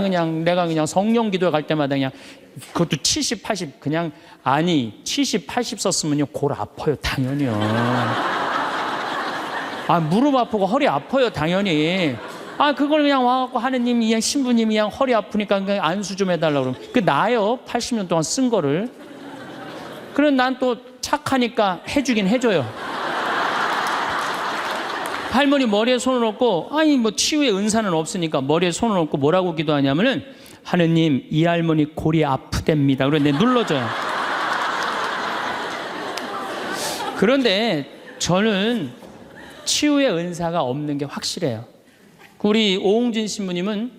그냥 내가 그냥 성령 기도회 갈 때마다 그냥 그것도 70, 80 그냥 아니 70, 80 썼으면요 골 아파요 당연히요. 아 무릎 아프고 허리 아파요 당연히. 아 그걸 그냥 와갖고 하느님 그냥 신부님이 그냥 허리 아프니까 그냥 안수 좀 해달라고 그러면 그 나요 80년 동안 쓴 거를. 그럼 난 또 착하니까 해주긴 해줘요. 할머니 머리에 손을 얹고 아니 뭐 치유의 은사는 없으니까 머리에 손을 얹고 뭐라고 기도하냐면은 하느님 이 할머니 골이 아프답니다. 그런데 눌러줘요. 그런데 저는 치유의 은사가 없는 게 확실해요. 우리 오홍진 신부님은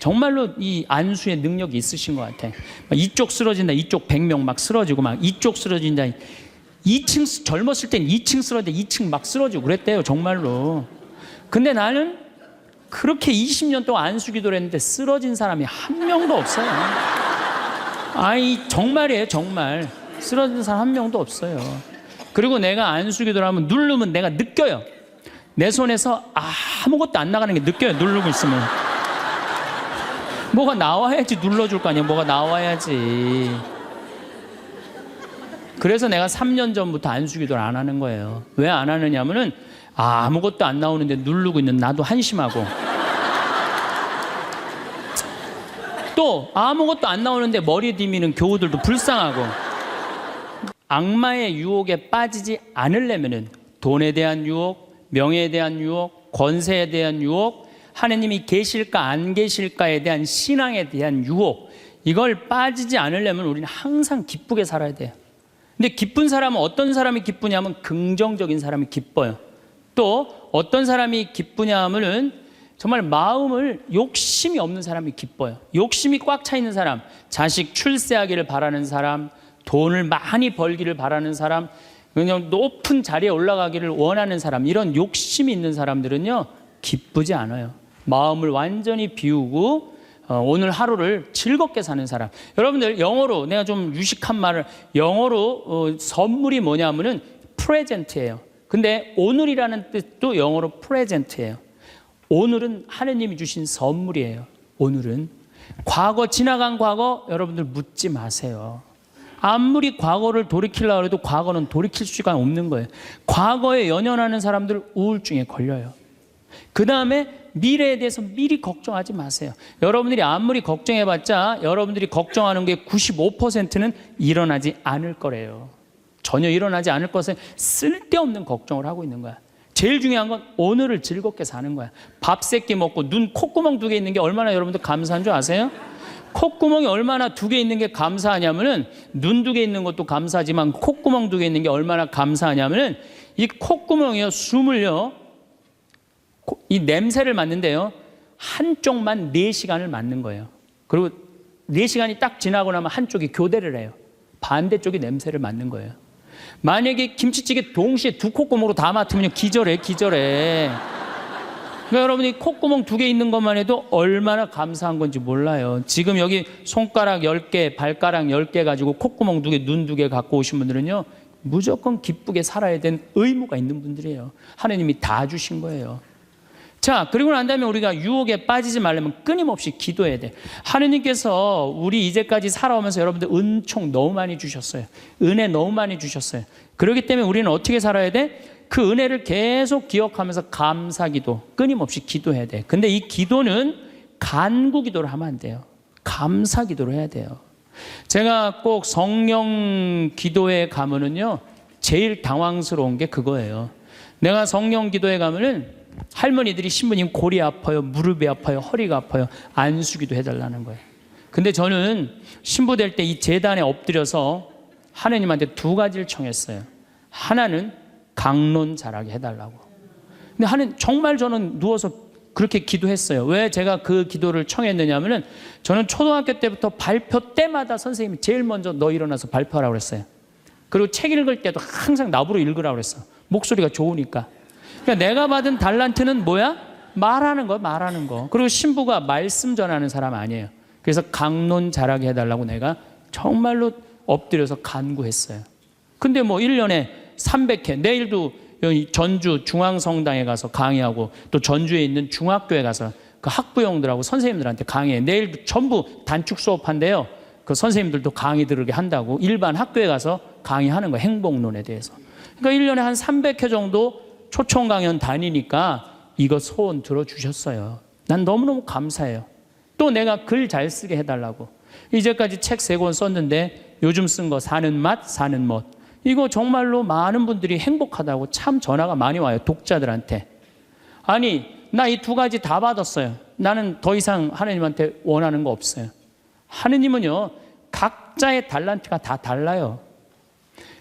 정말로 이 안수의 능력이 있으신 것 같아. 이쪽 쓰러진다, 이쪽 100명 막 쓰러지고 막 이쪽 쓰러진다. 2층 젊었을 땐 2층 쓰러져 2층 막 쓰러지고 그랬대요 정말로. 근데 나는 그렇게 20년 동안 안수 기도를 했는데 쓰러진 사람이 한 명도 없어요. 아이 정말이에요 정말. 쓰러진 사람 한 명도 없어요. 그리고 내가 안수 기도를 하면 누르면 내가 느껴요. 내 손에서 아무것도 안 나가는 게 느껴요. 누르고 있으면 뭐가 나와야지 눌러줄 거 아니야. 뭐가 나와야지. 그래서 내가 3년 전부터 안수 기도를 안 하는 거예요. 왜 안 하느냐면은 아무것도 안 나오는데 누르고 있는 나도 한심하고 또 아무것도 안 나오는데 머리 디미는 교우들도 불쌍하고. 악마의 유혹에 빠지지 않으려면은 돈에 대한 유혹, 명예에 대한 유혹, 권세에 대한 유혹, 하느님이 계실까 안 계실까에 대한 신앙에 대한 유혹, 이걸 빠지지 않으려면 우리는 항상 기쁘게 살아야 돼요. 근데 기쁜 사람은 어떤 사람이 기쁘냐면 긍정적인 사람이 기뻐요. 또 어떤 사람이 기쁘냐 하면은 정말 마음을 욕심이 없는 사람이 기뻐요. 욕심이 꽉 차 있는 사람, 자식 출세하기를 바라는 사람, 돈을 많이 벌기를 바라는 사람, 그냥 높은 자리에 올라가기를 원하는 사람, 이런 욕심이 있는 사람들은요 기쁘지 않아요. 마음을 완전히 비우고 오늘 하루를 즐겁게 사는 사람. 여러분들 영어로 내가 좀 유식한 말을 영어로 선물이 뭐냐면은 프레젠트예요. 근데 오늘이라는 뜻도 영어로 프레젠트예요. 오늘은 하느님이 주신 선물이에요. 오늘은 과거 지나간 과거 여러분들 묻지 마세요. 아무리 과거를 돌이키려고 해도 과거는 돌이킬 수가 없는 거예요. 과거에 연연하는 사람들 우울증에 걸려요. 그 다음에 미래에 대해서 미리 걱정하지 마세요. 여러분들이 아무리 걱정해봤자 여러분들이 걱정하는 게 95%는 일어나지 않을 거래요. 전혀 일어나지 않을 것에 쓸데없는 걱정을 하고 있는 거야. 제일 중요한 건 오늘을 즐겁게 사는 거야. 밥 3끼 먹고 눈 콧구멍 2개 있는 게 얼마나 여러분들 감사한 줄 아세요? 콧구멍이 얼마나 2개 있는 게 감사하냐면은 눈 2개 있는 것도 감사하지만 콧구멍 2개 있는 게 얼마나 감사하냐면은 이 콧구멍이요 숨을요 이 냄새를 맡는데요 한쪽만 4시간을 맡는 거예요. 그리고 4시간이 딱 지나고 나면 한쪽이 교대를 해요. 반대쪽이 냄새를 맡는 거예요. 만약에 김치찌개 동시에 2 콧구멍으로 다 맡으면 기절해. 그러니까 여러분이 콧구멍 2개 있는 것만 해도 얼마나 감사한 건지 몰라요. 지금 여기 손가락 10개, 발가락 10개 가지고 콧구멍 2개, 눈 2개 갖고 오신 분들은요 무조건 기쁘게 살아야 되는 의무가 있는 분들이에요. 하나님이 다 주신 거예요. 자, 그리고 난 다음에 우리가 유혹에 빠지지 말려면 끊임없이 기도해야 돼. 하느님께서 우리 이제까지 살아오면서 여러분들 은총 너무 많이 주셨어요. 은혜 너무 많이 주셨어요. 그렇기 때문에 우리는 어떻게 살아야 돼? 그 은혜를 계속 기억하면서 감사기도 끊임없이 기도해야 돼. 근데 이 기도는 간구 기도를 하면 안 돼요. 감사 기도를 해야 돼요. 제가 꼭 성령 기도에 가면은요 제일 당황스러운 게 그거예요. 내가 성령 기도에 가면은 할머니들이 신부님 골이 아파요, 무릎이 아파요, 허리가 아파요, 안수기도 해달라는 거예요. 근데 저는 신부 될 때 이 제단에 엎드려서 하느님한테 2가지를 청했어요. 하나는 강론 잘하게 해달라고. 근데 정말 저는 누워서 그렇게 기도했어요. 왜 제가 그 기도를 청했느냐면은 저는 초등학교 때부터 발표 때마다 선생님이 제일 먼저 너 일어나서 발표하라고 그랬어요. 그리고 책 읽을 때도 항상 나보고 읽으라고 그랬어. 목소리가 좋으니까. 그러니까 내가 받은 달란트는 뭐야? 말하는 거. 그리고 신부가 말씀 전하는 사람 아니에요. 그래서 강론 잘하게 해달라고 내가 정말로 엎드려서 간구했어요. 근데 뭐 1년에 300회, 내일도 전주 중앙성당에 가서 강의하고 또 전주에 있는 중학교에 가서 그 학부형들하고 선생님들한테 강의해. 내일 전부 단축 수업한대요. 그 선생님들도 강의 들으게 한다고 일반 학교에 가서 강의하는 거예요. 행복론에 대해서. 그러니까 1년에 한 300회 정도 초청 강연 다니니까 이거 소원 들어주셨어요. 난 너무너무 감사해요. 또 내가 글 잘 쓰게 해달라고. 이제까지 책 3권 썼는데 요즘 쓴 거 사는 맛, 사는 멋. 이거 정말로 많은 분들이 행복하다고 참 전화가 많이 와요. 독자들한테. 아니, 나 이 2가지 다 받았어요. 나는 더 이상 하느님한테 원하는 거 없어요. 하느님은요, 각자의 달란트가 다 달라요.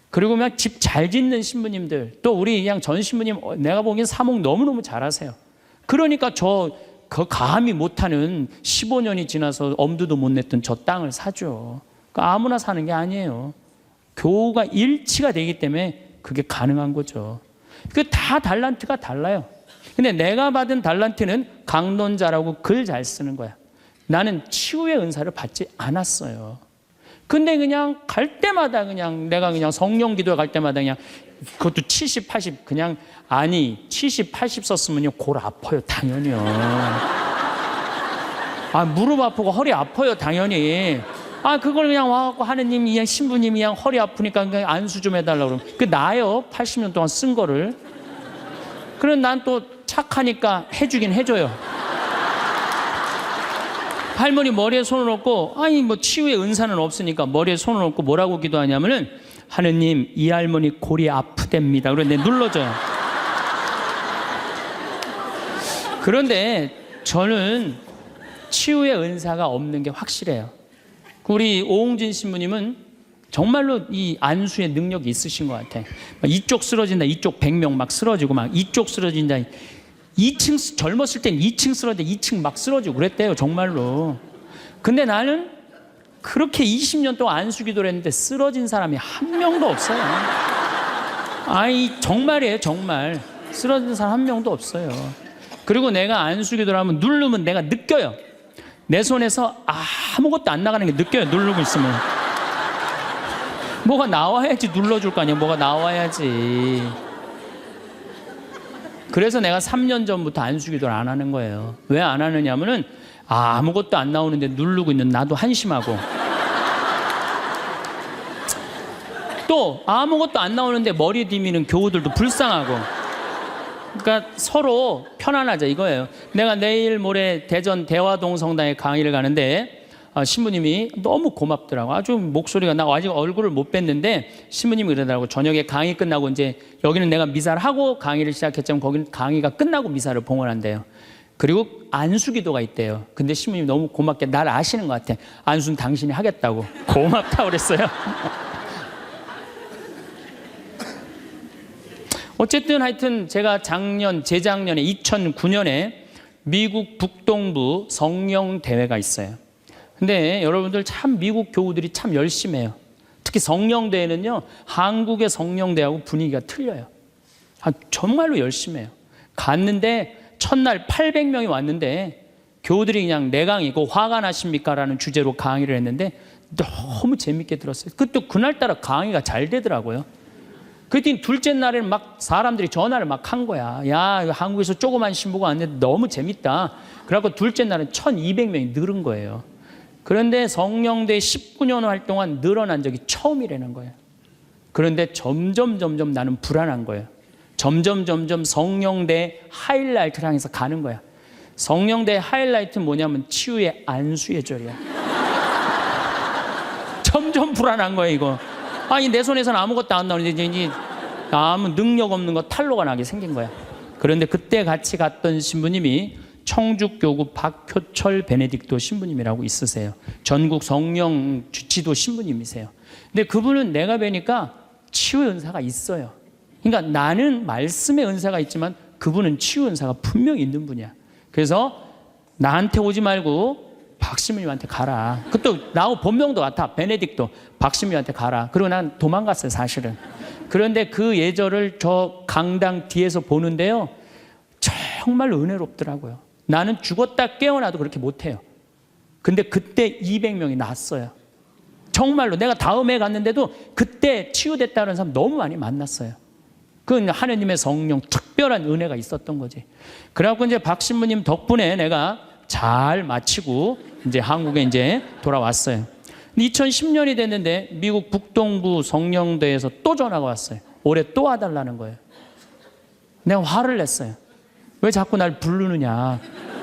그리고 그냥 집 잘 짓는 신부님들, 또 우리 그냥 전 신부님, 내가 보기엔 사목 너무너무 잘하세요. 그러니까 그 감히 못하는 15년이 지나서 엄두도 못 냈던 저 땅을 사죠. 그러니까 아무나 사는 게 아니에요. 교우가 일치가 되기 때문에 그게 가능한 거죠. 그 다 달란트가 달라요. 근데 내가 받은 달란트는 강론자라고 글 잘 쓰는 거야. 나는 치유의 은사를 받지 않았어요. 근데 그냥 갈 때마다 그냥 내가 그냥 성령 기도에 갈 때마다 그냥 그것도 70, 80 그냥 아니 70, 80 썼으면요 골 아파요 당연히요. 아 무릎 아프고 허리 아파요 당연히. 아 그걸 그냥 와갖고 하느님 그냥 신부님이 그냥 허리 아프니까 그냥 안수 좀 해달라고 그러면 그 나요 80년 동안 쓴 거를. 그럼 난 또 착하니까 해주긴 해줘요. 할머니 머리에 손을 얹고 아니 뭐 치유의 은사는 없으니까 머리에 손을 얹고 뭐라고 기도하냐면은 하느님 이 할머니 골이 아프답니다. 그런데 눌러줘요. 그런데 저는 치유의 은사가 없는 게 확실해요. 우리 오홍진 신부님은 정말로 이 안수의 능력이 있으신 것 같아. 이쪽 쓰러진다, 이쪽 100명 막 쓰러지고 막 이쪽 쓰러진다. 2층 젊었을 땐 2층 쓰러져 2층 막 쓰러지고 그랬대요 정말로. 근데 나는 그렇게 20년 동안 안수 기도를 했는데 쓰러진 사람이 한 명도 없어요. 아이 정말이에요 정말. 쓰러진 사람 한 명도 없어요. 그리고 내가 안수 기도를 하면 누르면 내가 느껴요. 내 손에서 아무것도 안 나가는 게 느껴요. 누르고 있으면 뭐가 나와야지 눌러줄 거 아니야. 뭐가 나와야지. 그래서 내가 3년 전부터 안수기도를 안 하는 거예요. 왜 안 하느냐면은 아무것도 안 나오는데 누르고 있는 나도 한심하고 또 아무것도 안 나오는데 머리 디미는 교우들도 불쌍하고. 그러니까 서로 편안하자 이거예요. 내가 내일 모레 대전 대화동 성당에 강의를 가는데 신부님이 너무 고맙더라고. 아주 목소리가 나 아직 얼굴을 못 뵀는데 신부님이 그러더라고. 저녁에 강의 끝나고 이제 여기는 내가 미사를 하고 강의를 시작했지만 거기는 강의가 끝나고 미사를 봉헌한대요. 그리고 안수기도가 있대요. 근데 신부님이 너무 고맙게 날 아시는 것 같아. 안수는 당신이 하겠다고. 고맙다고 그랬어요. 어쨌든 하여튼 제가 재작년에 2009년에 미국 북동부 성령대회가 있어요. 근데 여러분들 참 미국 교우들이 참 열심히 해요. 특히 성령대회는요, 한국의 성령대회하고 분위기가 틀려요. 정말로 열심히 해요. 갔는데 첫날 800명이 왔는데 교우들이 그냥 내강이고 화가 나십니까? 라는 주제로 강의를 했는데 너무 재밌게 들었어요. 또 그날따라 강의가 잘 되더라고요. 그랬더니 둘째 날에는 막 사람들이 전화를 막 한 거야. 야, 한국에서 조그만 신부가 왔는데 너무 재밌다. 그래갖고 둘째 날은 1200명이 늘은 거예요. 그런데 성령대 19년 활동한 늘어난 적이 처음이라는 거예요. 그런데 점점 나는 불안한 거예요. 점점 성령대 하이라이트를 향해서 가는 거야. 성령대 하이라이트는 뭐냐면 치유의 안수의 절이야. 점점 불안한 거예요 이거. 아니 내 손에서는 아무것도 안 나오는데 이제 아무 능력 없는 거 탈로가 나게 생긴 거야. 그런데 그때 같이 갔던 신부님이 청주교구 박효철 베네딕토 신부님이라고 있으세요. 전국 성령 주치도 신부님이세요. 근데 그분은 내가 뵈니까 치유 은사가 있어요. 그러니까 나는 말씀의 은사가 있지만 그분은 치유 은사가 분명히 있는 분이야. 그래서 나한테 오지 말고 박신부님한테 가라. 그것도 나하고 본명도 같아. 베네딕토 박신부님한테 가라. 그리고 난 도망갔어요 사실은. 그런데 그 예절을 저 강당 뒤에서 보는데요 정말 은혜롭더라고요. 나는 죽었다 깨어나도 그렇게 못해요. 근데 그때 200명이 났어요. 정말로 내가 다음에 갔는데도 그때 치유됐다는 사람 너무 많이 만났어요. 그건 하느님의 성령 특별한 은혜가 있었던 거지. 그래갖고 이제 박 신부님 덕분에 내가 잘 마치고 이제 한국에 이제 돌아왔어요. 2010년이 됐는데 미국 북동부 성령대에서 또 전화가 왔어요. 올해 또 와달라는 거예요. 내가 화를 냈어요. 왜 자꾸 날 부르느냐.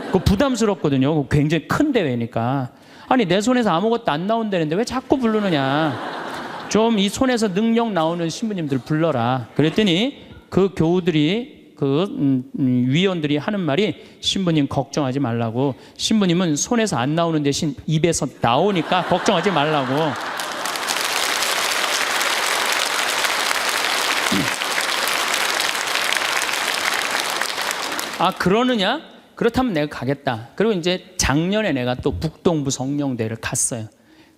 그거 부담스럽거든요. 그거 굉장히 큰 대회니까. 아니 내 손에서 아무것도 안 나온다는데 왜 자꾸 부르느냐. 좀 이 손에서 능력 나오는 신부님들 불러라. 그랬더니 그 교우들이 위원들이 하는 말이 신부님 걱정하지 말라고. 신부님은 손에서 안 나오는 대신 입에서 나오니까 걱정하지 말라고. 아 그러느냐? 그렇다면 내가 가겠다. 그리고 이제 작년에 내가 또 북동부 성령대를 갔어요.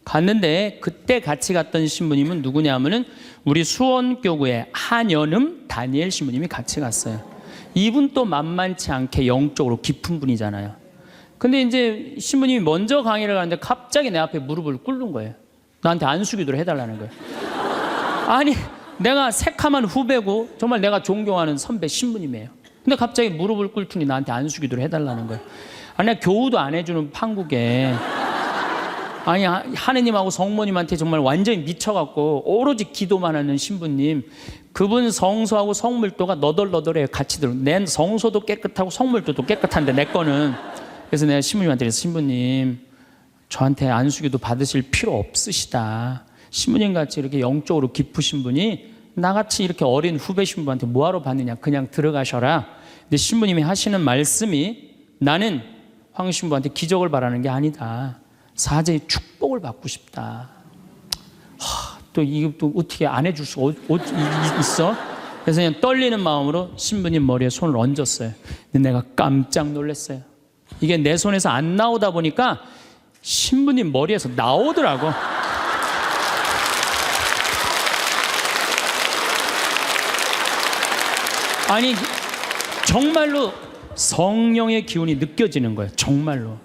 갔는데 그때 같이 갔던 신부님은 누구냐면은 우리 수원교구의 한연음 다니엘 신부님이 같이 갔어요. 이분 또 만만치 않게 영적으로 깊은 분이잖아요. 근데 이제 신부님이 먼저 강의를 가는데 갑자기 내 앞에 무릎을 꿇는 거예요. 나한테 안수기도를 해달라는 거예요. 아니 내가 새카만 후배고 정말 내가 존경하는 선배 신부님이에요. 근데 갑자기 무릎을 꿇더니 나한테 안수기도를 해달라는 거예요. 아니 내가 교우도 안 해주는 판국에 아니 하느님하고 성모님한테 정말 완전히 미쳐갖고 오로지 기도만 하는 신부님, 그분 성소하고 성물도가 너덜너덜해요. 같이 들어. 내 성소도 깨끗하고 성물도도 깨끗한데 내 거는. 그래서 내가 신부님한테 그래서 신부님 저한테 안수기도 받으실 필요 없으시다. 신부님 같이 이렇게 영적으로 깊으신 분이 나같이 이렇게 어린 후배 신부한테 뭐하러 받느냐. 그냥 들어가셔라. 근데 신부님이 하시는 말씀이 나는 황 신부한테 기적을 바라는 게 아니다. 사제의 축복을 받고 싶다. 또 이거 또 어떻게 안 해줄 수가 있어? 그래서 그냥 떨리는 마음으로 신부님 머리에 손을 얹었어요. 근데 내가 깜짝 놀랐어요. 이게 내 손에서 안 나오다 보니까 신부님 머리에서 나오더라고. 아니 정말로 성령의 기운이 느껴지는 거예요. 정말로.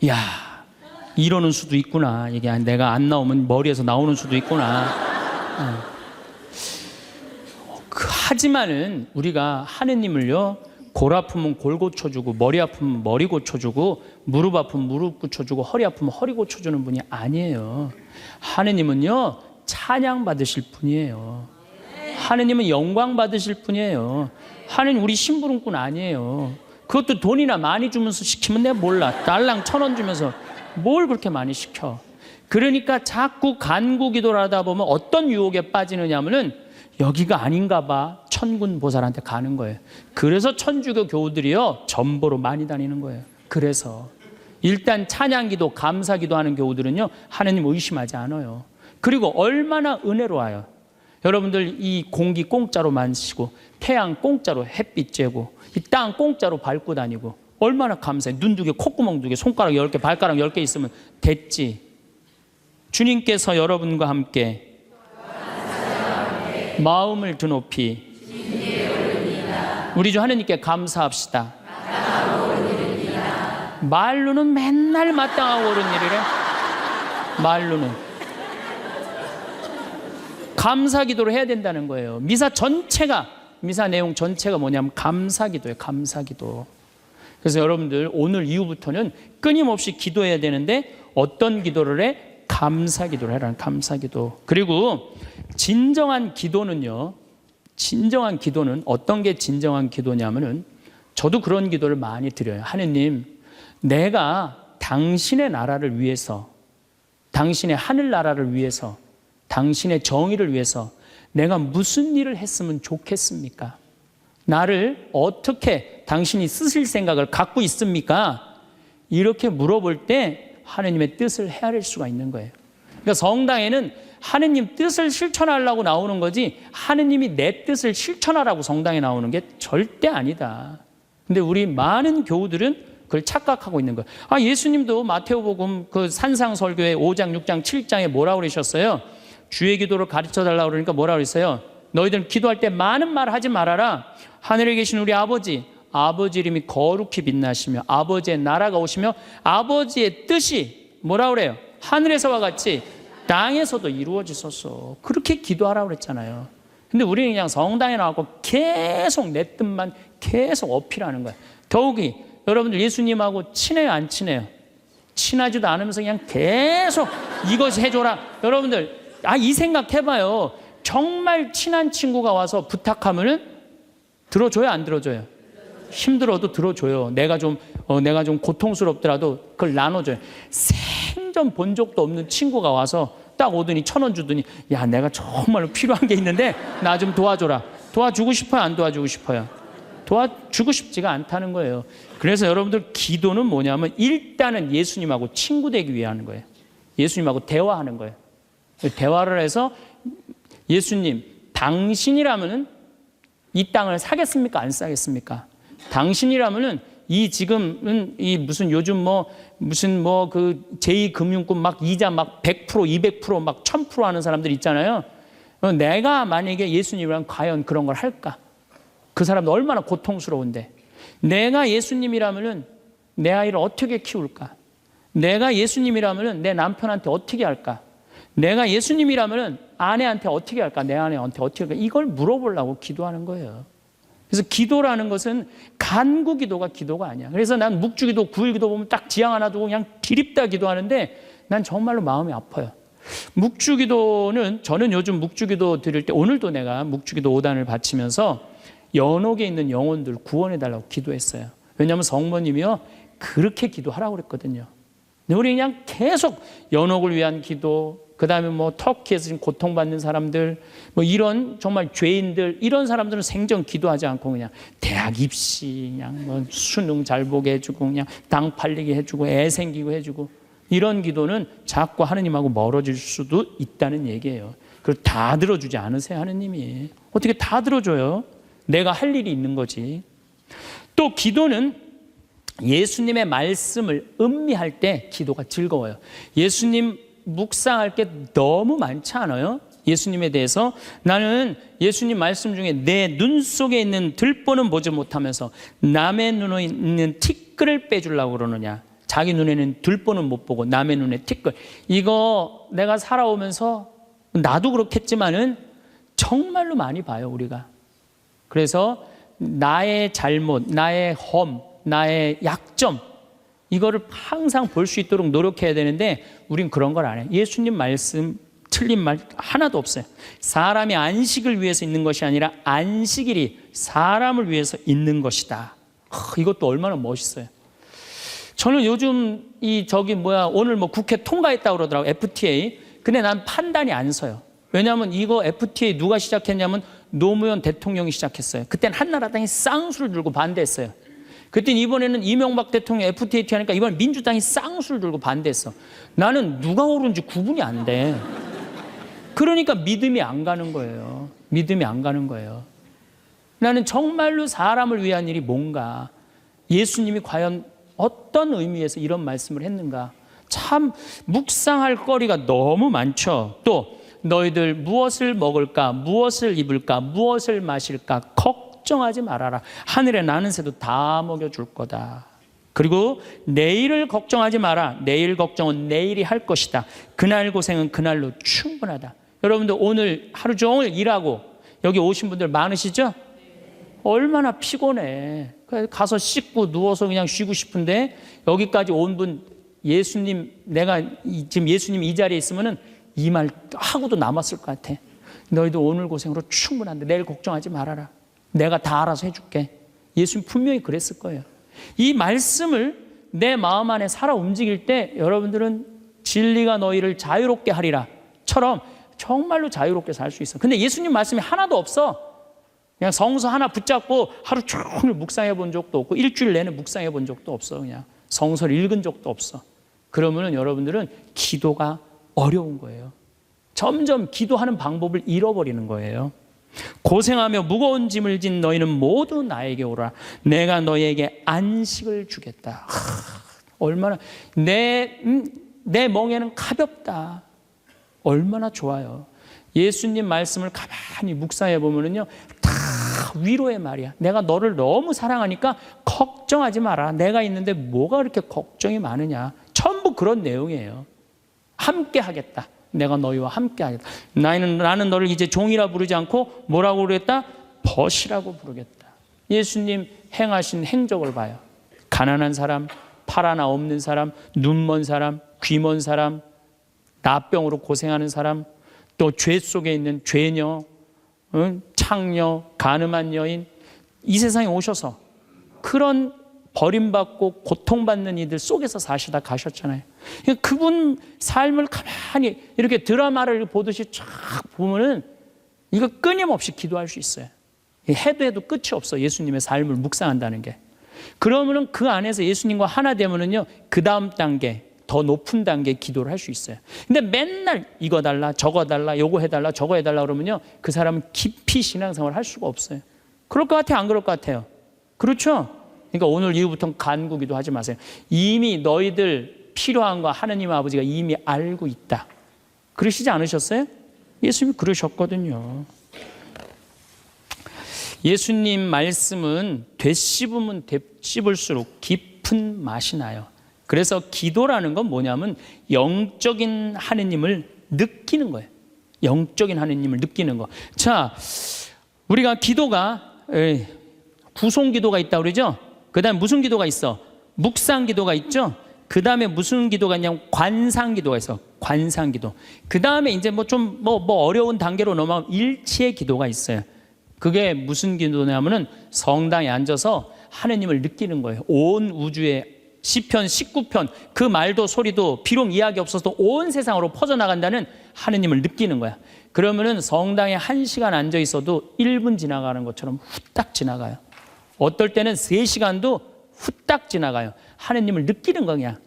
이야, 이러는 수도 있구나. 이게 내가 안 나오면 머리에서 나오는 수도 있구나. 하지만은 우리가 하느님을요, 골 아프면 골 고쳐주고, 머리 아프면 머리 고쳐주고, 무릎 아프면 무릎 고쳐주고, 허리 아프면 허리 고쳐주는 분이 아니에요. 하느님은요, 찬양 받으실 분이에요. 하느님은 영광 받으실 분이에요. 하느님 우리 심부름꾼 아니에요. 그것도 돈이나 많이 주면서 시키면 내가 몰라. 달랑 1,000원 주면서 뭘 그렇게 많이 시켜. 그러니까 자꾸 간구 기도를 하다 보면 어떤 유혹에 빠지느냐 하면은 여기가 아닌가 봐. 천군 보살한테 가는 거예요. 그래서 천주교 교우들이요 전보로 많이 다니는 거예요. 그래서 일단 찬양기도 감사기도 하는 교우들은요 하느님 의심하지 않아요. 그리고 얼마나 은혜로워요. 여러분들 이 공기 공짜로 마시고 태양 공짜로 햇빛 쬐고 이 땅 공짜로 밟고 다니고 얼마나 감사해. 눈 2개, 콧구멍 2개, 손가락 10개, 발가락 10개 있으면 됐지. 주님께서 여러분과 함께 마음을 드높이 우리 주 하느님께 감사합시다. 말로는 맨날 마땅하고 옳은 일이래. 말로는 감사기도를 해야 된다는 거예요. 미사 내용 전체가 뭐냐면 감사기도예요. 감사기도. 그래서 여러분들 오늘 이후부터는 끊임없이 기도해야 되는데 어떤 기도를 해? 감사기도를 해라는 감사기도. 그리고 진정한 기도는요. 진정한 기도는 어떤 게 진정한 기도냐면은 저도 그런 기도를 많이 드려요. 하느님, 내가 당신의 나라를 위해서, 당신의 하늘나라를 위해서, 당신의 정의를 위해서 내가 무슨 일을 했으면 좋겠습니까? 나를 어떻게 당신이 쓰실 생각을 갖고 있습니까? 이렇게 물어볼 때 하느님의 뜻을 헤아릴 수가 있는 거예요. 그러니까 성당에는 하느님 뜻을 실천하려고 나오는 거지 하느님이 내 뜻을 실천하라고 성당에 나오는 게 절대 아니다. 근데 우리 많은 교우들은 그걸 착각하고 있는 거예요. 아, 예수님도 마태오복음 그 산상설교의 5장, 6장, 7장에 뭐라고 그러셨어요? 주의 기도를 가르쳐 달라고 그러니까 뭐라고 그랬어요? 너희들은 기도할 때 많은 말 하지 말아라. 하늘에 계신 우리 아버지 이름이 거룩히 빛나시며 아버지의 나라가 오시며 아버지의 뜻이 뭐라고 그래요? 하늘에서와 같이 땅에서도 이루어지소서. 그렇게 기도하라고 그랬잖아요. 근데 우리는 그냥 성당에 나와서 계속 내 뜻만 계속 어필하는 거예요. 더욱이 여러분들 예수님하고 친해요, 안 친해요? 친하지도 않으면서 그냥 계속 이것 해줘라. 여러분들, 이 생각 해봐요. 정말 친한 친구가 와서 부탁하면은 들어줘요, 안 들어줘요? 힘들어도 들어줘요. 내가 좀 고통스럽더라도 그걸 나눠줘요. 생전 본 적도 없는 친구가 와서 딱 오더니 1,000원 주더니, 야, 내가 정말로 필요한 게 있는데 나 좀 도와줘라. 도와주고 싶어요, 안 도와주고 싶어요? 도와주고 싶지가 않다는 거예요. 그래서 여러분들, 기도는 뭐냐면 일단은 예수님하고 친구 되기 위해 하는 거예요. 예수님하고 대화하는 거예요. 대화를 해서, 예수님, 당신이라면은 이 땅을 사겠습니까, 안 사겠습니까? 당신이라면은 지금은 무슨 요즘 그 제2금융권 막 이자 막 100%, 200%, 막 1000% 하는 사람들 있잖아요. 내가 만약에 예수님이라면 과연 그런 걸 할까? 그 사람도 얼마나 고통스러운데. 내가 예수님이라면은 내 아이를 어떻게 키울까? 내가 예수님이라면은 내 남편한테 어떻게 할까? 내가 예수님이라면은 아내한테 어떻게 할까? 내 아내한테 어떻게 할까? 이걸 물어보려고 기도하는 거예요. 그래서 기도라는 것은 간구 기도가 기도가 아니야. 그래서 난 묵주기도, 구일기도 보면 딱 지향 하나 두고 그냥 기립다 기도하는데 난 정말로 마음이 아파요. 묵주기도는, 저는 요즘 묵주기도 드릴 때, 오늘도 내가 묵주기도 5단을 바치면서 연옥에 있는 영혼들 구원해달라고 기도했어요. 왜냐하면 성모님이요, 그렇게 기도하라고 그랬거든요. 근데 우리 그냥 계속 연옥을 위한 기도, 그 다음에 터키에서 지금 고통받는 사람들, 이런 정말 죄인들, 이런 사람들은 생전 기도하지 않고 그냥 대학 입시, 그냥 수능 잘 보게 해주고, 그냥 당 팔리게 해주고, 애 생기고 해주고, 이런 기도는 자꾸 하느님하고 멀어질 수도 있다는 얘기예요. 그걸 다 들어주지 않으세요, 하느님이? 어떻게 다 들어줘요? 내가 할 일이 있는 거지. 또 기도는 예수님의 말씀을 음미할 때 기도가 즐거워요. 예수님 묵상할 게 너무 많지 않아요? 예수님에 대해서. 나는 예수님 말씀 중에 내 눈 속에 있는 들보는 보지 못하면서 남의 눈에 있는 티끌을 빼주려고 그러느냐. 자기 눈에는 들보는 못 보고 남의 눈에 티끌. 이거 내가 살아오면서 나도 그렇겠지만은 정말로 많이 봐요, 우리가. 그래서 나의 잘못, 나의 험, 나의 약점, 이거를 항상 볼 수 있도록 노력해야 되는데 우린 그런 걸 안 해요. 예수님 말씀 틀린 말 하나도 없어요. 사람이 안식을 위해서 있는 것이 아니라 안식일이 사람을 위해서 있는 것이다. 이것도 얼마나 멋있어요. 저는 요즘 오늘 국회 통과했다고 그러더라고요. FTA. 근데 난 판단이 안 서요. 왜냐하면 이거 FTA 누가 시작했냐면 노무현 대통령이 시작했어요. 그때는 한나라당이 쌍수를 들고 반대했어요. 그때는 이번에는 이명박 대통령 FTA 하니까 이번엔 민주당이 쌍수를 들고 반대했어. 나는 누가 옳은지 구분이 안 돼. 그러니까 믿음이 안 가는 거예요. 믿음이 안 가는 거예요. 나는 정말로 사람을 위한 일이 뭔가, 예수님이 과연 어떤 의미에서 이런 말씀을 했는가, 참 묵상할 거리가 너무 많죠. 또 너희들 무엇을 먹을까, 무엇을 입을까, 무엇을 마실까 걱정하지 말아라. 하늘에 나는 새도 다 먹여줄 거다. 그리고 내일을 걱정하지 마라. 내일 걱정은 내일이 할 것이다. 그날 고생은 그날로 충분하다. 여러분들 오늘 하루 종일 일하고 여기 오신 분들 많으시죠? 얼마나 피곤해. 가서 씻고 누워서 그냥 쉬고 싶은데 여기까지 온 분, 예수님, 내가 지금 예수님 이 자리에 있으면은 이 말 하고도 남았을 것 같아. 너희도 오늘 고생으로 충분한데 내일 걱정하지 말아라. 내가 다 알아서 해줄게. 예수님 분명히 그랬을 거예요. 이 말씀을 내 마음 안에 살아 움직일 때 여러분들은 진리가 너희를 자유롭게 하리라 처럼 정말로 자유롭게 살 수 있어. 근데 예수님 말씀이 하나도 없어. 그냥 성서 하나 붙잡고 하루 종일 묵상해 본 적도 없고 일주일 내내 묵상해 본 적도 없어. 그냥 성서를 읽은 적도 없어. 그러면은 여러분들은 기도가 어려운 거예요. 점점 기도하는 방법을 잃어버리는 거예요. 고생하며 무거운 짐을 진 너희는 모두 나에게 오라. 내가 너희에게 안식을 주겠다. 얼마나 내 멍에는 가볍다. 얼마나 좋아요. 예수님 말씀을 가만히 묵상해 보면은요, 다 위로의 말이야. 내가 너를 너무 사랑하니까 걱정하지 마라. 내가 있는데 뭐가 그렇게 걱정이 많으냐. 전부 그런 내용이에요. 함께 하겠다. 내가 너희와 함께 하겠다. 나는 너를 이제 종이라 부르지 않고 뭐라고 부르겠다? 벗이라고 부르겠다. 예수님 행하신 행적을 봐요. 가난한 사람, 팔 하나 없는 사람, 눈 먼 사람, 귀 먼 사람, 나병으로 고생하는 사람, 또 죄 속에 있는 죄녀, 창녀, 가늠한 여인, 이 세상에 오셔서 그런 버림받고 고통받는 이들 속에서 사시다 가셨잖아요. 그분 삶을 가만히 이렇게 드라마를 보듯이 쫙 보면은 이거 끊임없이 기도할 수 있어요. 해도 끝이 없어. 예수님의 삶을 묵상한다는 게. 그러면은 그 안에서 예수님과 하나 되면은요, 그 다음 단계, 더 높은 단계 기도를 할 수 있어요. 근데 맨날 이거 달라, 저거 달라, 요거 해달라, 저거 해달라 그러면요, 그 사람은 깊이 신앙생활을 할 수가 없어요. 그럴 것 같아요? 안 그럴 것 같아요? 그렇죠? 그러니까 오늘 이후부터는 간구기도 하지 마세요. 이미 너희들 필요한 거 하느님 아버지가 이미 알고 있다. 그러시지 않으셨어요? 예수님이 그러셨거든요. 예수님 말씀은 되씹으면 되씹을수록 깊은 맛이 나요. 그래서 기도라는 건 뭐냐면 영적인 하느님을 느끼는 거예요. 영적인 하느님을 느끼는 거. 자, 우리가 기도가 구송 기도가 있다고 그러죠? 그 다음에 무슨 기도가 있어? 묵상 기도가 있죠? 그 다음에 무슨 기도가 있냐면 관상 기도가 있어. 관상 기도. 그 다음에 이제 어려운 단계로 넘어가면 일치의 기도가 있어요. 그게 무슨 기도냐면은 성당에 앉아서 하느님을 느끼는 거예요. 온 우주에 시편 19편 그 말도 소리도 비록 이야기 없어서 온 세상으로 퍼져나간다는 하느님을 느끼는 거야. 그러면은 성당에 1시간 앉아 있어도 1분 지나가는 것처럼 후딱 지나가요. 어떨 때는 3시간도 후딱 지나가요. 하느님을 느끼는 거냐.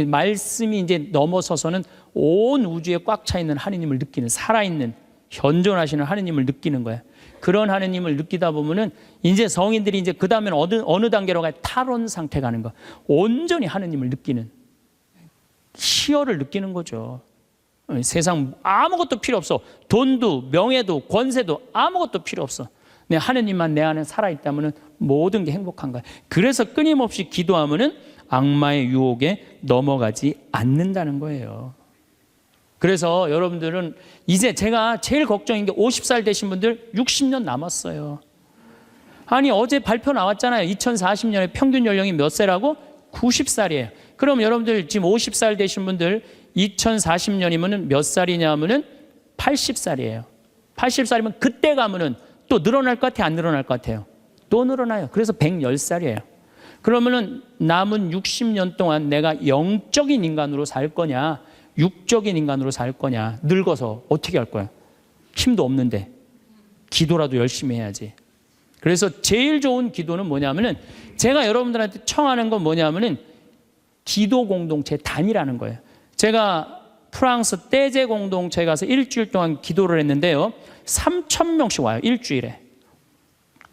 말씀이 이제 넘어서서는 온 우주에 꽉 차 있는 하느님을 느끼는, 살아있는 현존하시는 하느님을 느끼는 거야. 그런 하느님을 느끼다 보면은 이제 성인들이 이제 그 다음에는 어느 단계로 가요? 탈원 상태 가는 거. 온전히 하느님을 느끼는, 희열을 느끼는 거죠. 세상 아무것도 필요 없어. 돈도 명예도 권세도 아무것도 필요 없어. 내 하느님만 내 안에 살아있다면 모든 게 행복한 거야. 그래서 끊임없이 기도하면 악마의 유혹에 넘어가지 않는다는 거예요. 그래서 여러분들은 이제 제가 제일 걱정인 게 50살 되신 분들 60년 남았어요. 아니 어제 발표 나왔잖아요. 2040년에 평균 연령이 몇 세라고? 90살이에요. 그럼 여러분들 지금 50살 되신 분들 2040년이면 몇 살이냐면은 80살이에요. 80살이면 그때 가면은 또 늘어날 것 같아요? 안 늘어날 것 같아요? 또 늘어나요. 그래서 110살이에요. 그러면은 남은 60년 동안 내가 영적인 인간으로 살 거냐, 육적인 인간으로 살 거냐, 늙어서 어떻게 할 거야? 힘도 없는데 기도라도 열심히 해야지. 그래서 제일 좋은 기도는 뭐냐면은 제가 여러분들한테 청하는 건 뭐냐면은 기도 공동체 단위라는 거예요. 제가 프랑스 떼제 공동체에 가서 일주일 동안 기도를 했는데요. 3,000명씩 와요. 일주일에.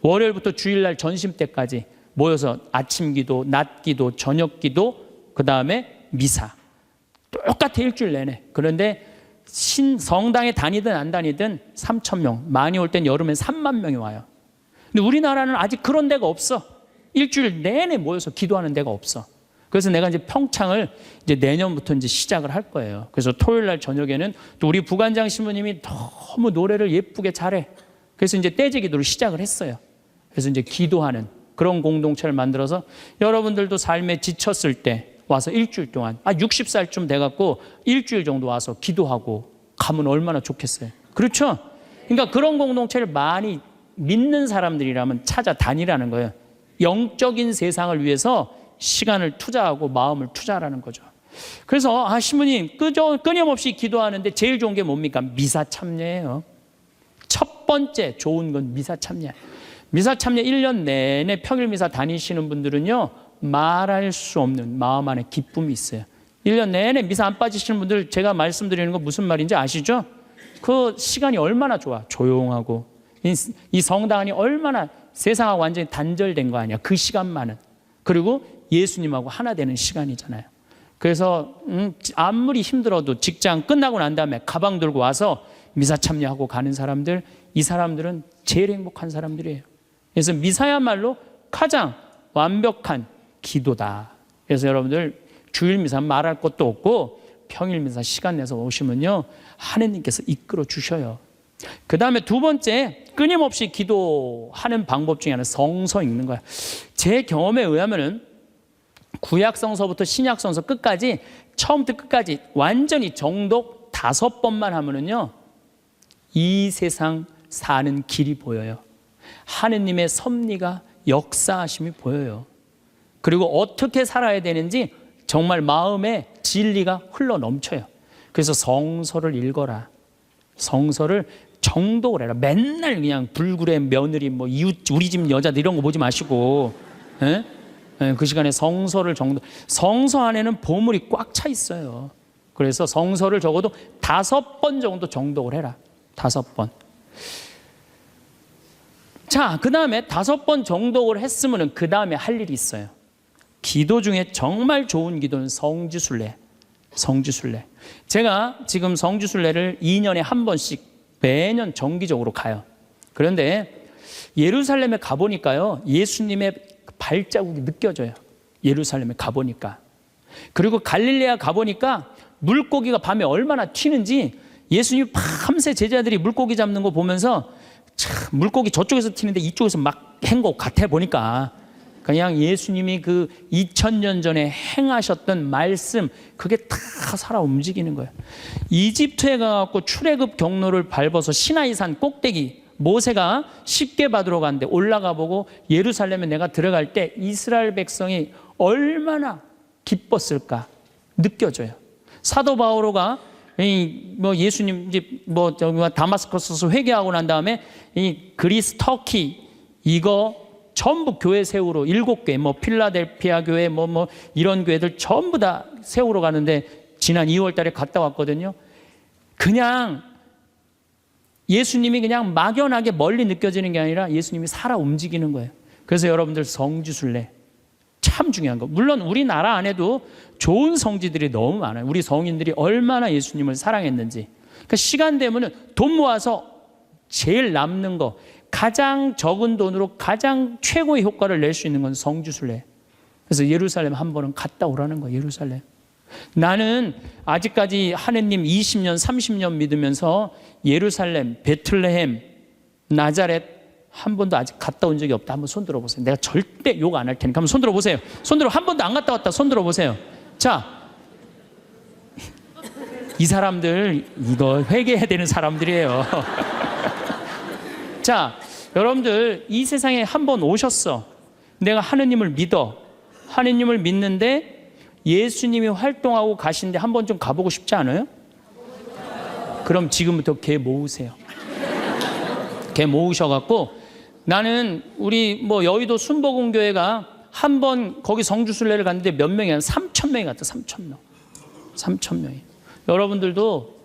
월요일부터 주일날 점심 때까지 모여서 아침 기도, 낮 기도, 저녁 기도, 그 다음에 미사. 똑같아 일주일 내내. 그런데 성당에 다니든 안 다니든 3,000명. 많이 올 땐 여름엔 3만 명이 와요. 근데 우리나라는 아직 그런 데가 없어. 일주일 내내 모여서 기도하는 데가 없어. 그래서 내가 이제 평창을 이제 내년부터 이제 시작을 할 거예요. 그래서 토요일 날 저녁에는 또 우리 부관장 신부님이 너무 노래를 예쁘게 잘해. 그래서 이제 떼제 기도를 시작을 했어요. 그래서 이제 기도하는 그런 공동체를 만들어서 여러분들도 삶에 지쳤을 때 와서 일주일 동안 60살쯤 돼갖고 일주일 정도 와서 기도하고 가면 얼마나 좋겠어요. 그렇죠? 그러니까 그런 공동체를 많이 믿는 사람들이라면 찾아다니라는 거예요. 영적인 세상을 위해서 시간을 투자하고 마음을 투자하라는 거죠. 그래서 신부님 끊임없이 기도하는데 제일 좋은 게 뭡니까? 미사 참여예요. 첫 번째 좋은 건 미사 참여. 미사 참여 1년 내내 평일 미사 다니시는 분들은요, 말할 수 없는 마음 안에 기쁨이 있어요. 1년 내내 미사 안 빠지시는 분들 제가 말씀드리는 거 무슨 말인지 아시죠? 그 시간이 얼마나 좋아. 조용하고 이 성당 안이 얼마나 세상하고 완전히 단절된 거 아니야. 그 시간만은. 그리고 예수님하고 하나 되는 시간이잖아요. 그래서 아무리 힘들어도 직장 끝나고 난 다음에 가방 들고 와서 미사 참여하고 가는 사람들, 이 사람들은 제일 행복한 사람들이에요. 그래서 미사야말로 가장 완벽한 기도다. 그래서 여러분들 주일 미사 말할 것도 없고 평일 미사 시간 내서 오시면요, 하느님께서 이끌어 주셔요. 그 다음에 두 번째, 끊임없이 기도하는 방법 중에 하나는 성서 읽는 거야. 제 경험에 의하면은 구약성서부터 신약성서 끝까지, 처음부터 끝까지 완전히 정독 5번만 하면은요, 이 세상 사는 길이 보여요. 하느님의 섭리가, 역사하심이 보여요. 그리고 어떻게 살아야 되는지 정말 마음에 진리가 흘러 넘쳐요. 그래서 성서를 읽어라. 성서를 정독을 해라. 맨날 그냥 불굴의 며느리, 뭐 이웃, 우리 집 여자들 이런 거 보지 마시고, 예? 예, 그 시간에 성서를 성서 안에는 보물이 꽉 차 있어요. 그래서 성서를 적어도 5번 정도 정독을 해라. 5번. 자, 그 다음에 5번 정독을 했으면 그 다음에 할 일이 있어요. 기도 중에 정말 좋은 기도는 성지순례. 성지순례. 제가 지금 성지순례를 2년에 한 번씩 매년 정기적으로 가요. 그런데 예루살렘에 가보니까요, 예수님의 발자국이 느껴져요. 예루살렘에 가보니까. 그리고 갈릴레아 가보니까 물고기가 밤에 얼마나 튀는지, 예수님이 밤새 제자들이 물고기 잡는 거 보면서 참, 물고기 저쪽에서 튀는데 이쪽에서 막 한 것 같아 보니까, 그냥 예수님이 그 2000년 전에 행하셨던 말씀, 그게 다 살아 움직이는 거예요. 이집트에 가갖고 출애굽 경로를 밟아서 시나이산 꼭대기, 모세가 십계 받으러 갔는데 올라가 보고 예루살렘에 내가 들어갈 때 이스라엘 백성이 얼마나 기뻤을까 느껴져요. 사도 바오로가 예수님 다마스커스에서 회개하고 난 다음에 이 그리스, 터키 이거 전부 교회 세우러 7개, 필라델피아 교회, 이런 교회들 전부 다 세우러 가는데 지난 2월 달에 갔다 왔거든요. 그냥 예수님이 그냥 막연하게 멀리 느껴지는 게 아니라 예수님이 살아 움직이는 거예요. 그래서 여러분들 성지순례 참 중요한 거. 물론 우리나라 안에도 좋은 성지들이 너무 많아요. 우리 성인들이 얼마나 예수님을 사랑했는지. 그러니까 시간 되면은 돈 모아서 제일 남는 거, 가장 적은 돈으로 가장 최고의 효과를 낼 수 있는 건 성지순례. 그래서 예루살렘 한 번은 갔다 오라는 거예요. 예루살렘. 나는 아직까지 하느님 20년, 30년 믿으면서 예루살렘, 베틀레헴, 나자렛 한 번도 아직 갔다 온 적이 없다. 한번 손 들어보세요. 내가 절대 욕 안 할 테니까 한번 손 들어보세요. 손 들어. 한 번도 안 갔다 왔다. 손 들어보세요. 자, 이 사람들 이거 회개해야 되는 사람들이에요. 자, 여러분들 이 세상에 한 번 오셨어. 내가 하느님을 믿어. 하느님을 믿는데 예수님이 활동하고 가시는데 한 번 좀 가보고 싶지 않아요? 그럼 지금부터 개 모으세요. 개 모으셔갖고, 나는 우리 여의도 순복음교회가 한 번 거기 성주순례를 갔는데 몇 명이, 한 3,000명이 갔다. 3,000명. 3,000명이. 여러분들도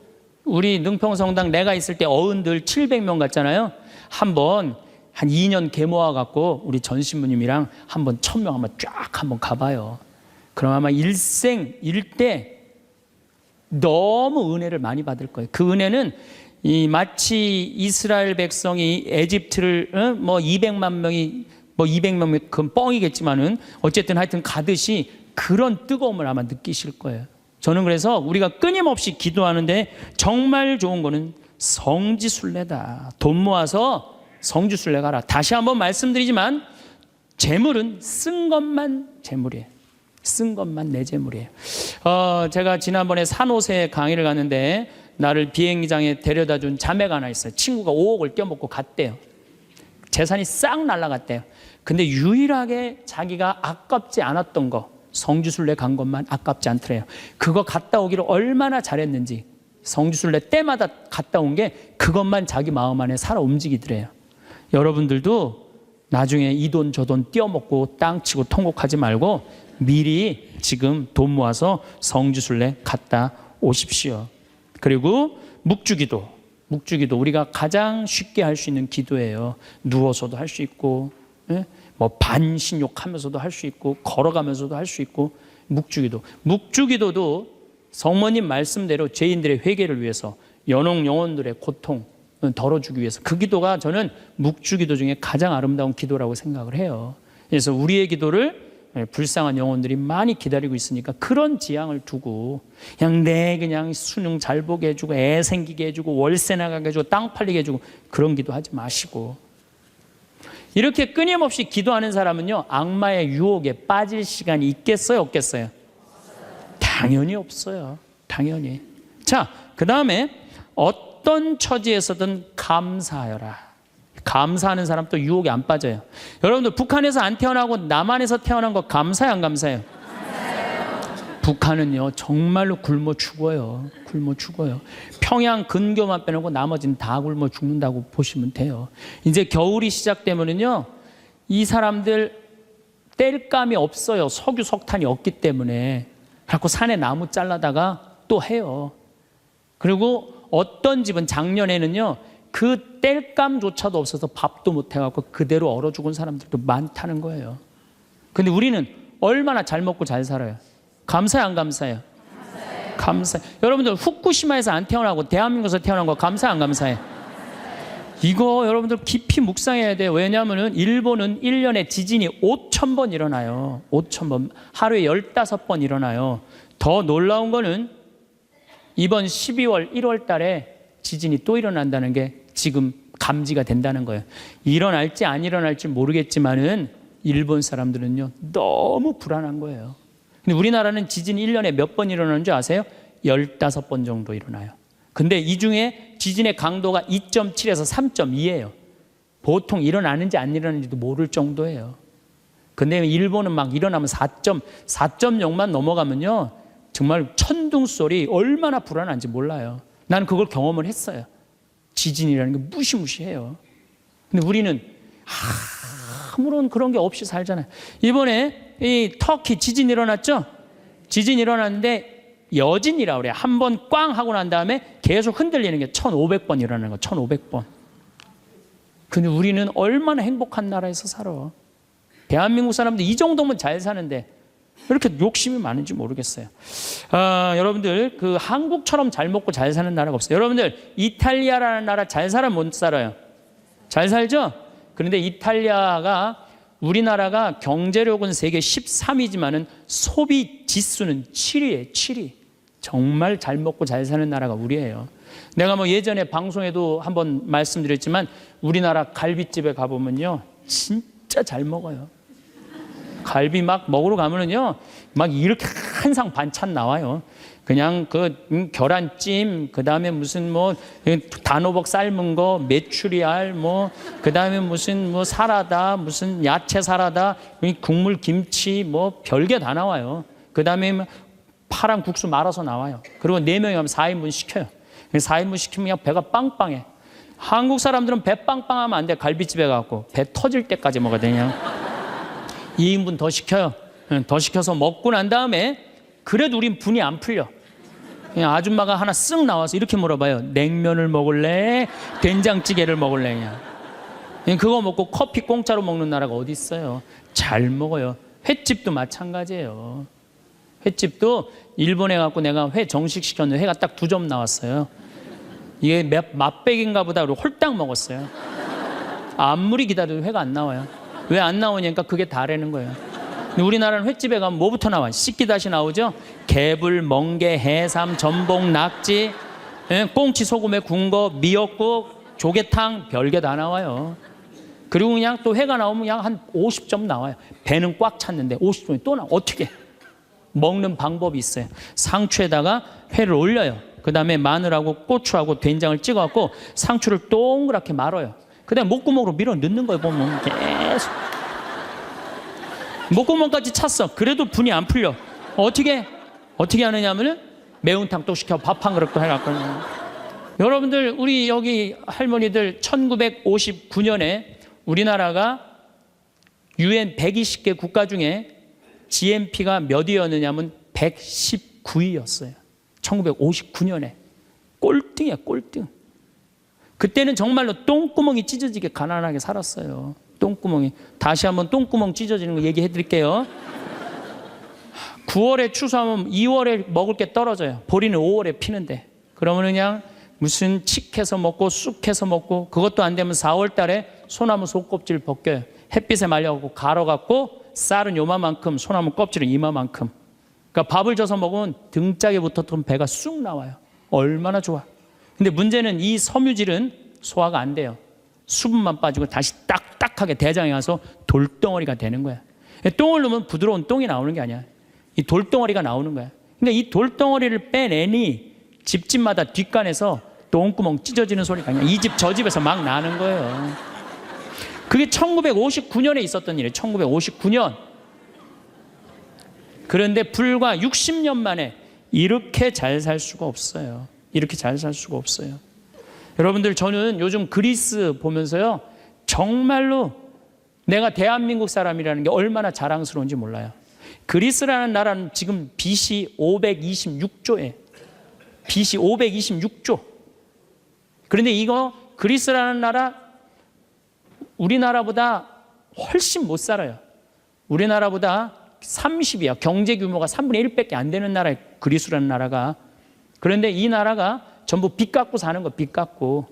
우리 능평성당 내가 있을 때 어른들 700명 갔잖아요. 한번 한 2년 개 모아갖고 우리 전신부님이랑 한번 1,000명 한번 쫙 한번 가봐요. 그럼 아마 일생 일대 너무 은혜를 많이 받을 거예요. 그 은혜는 마치 이스라엘 백성이 에집트를 200만 명이 200명 그건 뻥이겠지만은 어쨌든 하여튼 가듯이 그런 뜨거움을 아마 느끼실 거예요. 저는 그래서 우리가 끊임없이 기도하는데 정말 좋은 거는 성지순례다. 돈 모아서 성지순례 가라. 다시 한번 말씀드리지만 재물은 쓴 것만 재물이에요. 쓴 것만 내 재물이에요. 제가 지난번에 산호세 강의를 갔는데 나를 비행장에 데려다 준 자매가 하나 있어요. 친구가 5억을 떼어먹고 갔대요. 재산이 싹 날아갔대요. 근데 유일하게 자기가 아깝지 않았던 거, 성지순례 간 것만 아깝지 않더래요. 그거 갔다 오기를 얼마나 잘했는지, 성지순례 때마다 갔다 온 게 그것만 자기 마음 안에 살아 움직이더래요. 여러분들도 나중에 이 돈 저 돈 떼어먹고 땅 치고 통곡하지 말고 미리 지금 돈 모아서 성지순례 갔다 오십시오. 그리고 묵주기도 우리가 가장 쉽게 할 수 있는 기도예요. 누워서도 할 수 있고, 반신욕하면서도 할 수 있고, 걸어가면서도 할 수 있고. 묵주기도도 성모님 말씀대로 죄인들의 회개를 위해서, 연옥 영혼들의 고통 덜어주기 위해서, 그 기도가 저는 묵주기도 중에 가장 아름다운 기도라고 생각을 해요. 그래서 우리의 기도를 불쌍한 영혼들이 많이 기다리고 있으니까 그런 지향을 두고 그냥 수능 잘 보게 해주고 애 생기게 해주고 월세 나가게 해주고 땅 팔리게 해주고 그런 기도 하지 마시고, 이렇게 끊임없이 기도하는 사람은요, 악마의 유혹에 빠질 시간이 있겠어요, 없겠어요? 당연히 없어요. 당연히. 자, 그 다음에 어떤 처지에서든 감사하여라. 감사하는 사람 또 유혹에 안 빠져요. 여러분들 북한에서 안 태어나고 남한에서 태어난 거 감사해요, 안 감사해요? 북한은요 정말로 굶어 죽어요. 굶어 죽어요. 평양 근교만 빼놓고 나머지는 다 굶어 죽는다고 보시면 돼요. 이제 겨울이 시작되면은요 이 사람들 뗄감이 없어요. 석유 석탄이 없기 때문에. 그래서 산에 나무 잘라다가 또 해요. 그리고 어떤 집은 작년에는요 그 뗄감조차도 없어서 밥도 못 해갖고 그대로 얼어 죽은 사람들도 많다는 거예요. 근데 우리는 얼마나 잘 먹고 잘 살아요. 감사해요, 안 감사해요? 감사해요. 여러분들 후쿠시마에서 안 태어나고 대한민국에서 태어난 거 감사해, 안 감사해? 이거 여러분들 깊이 묵상해야 돼요. 왜냐하면 일본은 1년에 지진이 5,000번 일어나요. 5,000번. 하루에 15번 일어나요. 더 놀라운 거는 이번 12월, 1월 달에 지진이 또 일어난다는 게 지금 감지가 된다는 거예요. 일어날지 안 일어날지 모르겠지만은 일본 사람들은요 너무 불안한 거예요. 근데 우리나라는 지진이 1년에 몇 번 일어나는 줄 아세요? 15번 정도 일어나요. 근데 이 중에 지진의 강도가 2.7에서 3.2예요. 보통 일어나는지 안 일어나는지도 모를 정도예요. 근데 일본은 막 일어나면 4.0만 넘어가면요 정말 천둥 소리 얼마나 불안한지 몰라요. 나는 그걸 경험을 했어요. 지진이라는 게 무시무시해요. 근데 우리는 아무런 그런 게 없이 살잖아요. 이번에 이 터키 지진 일어났죠? 지진 일어났는데 여진이라고 그래요. 한 번 꽝 하고 난 다음에 계속 흔들리는 게 1,500번 일어나는 거. 1,500번. 근데 우리는 얼마나 행복한 나라에서 살아. 대한민국 사람들 이 정도면 잘 사는데 왜 이렇게 욕심이 많은지 모르겠어요. 여러분들 그 한국처럼 잘 먹고 잘 사는 나라가 없어요. 여러분들 이탈리아라는 나라 잘 살아 못 살아요? 잘 살죠? 그런데 이탈리아가 우리나라가 경제력은 세계 13위지만은 소비 지수는 7위예요. 7위. 정말 잘 먹고 잘 사는 나라가 우리예요. 내가 뭐 예전에 방송에도 한번 말씀드렸지만 우리나라 갈비집에 가보면요 진짜 잘 먹어요. 갈비 막 먹으러 가면은요 막 이렇게 한 상 반찬 나와요. 그냥 그 계란찜, 그 다음에 무슨 뭐 단호박 삶은 거, 메추리알, 뭐 그 다음에 무슨 뭐 사라다, 무슨 야채 사라다, 국물 김치, 뭐 별게 다 나와요. 그 다음에 파란 국수 말아서 나와요. 그리고 4명이 가면 4인분 시켜요. 4인분 시키면 그냥 배가 빵빵해. 한국 사람들은 배 빵빵하면 안 돼. 갈비집에 가고 배 터질 때까지 먹어야 되냐. 2인분 더 시켜요. 더 시켜서 먹고 난 다음에 그래도 우린 분이 안 풀려. 그냥 아줌마가 하나 쓱 나와서 이렇게 물어봐요. 냉면을 먹을래? 된장찌개를 먹을래? 그냥 그거 먹고 커피 공짜로 먹는 나라가 어디 있어요? 잘 먹어요. 횟집도 마찬가지예요. 횟집도 일본에 갖고 내가 회 정식 시켰는데 회가 딱 2점 나왔어요. 이게 맛백인가 보다 그러고 홀딱 먹었어요. 아무리 기다려도 회가 안 나와요. 왜 안 나오냐니까 그게 다라는 거예요. 근데 우리나라는 횟집에 가면 뭐부터 나와? 씻기다시 나오죠? 개불, 멍게, 해삼, 전복, 낙지, 꽁치 소금에 구운 거, 미역국, 조개탕 별게 다 나와요. 그리고 그냥 또 회가 나오면 그냥 한 50점 나와요. 배는 꽉 찼는데 50점이 또 나와. 어떻게? 먹는 방법이 있어요. 상추에다가 회를 올려요. 그 다음에 마늘하고 고추하고 된장을 찍어갖고 상추를 동그랗게 말아요. 그 다음에 목구멍으로 밀어 넣는 거예요. 보면 계속 목구멍까지 찼어. 그래도 분이 안 풀려. 어떻게 하느냐면은 매운탕 또 시켜 밥 한 그릇 또 해갖고. 여러분들 우리 여기 할머니들 1959년에 우리나라가 UN 120개 국가 중에 GNP가 몇 위였느냐면 119위였어요. 1959년에. 꼴등이야, 꼴등. 그때는 정말로 똥구멍이 찢어지게 가난하게 살았어요. 똥구멍이. 다시 한번 똥구멍 찢어지는 거 얘기해 드릴게요. 9월에 추수하면 2월에 먹을 게 떨어져요. 보리는 5월에 피는데. 그러면 그냥 무슨 칡해서 먹고 쑥해서 먹고 그것도 안 되면 4월 달에 소나무 속껍질 벗겨요. 햇빛에 말려갖고 갈아갖고 쌀은 요만큼, 소나무 껍질은 이만큼. 그러니까 밥을 져서 먹으면 등짝에 붙었던 배가 쑥 나와요. 얼마나 좋아. 근데 문제는 이 섬유질은 소화가 안 돼요. 수분만 빠지고 다시 딱딱하게 대장에 가서 돌덩어리가 되는 거야. 똥을 넣으면 부드러운 똥이 나오는 게 아니야. 이 돌덩어리가 나오는 거야. 근데 이 돌덩어리를 빼내니 집집마다 뒷간에서 똥구멍 찢어지는 소리가 아니야. 이 집 저 집에서 막 나는 거예요. 그게 1959년에 있었던 일이에요. 1959년. 그런데 불과 60년 만에 이렇게 잘 살 수가 없어요. 이렇게 잘 살 수가 없어요. 여러분들, 저는 요즘 그리스 보면서요, 정말로 내가 대한민국 사람이라는 게 얼마나 자랑스러운지 몰라요. 그리스라는 나라는 지금 BC 526조에 BC 526조. 그런데 이거 그리스라는 나라 우리나라보다 훨씬 못 살아요. 우리나라보다 30이야. 경제 규모가 3분의 1밖에 안 되는 나라예요. 그리스라는 나라가. 그런데 이 나라가 전부 빚 갖고 사는 거, 빚 갖고.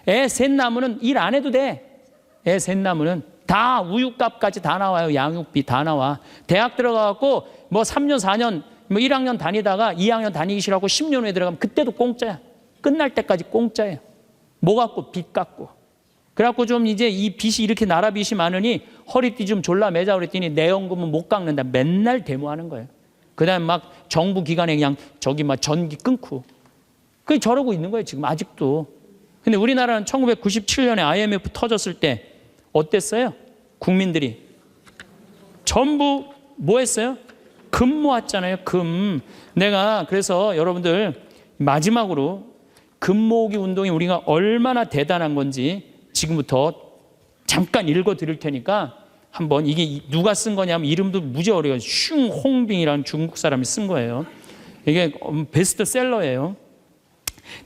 애 셋 낳으면 일 안 해도 돼. 애 셋 낳으면 다 우유값까지 다 나와요. 양육비 다 나와. 대학 들어가갖고 뭐 3년, 4년, 뭐 1학년 다니다가 2학년 다니기 싫어하고 10년 후에 들어가면 그때도 공짜야. 끝날 때까지 공짜예요. 뭐 갖고? 빚 갖고. 그래갖고 좀 이제 이 빚이 이렇게 나라 빚이 많으니 허리띠 좀 졸라 매자 그랬더니 내 연금은 못 깎는다. 맨날 데모하는 거예요. 그 다음에 막 정부 기관에 그냥 저기 막 전기 끊고. 그게 저러고 있는 거예요. 지금 아직도. 근데 우리나라는 1997년에 IMF 터졌을 때 어땠어요? 국민들이 전부 뭐 했어요? 금 모았잖아요. 금. 내가 그래서 여러분들 마지막으로 금 모으기 운동이 우리가 얼마나 대단한 건지 지금부터 잠깐 읽어 드릴 테니까 한번, 이게 누가 쓴 거냐면 이름도 무지 어려워요. 슝홍빙이라는 중국 사람이 쓴 거예요. 이게 베스트셀러예요.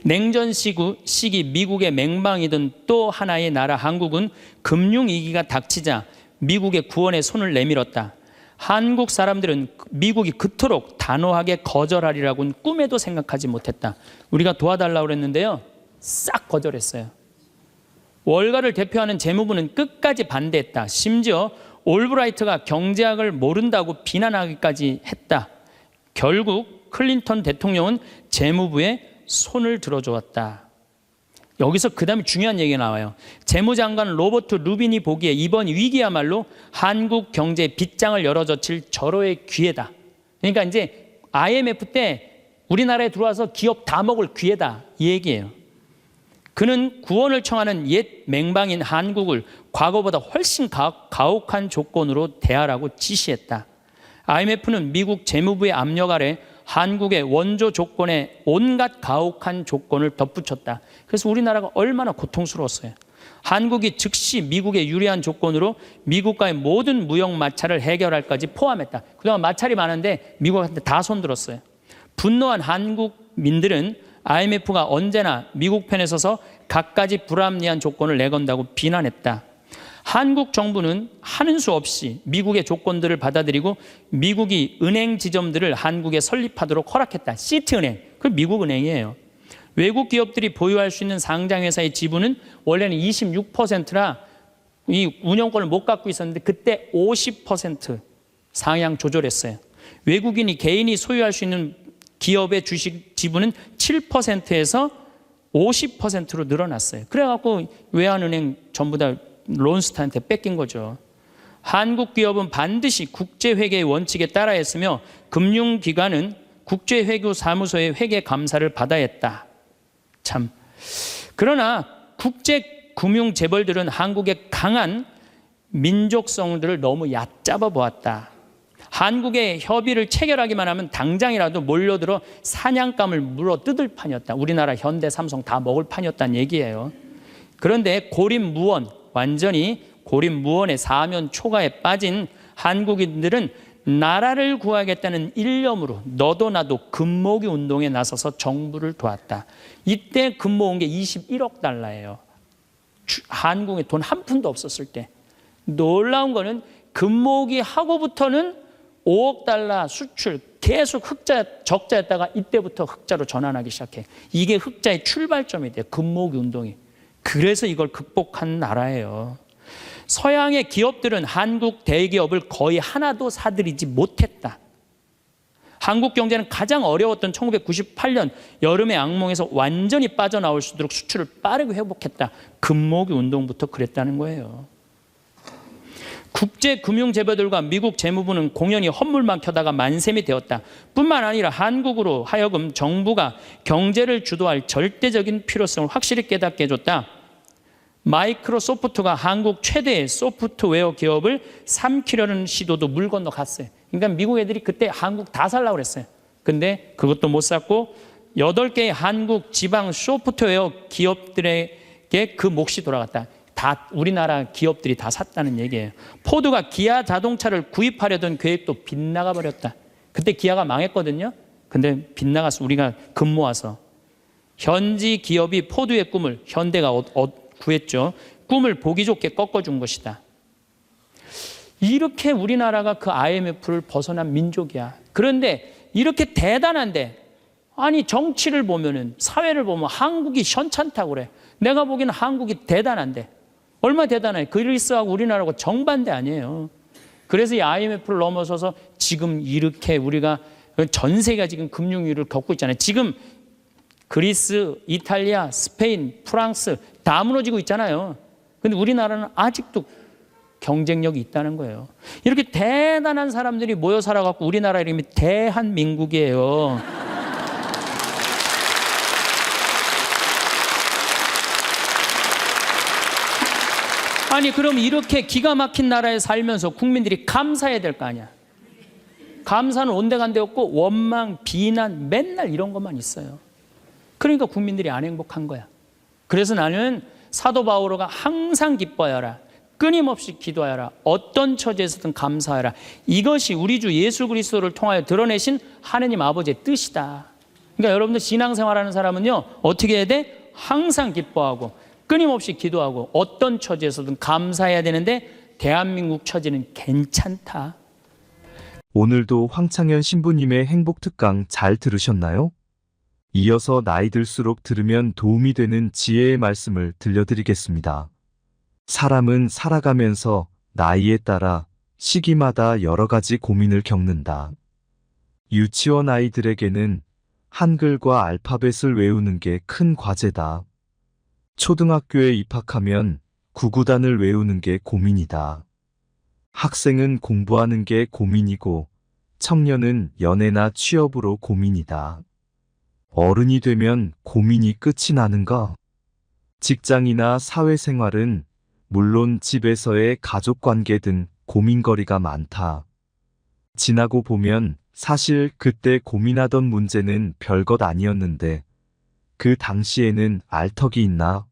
냉전 시기 미국의 맹방이던 또 하나의 나라 한국은 금융위기가 닥치자 미국의 구원에 손을 내밀었다. 한국 사람들은 미국이 그토록 단호하게 거절하리라고는 꿈에도 생각하지 못했다. 우리가 도와달라고 그랬는데요, 싹 거절했어요. 월가를 대표하는 재무부는 끝까지 반대했다. 심지어 올브라이트가 경제학을 모른다고 비난하기까지 했다. 결국 클린턴 대통령은 재무부에 손을 들어주었다. 여기서 그 다음에 중요한 얘기가 나와요. 재무장관 로버트 루빈이 보기에 이번 위기야말로 한국 경제의 빗장을 열어젖힐 절호의 기회다. 그러니까 이제 IMF 때 우리나라에 들어와서 기업 다 먹을 기회다, 이 얘기예요. 그는 구원을 청하는 옛 맹방인 한국을 과거보다 훨씬 가혹한 조건으로 대하라고 지시했다. IMF는 미국 재무부의 압력 아래 한국의 원조 조건에 온갖 가혹한 조건을 덧붙였다. 그래서 우리나라가 얼마나 고통스러웠어요. 한국이 즉시 미국에 유리한 조건으로 미국과의 모든 무역 마찰을 해결할까지 포함했다. 그동안 마찰이 많은데 미국한테 다 손들었어요. 분노한 한국민들은 IMF가 언제나 미국 편에 서서 갖가지 불합리한 조건을 내건다고 비난했다. 한국 정부는 하는 수 없이 미국의 조건들을 받아들이고 미국이 은행 지점들을 한국에 설립하도록 허락했다. 시티은행, 그 미국 은행이에요. 외국 기업들이 보유할 수 있는 상장회사의 지분은 원래는 26%라 이 운영권을 못 갖고 있었는데 그때 50% 상향 조절했어요. 외국인이 개인이 소유할 수 있는 기업의 주식 지분은 7%에서 50%로 늘어났어요. 그래갖고 외환은행 전부 다 론스타한테 뺏긴 거죠. 한국 기업은 반드시 국제회계의 원칙에 따라 했으며 금융기관은 국제회계사무소의 회계 감사를 받아야 했다. 참. 그러나 국제금융재벌들은 한국의 강한 민족성들을 너무 얕잡아 보았다. 한국의 협의를 체결하기만 하면 당장이라도 몰려들어 사냥감을 물어 뜯을 판이었다. 우리나라 현대, 삼성 다 먹을 판이었다는 얘기예요. 그런데 고립무원, 완전히 고립무원의 사면 초가에 빠진 한국인들은 나라를 구하겠다는 일념으로 너도 나도 금모기 운동에 나서서 정부를 도왔다. 이때 금 모은 게 21억 달러예요. 한국에 돈 한 푼도 없었을 때. 놀라운 거는 금 모으기 하고부터는 5억 달러 수출 계속 적자였다가 이때부터 흑자로 전환하기 시작해. 이게 흑자의 출발점이 돼요. 금 모으기 운동이. 그래서 이걸 극복한 나라예요. 서양의 기업들은 한국 대기업을 거의 하나도 사들이지 못했다. 한국 경제는 가장 어려웠던 1998년 여름의 악몽에서 완전히 빠져나올 수 있도록 수출을 빠르게 회복했다. 금모으기 운동부터 그랬다는 거예요. 국제금융재벌들과 미국 재무부는 공연히 헛물만 켜다가 만셈이 되었다. 뿐만 아니라 한국으로 하여금 정부가 경제를 주도할 절대적인 필요성을 확실히 깨닫게 해줬다. 마이크로소프트가 한국 최대의 소프트웨어 기업을 삼키려는 시도도 물 건너 갔어요. 그러니까 미국 애들이 그때 한국 다 살라고 그랬어요. 근데 그것도 못 샀고 8개의 한국 지방 소프트웨어 기업들에게 그 몫이 돌아갔다. 다 우리나라 기업들이 다 샀다는 얘기예요. 포드가 기아 자동차를 구입하려던 계획도 빗나가 버렸다. 그때 기아가 망했거든요. 근데 빗나갔어. 우리가 금 모아서. 현지 기업이 포드의 꿈을 현대가 구했죠. 꿈을 보기 좋게 꺾어준 것이다. 이렇게 우리나라가 그 IMF를 벗어난 민족이야. 그런데 이렇게 대단한데 아니 정치를 보면은 사회를 보면 한국이 현찮다고 그래. 내가 보기에는 한국이 대단한데 얼마나 대단해. 그리스하고 우리나라하고 정반대 아니에요. 그래서 이 IMF를 넘어서서 지금 이렇게 우리가 전 세계가 지금 금융위기를 겪고 있잖아요. 지금 그리스, 이탈리아, 스페인, 프랑스 다 무너지고 있잖아요. 근데 우리나라는 아직도 경쟁력이 있다는 거예요. 이렇게 대단한 사람들이 모여 살아갖고 우리나라 이름이 대한민국이에요. 아니 그럼 이렇게 기가 막힌 나라에 살면서 국민들이 감사해야 될 거 아니야. 감사는 온데간데 없고 원망, 비난 맨날 이런 것만 있어요. 그러니까 국민들이 안 행복한 거야. 그래서 나는 사도 바오로가 항상 기뻐하여라. 끊임없이 기도하여라. 어떤 처지에서든 감사하여라. 이것이 우리 주 예수 그리스도를 통하여 드러내신 하느님 아버지의 뜻이다. 그러니까 여러분들 신앙생활하는 사람은요. 어떻게 해야 돼? 항상 기뻐하고 끊임없이 기도하고 어떤 처지에서든 감사해야 되는데 대한민국 처지는 괜찮다. 오늘도 황창현 신부님의 행복특강 잘 들으셨나요? 이어서 나이 들수록 들으면 도움이 되는 지혜의 말씀을 들려드리겠습니다. 사람은 살아가면서 나이에 따라 시기마다 여러 가지 고민을 겪는다. 유치원 아이들에게는 한글과 알파벳을 외우는 게 큰 과제다. 초등학교에 입학하면 구구단을 외우는 게 고민이다. 학생은 공부하는 게 고민이고 청년은 연애나 취업으로 고민이다. 어른이 되면 고민이 끝이 나는가? 직장이나 사회생활은 물론 집에서의 가족관계 등 고민거리가 많다. 지나고 보면 사실 그때 고민하던 문제는 별것 아니었는데 그 당시에는 알턱이 있나?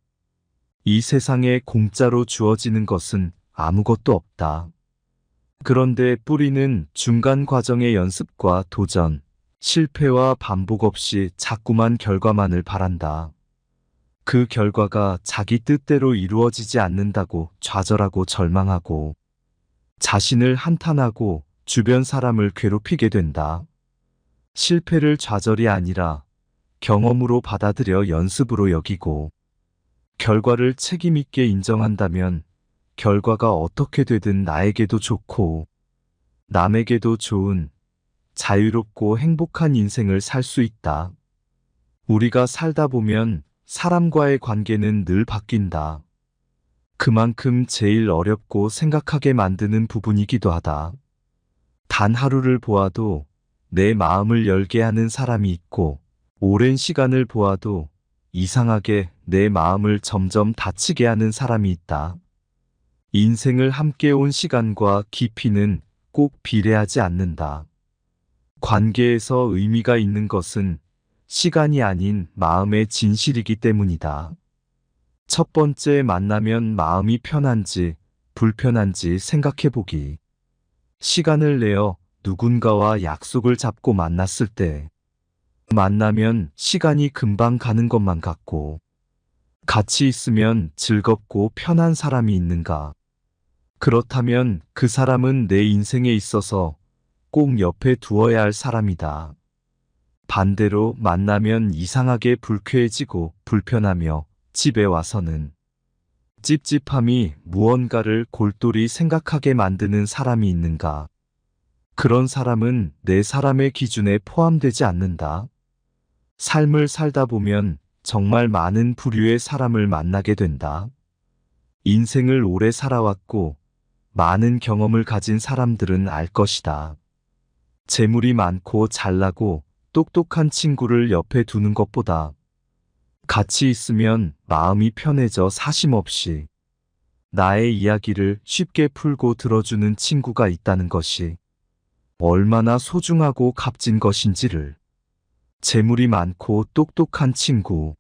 이 세상에 공짜로 주어지는 것은 아무것도 없다. 그런데 뿌리는 중간 과정의 연습과 도전, 실패와 반복 없이 자꾸만 결과만을 바란다. 그 결과가 자기 뜻대로 이루어지지 않는다고 좌절하고 절망하고 자신을 한탄하고 주변 사람을 괴롭히게 된다. 실패를 좌절이 아니라 경험으로 받아들여 연습으로 여기고 결과를 책임있게 인정한다면 결과가 어떻게 되든 나에게도 좋고 남에게도 좋은 자유롭고 행복한 인생을 살 수 있다. 우리가 살다 보면 사람과의 관계는 늘 바뀐다. 그만큼 제일 어렵고 생각하게 만드는 부분이기도 하다. 단 하루를 보아도 내 마음을 열게 하는 사람이 있고 오랜 시간을 보아도 이상하게 내 마음을 점점 다치게 하는 사람이 있다. 인생을 함께 온 시간과 깊이는 꼭 비례하지 않는다. 관계에서 의미가 있는 것은 시간이 아닌 마음의 진실이기 때문이다. 첫 번째 만나면 마음이 편한지 불편한지 생각해보기. 시간을 내어 누군가와 약속을 잡고 만났을 때 만나면 시간이 금방 가는 것만 같고 같이 있으면 즐겁고 편한 사람이 있는가? 그렇다면 그 사람은 내 인생에 있어서 꼭 옆에 두어야 할 사람이다. 반대로 만나면 이상하게 불쾌해지고 불편하며 집에 와서는 찝찝함이 무언가를 골똘히 생각하게 만드는 사람이 있는가? 그런 사람은 내 사람의 기준에 포함되지 않는다. 삶을 살다 보면 정말 많은 부류의 사람을 만나게 된다. 인생을 오래 살아왔고 많은 경험을 가진 사람들은 알 것이다. 재물이 많고 잘나고 똑똑한 친구를 옆에 두는 것보다 같이 있으면 마음이 편해져 사심 없이 나의 이야기를 쉽게 풀고 들어주는 친구가 있다는 것이 얼마나 소중하고 값진 것인지를. 재물이 많고 똑똑한 친구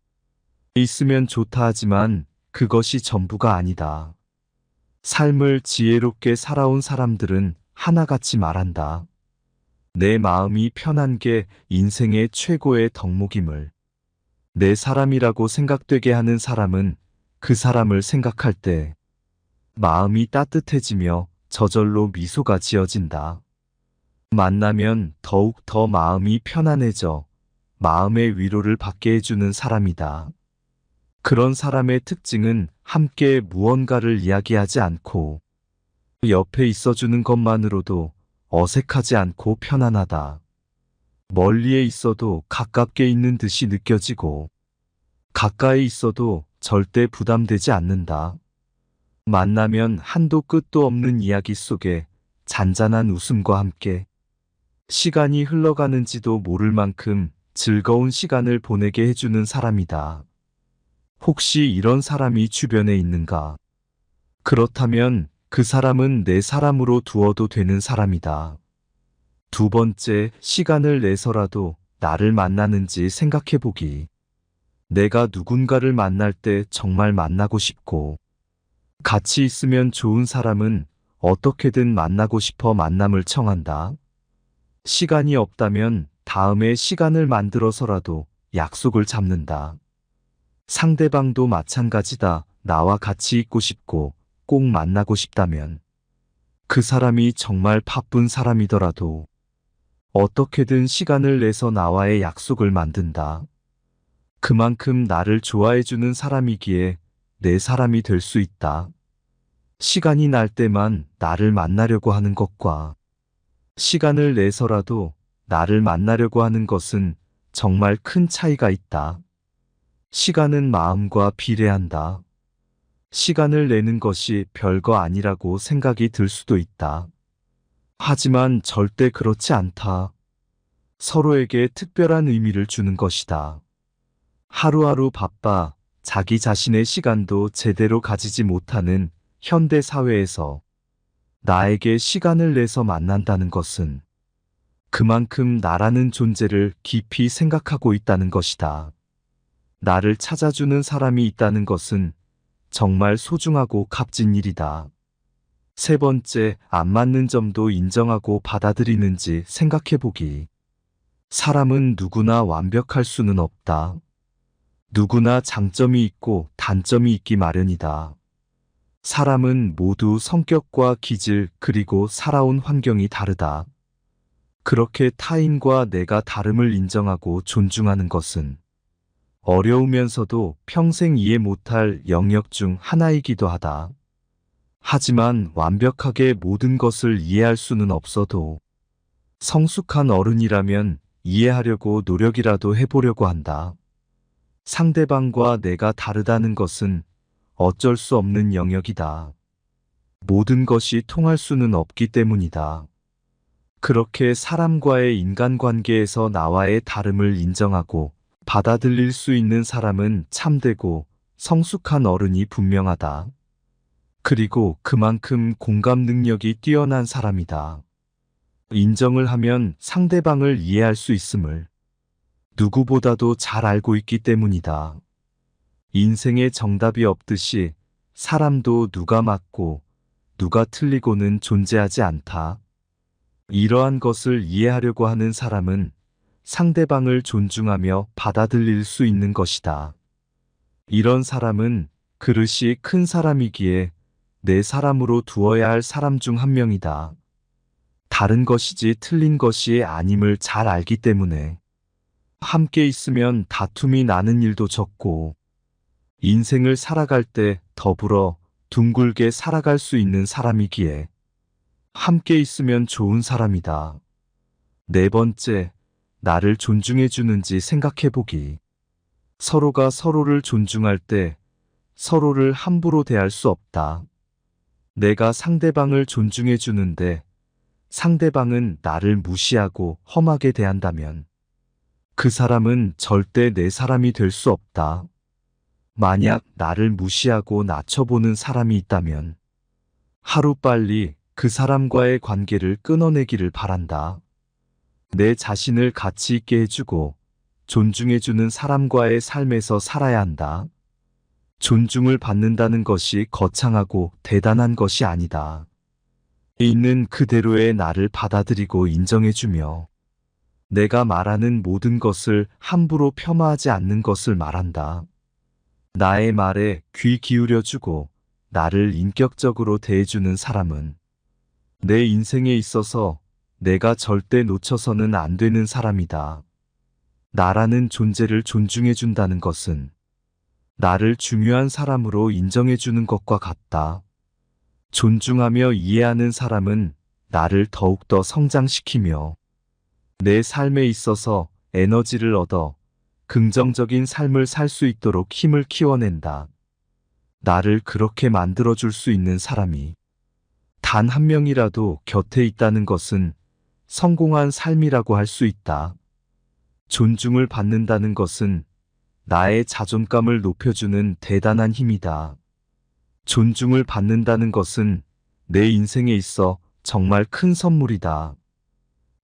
있으면 좋다 하지만 그것이 전부가 아니다. 삶을 지혜롭게 살아온 사람들은 하나같이 말한다. 내 마음이 편한 게 인생의 최고의 덕목임을. 내 사람이라고 생각되게 하는 사람은 그 사람을 생각할 때 마음이 따뜻해지며 저절로 미소가 지어진다. 만나면 더욱 더 마음이 편안해져 마음의 위로를 받게 해주는 사람이다. 그런 사람의 특징은 함께 무언가를 이야기하지 않고 옆에 있어주는 것만으로도 어색하지 않고 편안하다. 멀리에 있어도 가깝게 있는 듯이 느껴지고 가까이 있어도 절대 부담되지 않는다. 만나면 한도 끝도 없는 이야기 속에 잔잔한 웃음과 함께 시간이 흘러가는지도 모를 만큼 즐거운 시간을 보내게 해주는 사람이다. 혹시 이런 사람이 주변에 있는가? 그렇다면 그 사람은 내 사람으로 두어도 되는 사람이다. 두 번째, 시간을 내서라도 나를 만나는지 생각해보기. 내가 누군가를 만날 때 정말 만나고 싶고 같이 있으면 좋은 사람은 어떻게든 만나고 싶어 만남을 청한다. 시간이 없다면 다음에 시간을 만들어서라도 약속을 잡는다. 상대방도 마찬가지다. 나와 같이 있고 싶고 꼭 만나고 싶다면 그 사람이 정말 바쁜 사람이더라도 어떻게든 시간을 내서 나와의 약속을 만든다. 그만큼 나를 좋아해주는 사람이기에 내 사람이 될 수 있다. 시간이 날 때만 나를 만나려고 하는 것과 시간을 내서라도 나를 만나려고 하는 것은 정말 큰 차이가 있다. 시간은 마음과 비례한다. 시간을 내는 것이 별거 아니라고 생각이 들 수도 있다. 하지만 절대 그렇지 않다. 서로에게 특별한 의미를 주는 것이다. 하루하루 바빠 자기 자신의 시간도 제대로 가지지 못하는 현대 사회에서 나에게 시간을 내서 만난다는 것은 그만큼 나라는 존재를 깊이 생각하고 있다는 것이다. 나를 찾아주는 사람이 있다는 것은 정말 소중하고 값진 일이다. 세 번째, 안 맞는 점도 인정하고 받아들이는지 생각해보기. 사람은 누구나 완벽할 수는 없다. 누구나 장점이 있고 단점이 있기 마련이다. 사람은 모두 성격과 기질 그리고 살아온 환경이 다르다. 그렇게 타인과 내가 다름을 인정하고 존중하는 것은 어려우면서도 평생 이해 못할 영역 중 하나이기도 하다. 하지만 완벽하게 모든 것을 이해할 수는 없어도 성숙한 어른이라면 이해하려고 노력이라도 해보려고 한다. 상대방과 내가 다르다는 것은 어쩔 수 없는 영역이다. 모든 것이 통할 수는 없기 때문이다. 그렇게 사람과의 인간관계에서 나와의 다름을 인정하고 받아들일 수 있는 사람은 참되고 성숙한 어른이 분명하다. 그리고 그만큼 공감 능력이 뛰어난 사람이다. 인정을 하면 상대방을 이해할 수 있음을 누구보다도 잘 알고 있기 때문이다. 인생에 정답이 없듯이 사람도 누가 맞고 누가 틀리고는 존재하지 않다. 이러한 것을 이해하려고 하는 사람은 상대방을 존중하며 받아들일 수 있는 것이다. 이런 사람은 그릇이 큰 사람이기에 내 사람으로 두어야 할 사람 중 한 명이다. 다른 것이지 틀린 것이 아님을 잘 알기 때문에 함께 있으면 다툼이 나는 일도 적고 인생을 살아갈 때 더불어 둥글게 살아갈 수 있는 사람이기에 함께 있으면 좋은 사람이다. 네 번째, 나를 존중해 주는지 생각해 보기. 서로가 서로를 존중할 때 서로를 함부로 대할 수 없다. 내가 상대방을 존중해 주는데 상대방은 나를 무시하고 험하게 대한다면 그 사람은 절대 내 사람이 될 수 없다. 만약 나를 무시하고 낮춰보는 사람이 있다면 하루빨리 그 사람과의 관계를 끊어내기를 바란다. 내 자신을 가치 있게 해주고 존중해주는 사람과의 삶에서 살아야 한다. 존중을 받는다는 것이 거창하고 대단한 것이 아니다. 있는 그대로의 나를 받아들이고 인정해주며 내가 말하는 모든 것을 함부로 폄하하지 않는 것을 말한다. 나의 말에 귀 기울여주고 나를 인격적으로 대해주는 사람은 내 인생에 있어서 내가 절대 놓쳐서는 안 되는 사람이다. 나라는 존재를 존중해준다는 것은 나를 중요한 사람으로 인정해주는 것과 같다. 존중하며 이해하는 사람은 나를 더욱더 성장시키며 내 삶에 있어서 에너지를 얻어 긍정적인 삶을 살 수 있도록 힘을 키워낸다. 나를 그렇게 만들어줄 수 있는 사람이 단 한 명이라도 곁에 있다는 것은 성공한 삶이라고 할 수 있다. 존중을 받는다는 것은 나의 자존감을 높여주는 대단한 힘이다. 존중을 받는다는 것은 내 인생에 있어 정말 큰 선물이다.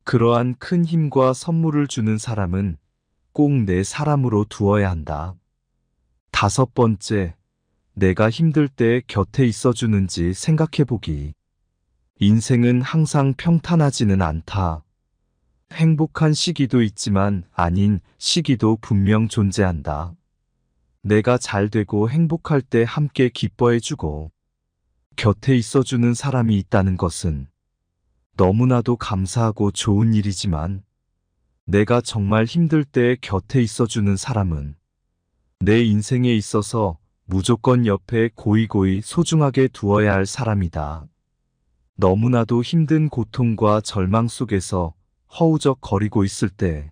그러한 큰 힘과 선물을 주는 사람은 꼭 내 사람으로 두어야 한다. 다섯 번째, 내가 힘들 때 곁에 있어주는지 생각해보기. 인생은 항상 평탄하지는 않다. 행복한 시기도 있지만 아닌 시기도 분명 존재한다. 내가 잘 되고 행복할 때 함께 기뻐해주고 곁에 있어주는 사람이 있다는 것은 너무나도 감사하고 좋은 일이지만 내가 정말 힘들 때 곁에 있어주는 사람은 내 인생에 있어서 무조건 옆에 고이고이 소중하게 두어야 할 사람이다. 너무나도 힘든 고통과 절망 속에서 허우적거리고 있을 때,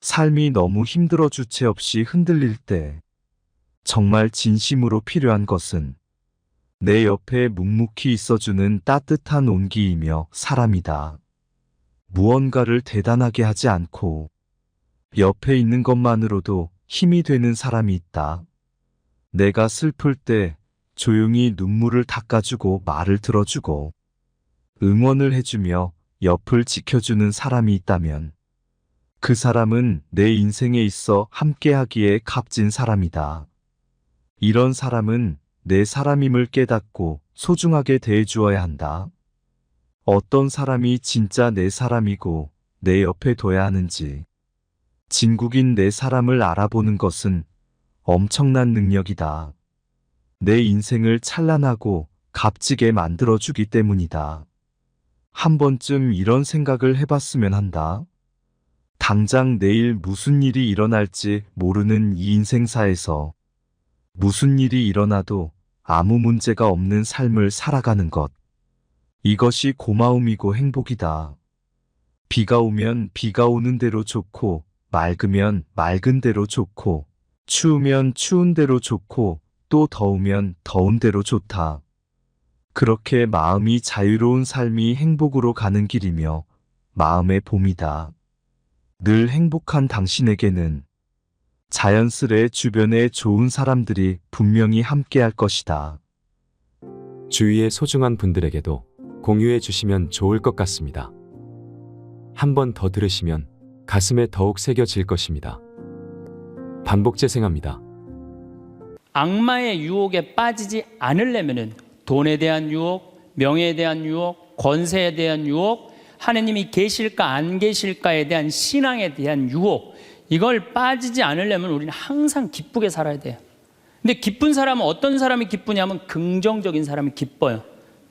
삶이 너무 힘들어 주체 없이 흔들릴 때, 정말 진심으로 필요한 것은 내 옆에 묵묵히 있어주는 따뜻한 온기이며 사람이다. 무언가를 대단하게 하지 않고 옆에 있는 것만으로도 힘이 되는 사람이 있다. 내가 슬플 때 조용히 눈물을 닦아주고 말을 들어주고 응원을 해주며 옆을 지켜주는 사람이 있다면 그 사람은 내 인생에 있어 함께하기에 값진 사람이다. 이런 사람은 내 사람임을 깨닫고 소중하게 대해주어야 한다. 어떤 사람이 진짜 내 사람이고 내 옆에 둬야 하는지 진국인 내 사람을 알아보는 것은 엄청난 능력이다. 내 인생을 찬란하고 값지게 만들어주기 때문이다. 한 번쯤 이런 생각을 해봤으면 한다. 당장 내일 무슨 일이 일어날지 모르는 이 인생사에서 무슨 일이 일어나도 아무 문제가 없는 삶을 살아가는 것. 이것이 고마움이고 행복이다. 비가 오면 비가 오는 대로 좋고, 맑으면 맑은 대로 좋고, 추우면 추운 대로 좋고, 또 더우면 더운 대로 좋다. 그렇게 마음이 자유로운 삶이 행복으로 가는 길이며 마음의 봄이다. 늘 행복한 당신에게는 자연스레 주변에 좋은 사람들이 분명히 함께할 것이다. 주위의 소중한 분들에게도 공유해 주시면 좋을 것 같습니다. 한 번 더 들으시면 가슴에 더욱 새겨질 것입니다. 반복 재생합니다. 악마의 유혹에 빠지지 않으려면은 돈에 대한 유혹, 명예에 대한 유혹, 권세에 대한 유혹, 하느님이 계실까 안 계실까에 대한 신앙에 대한 유혹, 이걸 빠지지 않으려면 우리는 항상 기쁘게 살아야 돼요. 근데 기쁜 사람은 어떤 사람이 기쁘냐면 긍정적인 사람이 기뻐요.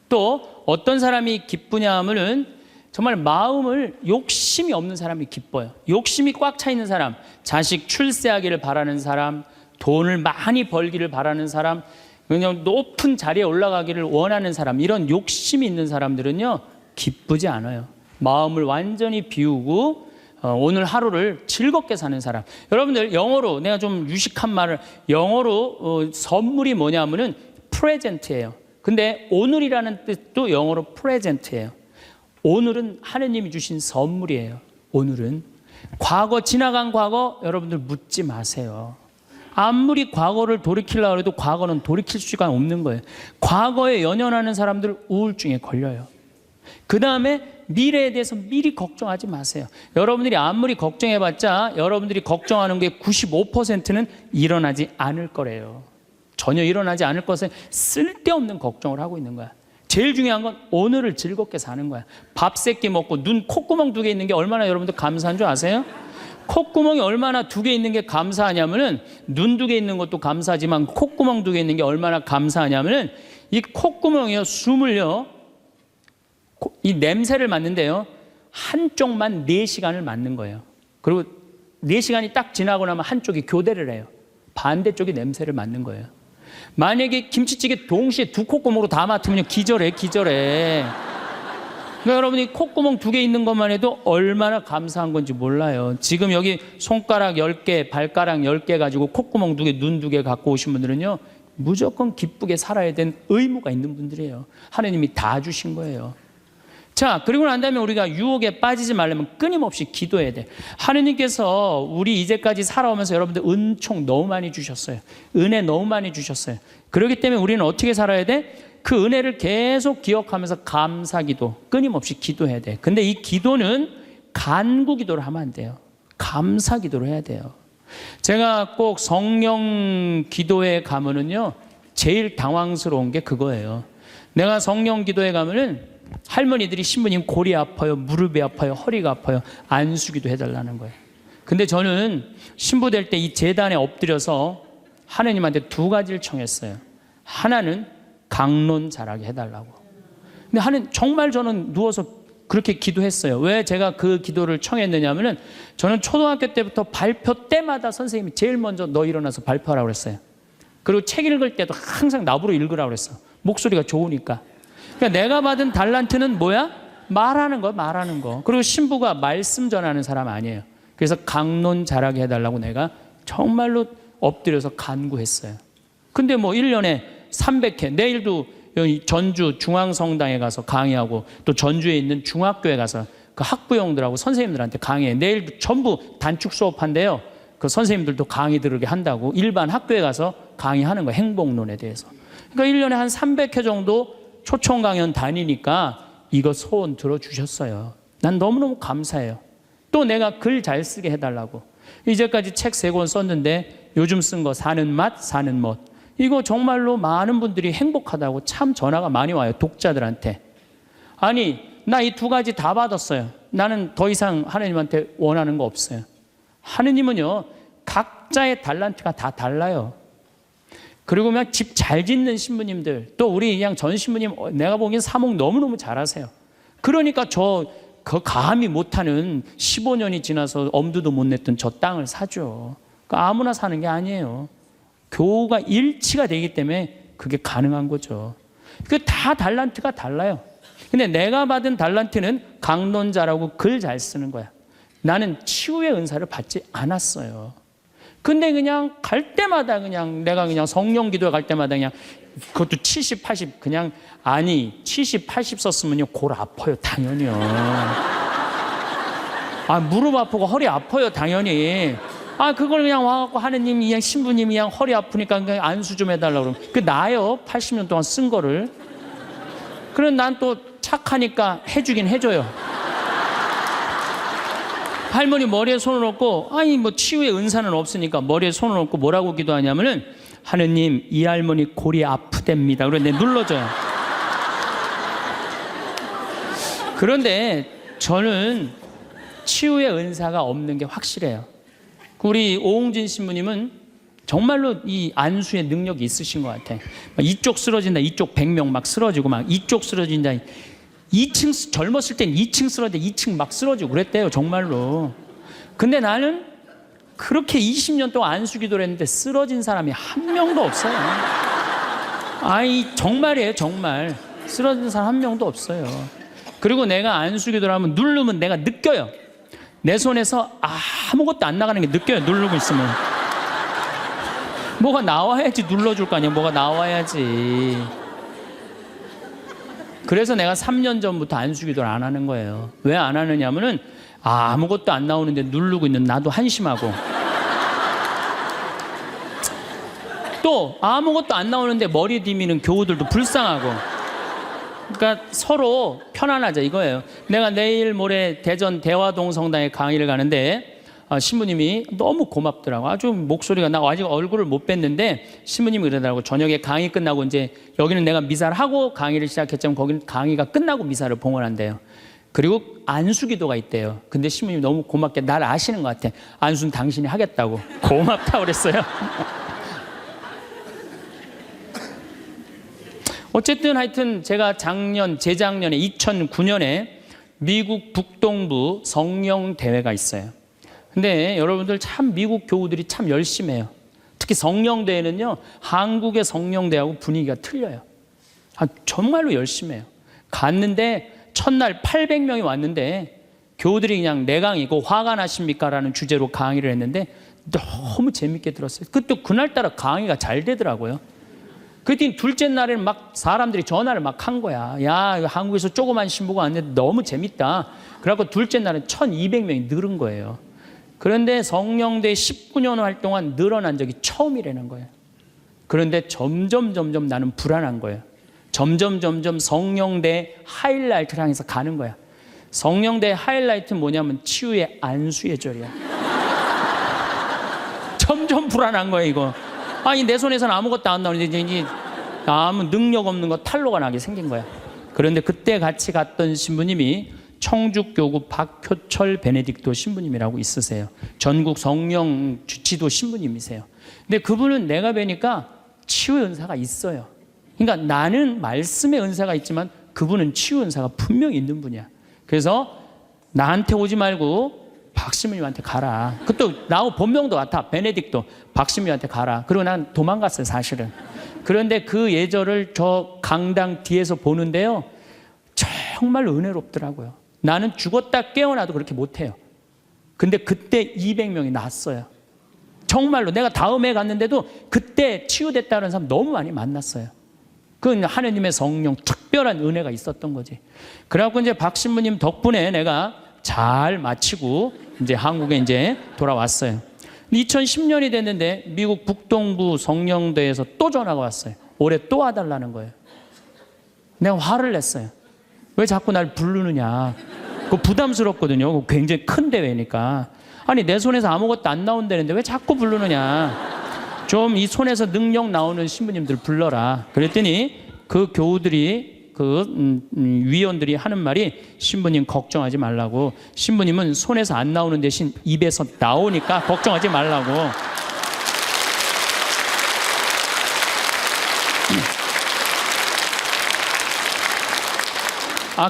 또 어떤 사람이 기쁘냐 하면은 정말 마음을 욕심이 없는 사람이 기뻐요. 욕심이 꽉 차 있는 사람, 자식 출세하기를 바라는 사람, 돈을 많이 벌기를 바라는 사람, 그냥 높은 자리에 올라가기를 원하는 사람, 이런 욕심이 있는 사람들은요 기쁘지 않아요. 마음을 완전히 비우고 오늘 하루를 즐겁게 사는 사람. 여러분들 영어로 내가 좀 유식한 말을 영어로 선물이 뭐냐면은 프레젠트예요. 근데 오늘이라는 뜻도 영어로 프레젠트예요. 오늘은 하느님이 주신 선물이에요. 오늘은 과거 지나간 과거 여러분들 묻지 마세요. 아무리 과거를 돌이키려고 해도 과거는 돌이킬 수가 없는 거예요. 과거에 연연하는 사람들 우울증에 걸려요. 그 다음에 미래에 대해서 미리 걱정하지 마세요. 여러분들이 아무리 걱정해봤자 여러분들이 걱정하는 게 95%는 일어나지 않을 거래요. 전혀 일어나지 않을 것에 쓸데없는 걱정을 하고 있는 거야. 제일 중요한 건 오늘을 즐겁게 사는 거야. 밥 세끼 먹고 눈 콧구멍 2개 있는 게 얼마나 여러분들 감사한 줄 아세요? 콧구멍이 얼마나 2개 있는 게 감사하냐면은 눈 2개 있는 것도 감사하지만 콧구멍 2개 있는 게 얼마나 감사하냐면은 이 콧구멍이요 숨을요 이 냄새를 맡는데요 한쪽만 4시간을 맡는 거예요. 그리고 4시간이 딱 지나고 나면 한쪽이 교대를 해요. 반대쪽이 냄새를 맡는 거예요. 만약에 김치찌개 동시에 2 콧구멍으로 다 맡으면 기절해. 그러니까 여러분이 콧구멍 2개 있는 것만 해도 얼마나 감사한 건지 몰라요. 지금 여기 손가락 10개, 발가락 10개 가지고 콧구멍 2개, 눈 2개 갖고 오신 분들은요 무조건 기쁘게 살아야 되는 의무가 있는 분들이에요. 하나님이 다 주신 거예요. 자, 그리고 난 다음에 우리가 유혹에 빠지지 말려면 끊임없이 기도해야 돼. 하느님께서 우리 이제까지 살아오면서 여러분들 은총 너무 많이 주셨어요. 은혜 너무 많이 주셨어요. 그렇기 때문에 우리는 어떻게 살아야 돼? 그 은혜를 계속 기억하면서 감사기도 끊임없이 기도해야 돼. 근데 이 기도는 간구 기도를 하면 안 돼요. 감사 기도를 해야 돼요. 제가 꼭 성령 기도에 가면은요 제일 당황스러운 게 그거예요. 내가 성령 기도에 가면은 할머니들이 신부님 골이 아파요, 무릎이 아파요, 허리가 아파요, 안수기도 해달라는 거예요. 근데 저는 신부 될 때 이 제단에 엎드려서 하느님한테 2가지를 청했어요. 하나는 강론 잘하게 해달라고. 근데 정말 저는 누워서 그렇게 기도했어요. 왜 제가 그 기도를 청했느냐면은 저는 초등학교 때부터 발표 때마다 선생님이 제일 먼저 너 일어나서 발표하라고 그랬어요. 그리고 책 읽을 때도 항상 나보러 읽으라고 그랬어. 목소리가 좋으니까. 그러니까 내가 받은 달란트는 뭐야? 말하는 거. 그리고 신부가 말씀 전하는 사람 아니에요. 그래서 강론 잘하게 해달라고 내가 정말로 엎드려서 간구했어요. 근데 뭐 1년에 300회, 내일도 여기 전주 중앙성당에 가서 강의하고 또 전주에 있는 중학교에 가서 그 학부형들하고 선생님들한테 강의해. 내일 전부 단축 수업한대요. 그 선생님들도 강의 들으게 한다고 일반 학교에 가서 강의하는 거예요. 행복론에 대해서. 그러니까 1년에 한 300회 정도 초청 강연 다니니까 이거 소원 들어주셨어요. 난 너무너무 감사해요. 또 내가 글 잘 쓰게 해달라고. 이제까지 책 3권 썼는데 요즘 쓴 거 사는 맛, 사는 멋. 이거 정말로 많은 분들이 행복하다고 참 전화가 많이 와요. 독자들한테. 아니 나 이 2가지 다 받았어요. 나는 더 이상 하나님한테 원하는 거 없어요. 하느님은요 각자의 달란트가 다 달라요. 그리고 막 집 잘 짓는 신부님들, 또 우리 그냥 전 신부님 내가 보기엔 사목 너무너무 잘하세요. 그러니까 그 감히 못하는 15년이 지나서 엄두도 못 냈던 저 땅을 사죠. 그러니까 아무나 사는 게 아니에요. 교우가 일치가 되기 때문에 그게 가능한 거죠. 그 다 달란트가 달라요. 근데 내가 받은 달란트는 강론자라고 글 잘 쓰는 거야. 나는 치유의 은사를 받지 않았어요. 근데 그냥 갈 때마다 내가 성령 기도에 갈 때마다 그것도 70, 80 아니 70, 80 썼으면요 골 아파요 당연히요. 무릎 아프고 허리 아파요 당연히. 그걸 그냥 와갖고 하느님이 그냥 신부님이 그냥 허리 아프니까 그냥 안수 좀 해달라고 그러면 그 나요 80년 동안 쓴 거를. 그럼 난 또 착하니까 해주긴 해줘요. 할머니 머리에 손을 얹고 뭐 치유의 은사는 없으니까 머리에 손을 얹고 뭐라고 기도하냐면은 하느님 이 할머니 골이 아프답니다. 그런데 눌러줘요. 그런데 저는 치유의 은사가 없는 게 확실해요. 우리 오홍진 신부님은 정말로 이 안수의 능력이 있으신 것 같아. 이쪽 쓰러진다, 이쪽 100명 막 쓰러지고 막 이쪽 쓰러진다. 2층 젊었을 땐 2층 쓰러졌는데 2층 막 쓰러지고 그랬대요 정말로. 근데 나는 그렇게 20년 동안 안수기도를 했는데 쓰러진 사람이 한 명도 없어요. 정말이에요 정말. 쓰러진 사람 한 명도 없어요. 그리고 내가 안수기도를 하면 누르면 내가 느껴요. 내 손에서 아무것도 안 나가는 게 느껴요. 누르고 있으면. 뭐가 나와야지 눌러줄 거 아니야. 뭐가 나와야지. 그래서 내가 3년 전부터 안수기도를 안 하는 거예요. 왜 안 하느냐면은 아무것도 안 나오는데 누르고 있는 나도 한심하고, 또 아무것도 안 나오는데 머리 디미는 교우들도 불쌍하고. 그러니까 서로 편안하자 이거예요. 내가 내일 모레 대전 대화동 성당에 강의를 가는데 신부님이 너무 고맙더라고. 아주 목소리가, 나 아직 얼굴을 못 뵀는데 신부님이 그러더라고. 저녁에 강의 끝나고 이제 여기는 내가 미사를 하고 강의를 시작했지만 거기는 강의가 끝나고 미사를 봉헌한대요. 그리고 안수기도가 있대요. 근데 신부님이 너무 고맙게 날 아시는 것 같아. 안수는 당신이 하겠다고. 고맙다고 그랬어요. 어쨌든 하여튼 제가 재작년에 2009년에 미국 북동부 성령 대회가 있어요. 근데 여러분들 참 미국 교우들이 참 열심히 해요. 특히 성령 대회는요, 한국의 성령 대회하고 분위기가 틀려요. 정말로 열심히 해요. 갔는데 첫날 800명이 왔는데 교우들이 그냥 내강이고 화가 나십니까? 라는 주제로 강의를 했는데 너무 재밌게 들었어요. 그때 그날따라 강의가 잘 되더라고요. 그랬더니 둘째 날에는 막 사람들이 전화를 막 한 거야. 야, 한국에서 조그만 신부가 왔는데 너무 재밌다. 그래갖고 둘째 날은 1200명이 늘은 거예요. 그런데 성령대 19년 활동한 늘어난 적이 처음이라는 거예요. 그런데 점점 나는 불안한 거예요. 점점 성령대 하이라이트를 향해서 가는 거야. 성령대 하이라이트는 뭐냐면 치유의 안수의 절이야. 점점 불안한 거예요, 이거. 아니, 내 손에서는 아무것도 안 나오는데 이제 아무 능력 없는 거 탄로가 나게 생긴 거야. 그런데 그때 같이 갔던 신부님이 청주교구 박효철 베네딕토 신부님이라고 있으세요. 전국 성령 주치도 신부님이세요. 근데 그분은 내가 뵈니까 치유의 은사가 있어요. 그러니까 나는 말씀의 은사가 있지만 그분은 치유 은사가 분명히 있는 분이야. 그래서 나한테 오지 말고 박신부님한테 가라. 그것도 나하고 본명도 같아. 베네딕토. 박신부님한테 가라. 그리고 난 도망갔어요, 사실은. 그런데 그 예절을 저 강당 뒤에서 보는데요, 정말 은혜롭더라고요. 나는 죽었다 깨어나도 그렇게 못해요. 근데 그때 200명이 났어요. 정말로 내가 다음에 갔는데도 그때 치유됐다는 사람 너무 많이 만났어요. 그건 하느님의 성령 특별한 은혜가 있었던 거지. 그래갖고 이제 박 신부님 덕분에 내가 잘 마치고 이제 한국에 이제 돌아왔어요. 2010년이 됐는데 미국 북동부 성령대에서 또 전화가 왔어요. 올해 또 와달라는 거예요. 내가 화를 냈어요. 왜 자꾸 날 부르느냐. 그거 부담스럽거든요. 그거 굉장히 큰 대회니까. 아니, 내 손에서 아무것도 안 나온다는데 왜 자꾸 부르느냐. 좀 이 손에서 능력 나오는 신부님들 불러라. 그랬더니 그 교우들이 위원들이 하는 말이, 신부님 걱정하지 말라고. 신부님은 손에서 안 나오는 대신 입에서 나오니까 걱정하지 말라고.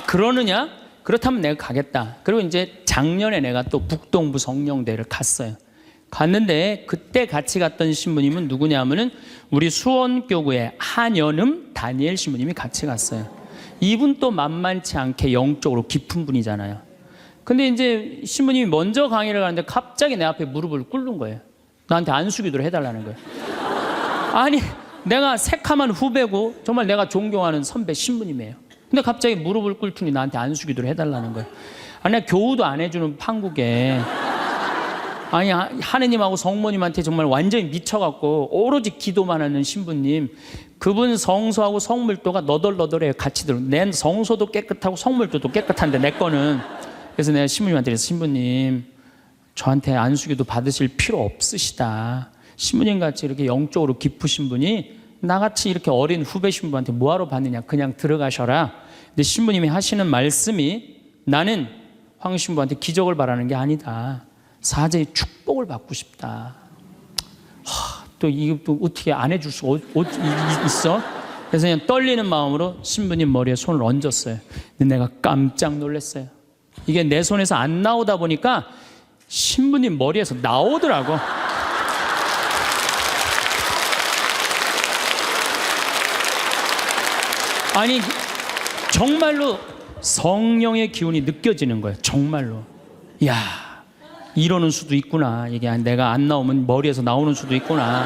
그러느냐? 그렇다면 내가 가겠다. 그리고 이제 작년에 내가 또 북동부 성령대를 갔어요. 갔는데 그때 같이 갔던 신부님은 누구냐면은 우리 수원교구의 한연음 다니엘 신부님이 같이 갔어요. 이분 또 만만치 않게 영적으로 깊은 분이잖아요. 근데 이제 신부님이 먼저 강의를 가는데 갑자기 내 앞에 무릎을 꿇는 거예요. 나한테 안수기도를 해달라는 거예요. 아니, 내가 새카만 후배고 정말 내가 존경하는 선배 신부님이에요. 근데 갑자기 무릎을 꿇더니 나한테 안수기도를 해달라는 거예요. 내가 교우도 안 해주는 판국에, 아니, 하느님하고 성모님한테 정말 완전히 미쳐갖고 오로지 기도만 하는 신부님, 그분 성소하고 성물도가 너덜너덜해요. 같이 들어. 내 성소도 깨끗하고 성물도도 깨끗한데 내 거는. 그래서 내가 신부님한테 그래서, 신부님 저한테 안수기도 받으실 필요 없으시다. 신부님 같이 이렇게 영적으로 깊으신 분이 나같이 이렇게 어린 후배 신부한테 뭐하러 받느냐. 그냥 들어가셔라. 근데 신부님이 하시는 말씀이, 나는 황 신부한테 기적을 바라는 게 아니다. 사제의 축복을 받고 싶다. 또 이거 또 어떻게 안 해줄 수 있어? 그래서 그냥 떨리는 마음으로 신부님 머리에 손을 얹었어요. 근데 내가 깜짝 놀랐어요. 이게 내 손에서 안 나오다 보니까 신부님 머리에서 나오더라고. 정말로 성령의 기운이 느껴지는 거예요. 정말로. 야, 이러는 수도 있구나. 이게 내가 안 나오면 머리에서 나오는 수도 있구나.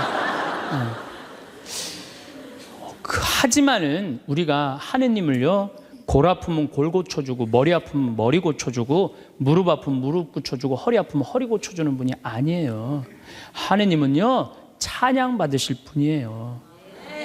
하지만은 우리가 하느님을요, 골 아프면 골 고쳐주고, 머리 아프면 머리 고쳐주고, 무릎 아프면 무릎 고쳐주고, 허리 아프면 허리 고쳐주는 분이 아니에요. 하느님은요, 찬양 받으실 분이에요.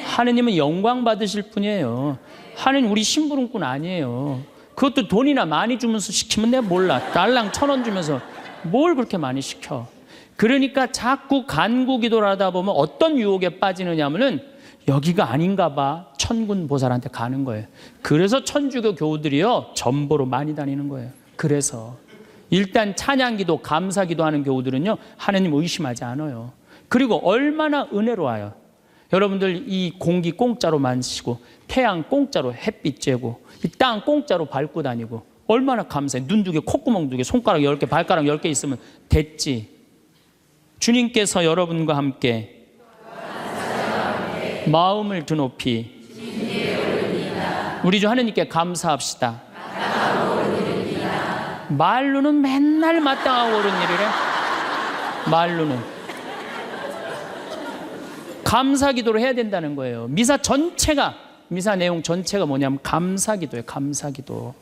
하느님은 영광 받으실 분이에요. 하느님 우리 심부름꾼 아니에요. 그것도 돈이나 많이 주면서 시키면 내가 몰라. 달랑 1,000원 주면서 뭘 그렇게 많이 시켜. 그러니까 자꾸 간구 기도를 하다 보면 어떤 유혹에 빠지느냐 하면은 여기가 아닌가 봐. 천군 보살한테 가는 거예요. 그래서 천주교 교우들이요, 전보로 많이 다니는 거예요. 그래서 일단 찬양기도 감사기도 하는 교우들은요, 하느님 의심하지 않아요. 그리고 얼마나 은혜로워요. 여러분들 이 공기 공짜로 마시고, 태양 공짜로 햇빛 쬐고, 이 땅 공짜로 밟고 다니고, 얼마나 감사해. 눈 2개, 콧구멍 2개, 손가락 10개, 발가락 10개 있으면 됐지. 주님께서 여러분과 함께 마음을 드높이 우리 주 하느님께 감사합시다. 말로는 맨날 마땅하고 옳은 일이래. 말로는 감사기도를 해야 된다는 거예요. 미사 내용 전체가 뭐냐면 감사기도예요. 감사기도.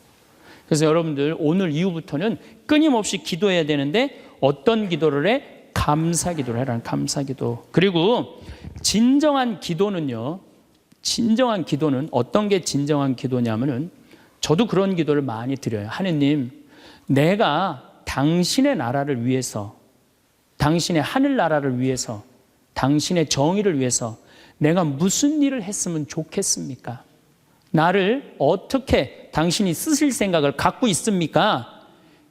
그래서 여러분들 오늘 이후부터는 끊임없이 기도해야 되는데 어떤 기도를 해? 감사기도를 해라는 감사기도. 그리고 진정한 기도는요, 진정한 기도는 어떤 게 진정한 기도냐면은, 저도 그런 기도를 많이 드려요. 하느님, 내가 당신의 나라를 위해서, 당신의 하늘나라를 위해서, 당신의 정의를 위해서 내가 무슨 일을 했으면 좋겠습니까? 나를 어떻게 당신이 쓰실 생각을 갖고 있습니까?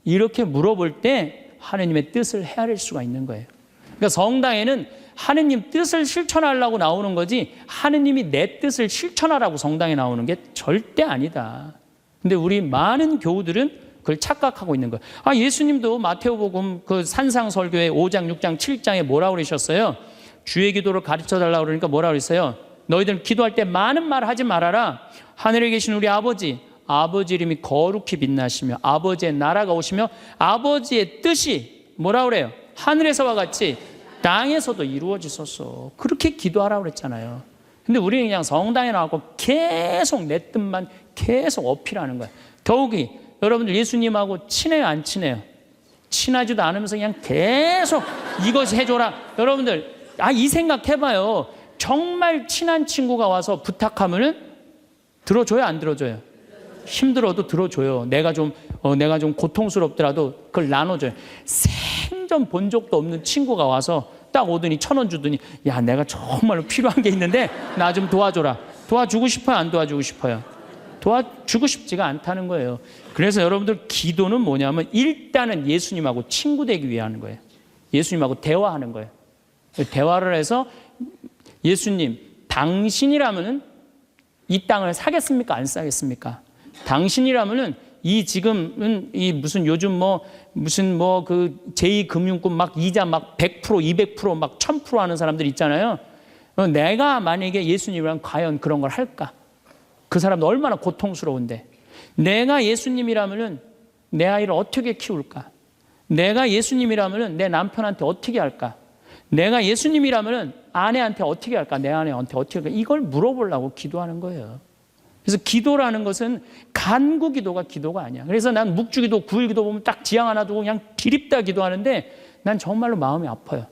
이렇게 물어볼 때 하느님의 뜻을 헤아릴 수가 있는 거예요. 그러니까 성당에는 하느님 뜻을 실천하려고 나오는 거지, 하느님이 내 뜻을 실천하라고 성당에 나오는 게 절대 아니다. 근데 우리 많은 교우들은 그걸 착각하고 있는 거예요. 예수님도 마태오복음 그 산상설교의 5장, 6장, 7장에 뭐라고 그러셨어요? 주의 기도를 가르쳐 달라고 그러니까 뭐라고 그랬어요? 너희들 기도할 때 많은 말 하지 말아라. 하늘에 계신 우리 아버지 이름이 거룩히 빛나시며 아버지의 나라가 오시며 아버지의 뜻이 뭐라고 그래요? 하늘에서와 같이 땅에서도 이루어지소서. 그렇게 기도하라고 그랬잖아요. 근데 우리는 그냥 성당에 나가고 계속 내 뜻만 계속 어필하는 거예요. 더욱이 여러분들 예수님하고 친해요, 안 친해요? 친하지도 않으면서 그냥 계속 이것이 해줘라. 여러분들 이 생각 해봐요. 정말 친한 친구가 와서 부탁하면은 들어줘요, 안 들어줘요? 힘들어도 들어줘요. 내가 좀 고통스럽더라도 그걸 나눠줘요. 생전 본 적도 없는 친구가 와서 딱 오더니 1,000원 주더니, 야, 내가 정말로 필요한 게 있는데 나 좀 도와줘라. 도와주고 싶어요, 안 도와주고 싶어요? 도와주고 싶지가 않다는 거예요. 그래서 여러분들 기도는 뭐냐면 일단은 예수님하고 친구 되기 위해 하는 거예요. 예수님하고 대화하는 거예요. 대화를 해서, 예수님, 당신이라면은 이 땅을 사겠습니까? 안 사겠습니까? 당신이라면은 이 지금은 이 무슨 요즘 무슨 그 제2금융권 막 이자 막 100%, 200%, 막 1000% 하는 사람들 있잖아요. 내가 만약에 예수님이랑 과연 그런 걸 할까? 그 사람도 얼마나 고통스러운데. 내가 예수님이라면은 내 아이를 어떻게 키울까? 내가 예수님이라면은 내 남편한테 어떻게 할까? 내가 예수님이라면은 아내한테 어떻게 할까? 내 아내한테 어떻게 할까? 이걸 물어보려고 기도하는 거예요. 그래서 기도라는 것은 간구 기도가 기도가 아니야. 그래서 난 묵주기도, 구일기도 보면 딱 지향 하나 두고 그냥 기립다 기도하는데 난 정말로 마음이 아파요.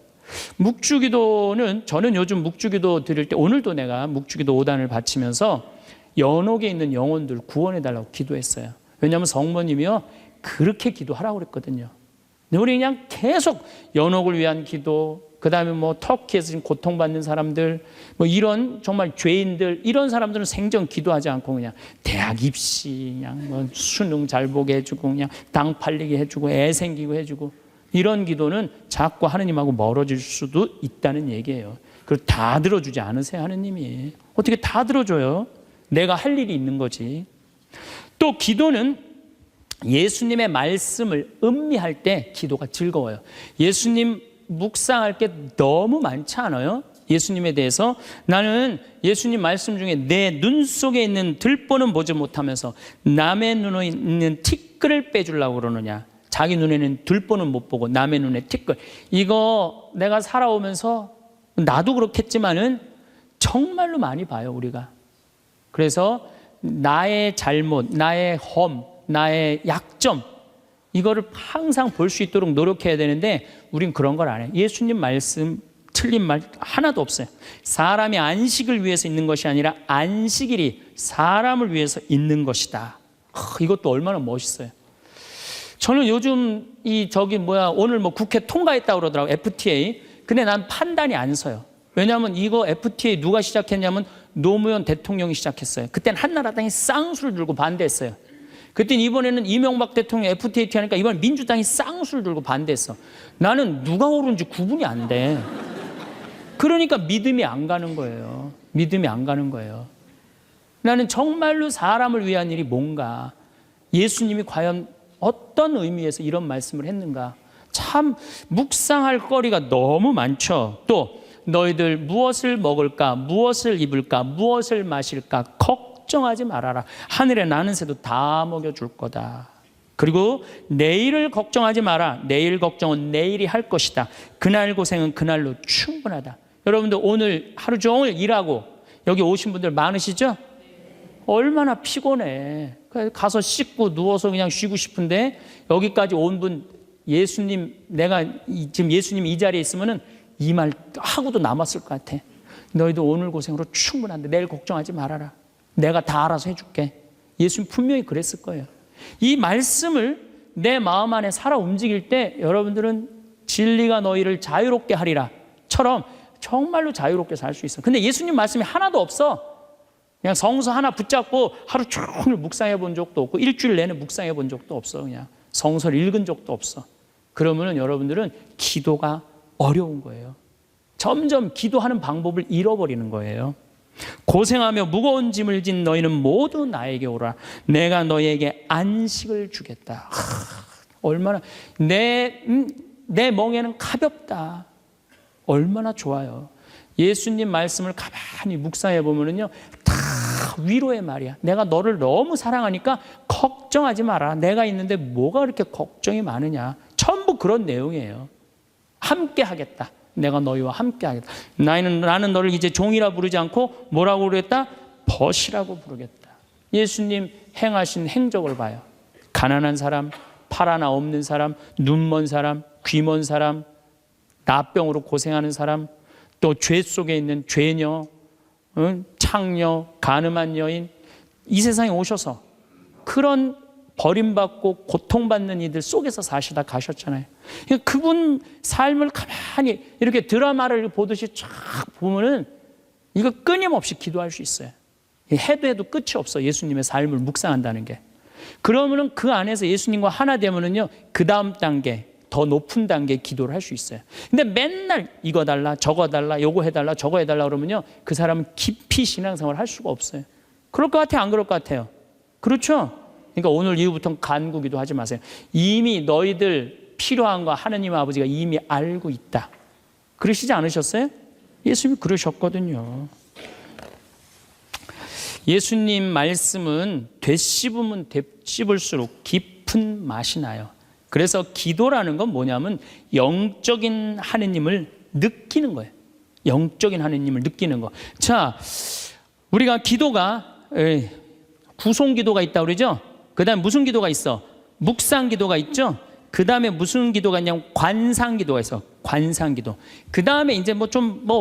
묵주기도는, 저는 요즘 묵주기도 드릴 때, 오늘도 내가 묵주기도 5단을 바치면서 연옥에 있는 영혼들 구원해달라고 기도했어요. 왜냐하면 성모님이요, 그렇게 기도하라고 그랬거든요. 우리 그냥 계속 연옥을 위한 기도, 그 다음에 터키에서 지금 고통받는 사람들, 이런 정말 죄인들, 이런 사람들은 생전 기도하지 않고 그냥 대학 입시, 그냥 수능 잘 보게 해주고, 그냥 당 팔리게 해주고, 애 생기고 해주고, 이런 기도는 자꾸 하느님하고 멀어질 수도 있다는 얘기예요. 그걸 다 들어주지 않으세요, 하느님이. 어떻게 다 들어줘요? 내가 할 일이 있는 거지. 또 기도는 예수님의 말씀을 음미할 때 기도가 즐거워요. 예수님 묵상할 게 너무 많지 않아요? 예수님에 대해서 나는 예수님 말씀 중에 내 눈 속에 있는 들보는 보지 못하면서 남의 눈에 있는 티끌을 빼주려고 그러느냐. 자기 눈에는 들보는 못 보고 남의 눈에 티끌. 이거 내가 살아오면서 나도 그렇겠지만은 정말로 많이 봐요, 우리가. 그래서 나의 잘못, 나의 험, 나의 약점, 이거를 항상 볼 수 있도록 노력해야 되는데 우린 그런 걸 안 해요. 예수님 말씀 틀린 말 하나도 없어요. 사람이 안식을 위해서 있는 것이 아니라 안식일이 사람을 위해서 있는 것이다. 이것도 얼마나 멋있어요. 저는 요즘 오늘 뭐 국회 통과했다고 그러더라고요. FTA. 근데 난 판단이 안 서요. 왜냐하면 이거 FTA 누가 시작했냐면 노무현 대통령이 시작했어요. 그때는 한나라당이 쌍수를 들고 반대했어요. 그때는 이번에는 이명박 대통령 FTA 하니까 이번 민주당이 쌍수를 들고 반대했어. 나는 누가 옳은지 구분이 안 돼. 그러니까 믿음이 안 가는 거예요. 믿음이 안 가는 거예요. 나는 정말로 사람을 위한 일이 뭔가, 예수님이 과연 어떤 의미에서 이런 말씀을 했는가, 참 묵상할 거리가 너무 많죠. 또 너희들 무엇을 먹을까, 무엇을 입을까, 무엇을 마실까 걱정하지 말아라. 하늘에 나는 새도 다 먹여줄 거다. 그리고 내일을 걱정하지 마라. 내일 걱정은 내일이 할 것이다. 그날 고생은 그날로 충분하다. 여러분들 오늘 하루 종일 일하고 여기 오신 분들 많으시죠? 얼마나 피곤해. 가서 씻고 누워서 그냥 쉬고 싶은데 여기까지 온 분, 예수님, 내가 지금 예수님 이 자리에 있으면은 이 말 하고도 남았을 것 같아. 너희도 오늘 고생으로 충분한데 내일 걱정하지 말아라. 내가 다 알아서 해줄게. 예수님 분명히 그랬을 거예요. 이 말씀을 내 마음 안에 살아 움직일 때 여러분들은 진리가 너희를 자유롭게 하리라처럼 정말로 자유롭게 살 수 있어. 근데 예수님 말씀이 하나도 없어. 그냥 성서 하나 붙잡고 하루 종일 묵상해 본 적도 없고 일주일 내내 묵상해 본 적도 없어. 그냥 성서를 읽은 적도 없어. 그러면은 여러분들은 기도가 어려운 거예요. 점점 기도하는 방법을 잃어버리는 거예요. 고생하며 무거운 짐을 진 너희는 모두 나에게 오라. 내가 너희에게 안식을 주겠다. 얼마나 내 멍에는 가볍다. 얼마나 좋아요. 예수님 말씀을 가만히 묵상해 보면은요, 다 위로의 말이야. 내가 너를 너무 사랑하니까 걱정하지 마라. 내가 있는데 뭐가 그렇게 걱정이 많으냐. 전부 그런 내용이에요. 함께 하겠다. 내가 너희와 함께 하겠다. 나는 너를 이제 종이라 부르지 않고 뭐라고 부르겠다? 벗이라고 부르겠다. 예수님 행하신 행적을 봐요. 가난한 사람, 팔 하나 없는 사람, 눈 먼 사람, 귀 먼 사람, 나병으로 고생하는 사람, 또 죄 속에 있는 죄녀, 창녀, 가늠한 여인, 이 세상에 오셔서 그런 버림받고 고통받는 이들 속에서 사시다 가셨잖아요. 그분 삶을 가만히 이렇게 드라마를 보듯이 쫙 보면은 이거 끊임없이 기도할 수 있어요. 해도 끝이 없어. 예수님의 삶을 묵상한다는 게. 그러면은 그 안에서 예수님과 하나 되면은요, 그 다음 단계, 더 높은 단계 기도를 할 수 있어요. 근데 맨날 이거 달라, 저거 달라, 요거 해달라, 저거 해달라 그러면요, 그 사람은 깊이 신앙생활을 할 수가 없어요. 그럴 것 같아요? 안 그럴 것 같아요? 그렇죠? 그러니까 오늘 이후부터는 간구기도 하지 마세요. 이미 너희들 필요한 거 하느님 아버지가 이미 알고 있다. 그러시지 않으셨어요? 예수님이 그러셨거든요. 예수님 말씀은 되씹으면 되씹을수록 깊은 맛이 나요. 그래서 기도라는 건 뭐냐면 영적인 하느님을 느끼는 거예요. 영적인 하느님을 느끼는 거. 자, 우리가 기도가 구송 기도가 있다고 그러죠? 그 다음에 무슨 기도가 있어? 묵상 기도가 있죠? 그 다음에 무슨 기도가 있냐면 관상 기도가 있어. 관상 기도. 그 다음에 이제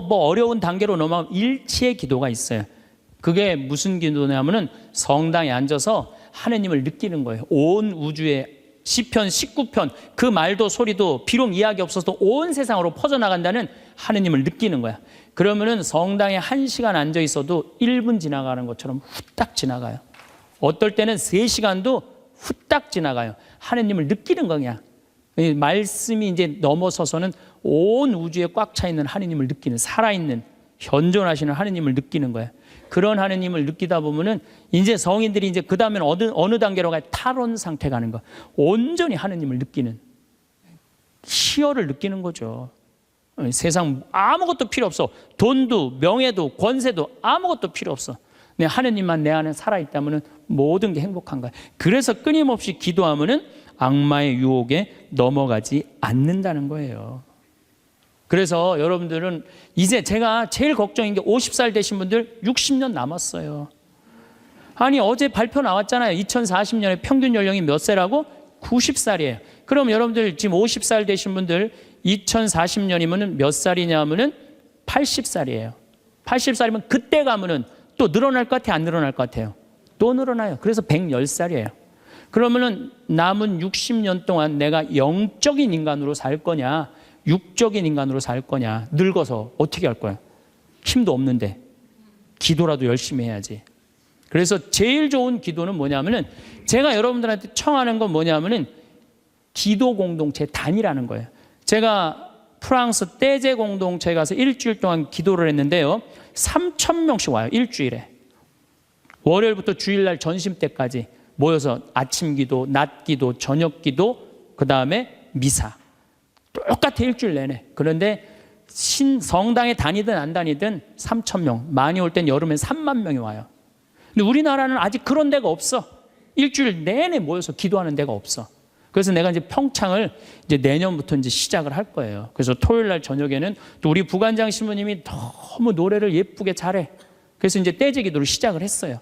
어려운 단계로 넘어가면 일치의 기도가 있어요. 그게 무슨 기도냐면은 성당에 앉아서 하느님을 느끼는 거예요. 온 우주에 시편 19편 그 말도 소리도 비록 이야기 없어도 온 세상으로 퍼져나간다는 하느님을 느끼는 거야. 그러면은 성당에 1시간 앉아 있어도 1분 지나가는 것처럼 후딱 지나가요. 어떨 때는 3시간도 후딱 지나가요. 하느님을 느끼는 거냐. 말씀이 이제 넘어서서는 온 우주에 꽉 차 있는 하느님을 느끼는, 살아있는 현존하시는 하느님을 느끼는 거야. 그런 하느님을 느끼다 보면은 이제 성인들이 이제 그 다음에는 어느 단계로 가요? 탈원 상태 가는 거. 온전히 하느님을 느끼는, 희열을 느끼는 거죠. 세상 아무것도 필요 없어. 돈도 명예도 권세도 아무것도 필요 없어. 내 하느님만 내 안에 살아있다면 모든 게 행복한 거야. 그래서 끊임없이 기도하면 악마의 유혹에 넘어가지 않는다는 거예요. 그래서 여러분들은 이제 제가 제일 걱정인 게 50살 되신 분들 60년 남았어요. 아니 어제 발표 나왔잖아요. 2040년에 평균 연령이 몇 세라고? 90살이에요. 그럼 여러분들 지금 50살 되신 분들 2040년이면 몇 살이냐면은 80살이에요. 80살이면 그때 가면은 또 늘어날 것 같아요? 안 늘어날 것 같아요? 또 늘어나요. 그래서 110살이에요. 그러면은 남은 60년 동안 내가 영적인 인간으로 살 거냐, 육적인 인간으로 살 거냐, 늙어서 어떻게 할 거야? 힘도 없는데 기도라도 열심히 해야지. 그래서 제일 좋은 기도는 뭐냐면은 제가 여러분들한테 청하는 건 뭐냐면은 기도 공동체 단위라는 거예요. 제가 프랑스 떼제 공동체에 가서 일주일 동안 기도를 했는데요. 3,000명씩 와요. 일주일에. 월요일부터 주일날 점심 때까지 모여서 아침 기도, 낮 기도, 저녁 기도, 그 다음에 미사. 똑같아 일주일 내내. 그런데 성당에 다니든 안 다니든 3,000명. 많이 올 땐 여름엔 3만 명이 와요. 근데 우리나라는 아직 그런 데가 없어. 일주일 내내 모여서 기도하는 데가 없어. 그래서 내가 이제 평창을 이제 내년부터 이제 시작을 할 거예요. 그래서 토요일 날 저녁에는 또 우리 부관장 신부님이 너무 노래를 예쁘게 잘해. 그래서 이제 떼제 기도를 시작을 했어요.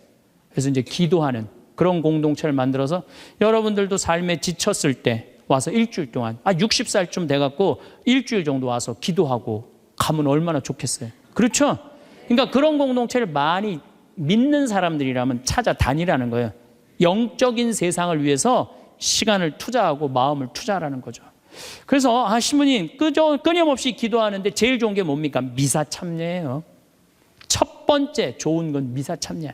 그래서 이제 기도하는 그런 공동체를 만들어서 여러분들도 삶에 지쳤을 때 와서 일주일 동안 60살쯤 돼갖고 일주일 정도 와서 기도하고 가면 얼마나 좋겠어요. 그렇죠? 그러니까 그런 공동체를 많이 믿는 사람들이라면 찾아다니라는 거예요. 영적인 세상을 위해서 시간을 투자하고 마음을 투자하라는 거죠. 그래서 신부님 끊임없이 기도하는데 제일 좋은 게 뭡니까? 미사 참여예요. 첫 번째 좋은 건 미사 참여.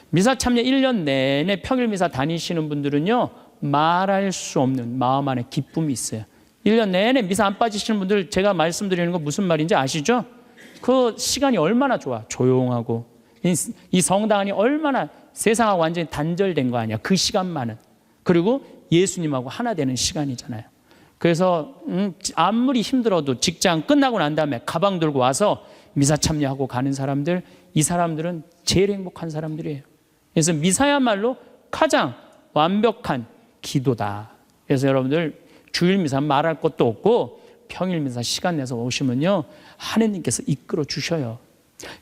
미사 참여 1년 내내 평일 미사 다니시는 분들은요, 말할 수 없는 마음 안에 기쁨이 있어요. 1년 내내 미사 안 빠지시는 분들 제가 말씀드리는 거 무슨 말인지 아시죠? 그 시간이 얼마나 좋아. 조용하고 이 성당 안이 얼마나 세상하고 완전히 단절된 거 아니야. 그 시간만은. 그리고 예수님하고 하나 되는 시간이잖아요. 그래서 아무리 힘들어도 직장 끝나고 난 다음에 가방 들고 와서 미사 참여하고 가는 사람들, 이 사람들은 제일 행복한 사람들이에요. 그래서 미사야말로 가장 완벽한 기도다. 그래서 여러분들 주일 미사 말할 것도 없고 평일 미사 시간 내서 오시면요, 하느님께서 이끌어 주셔요.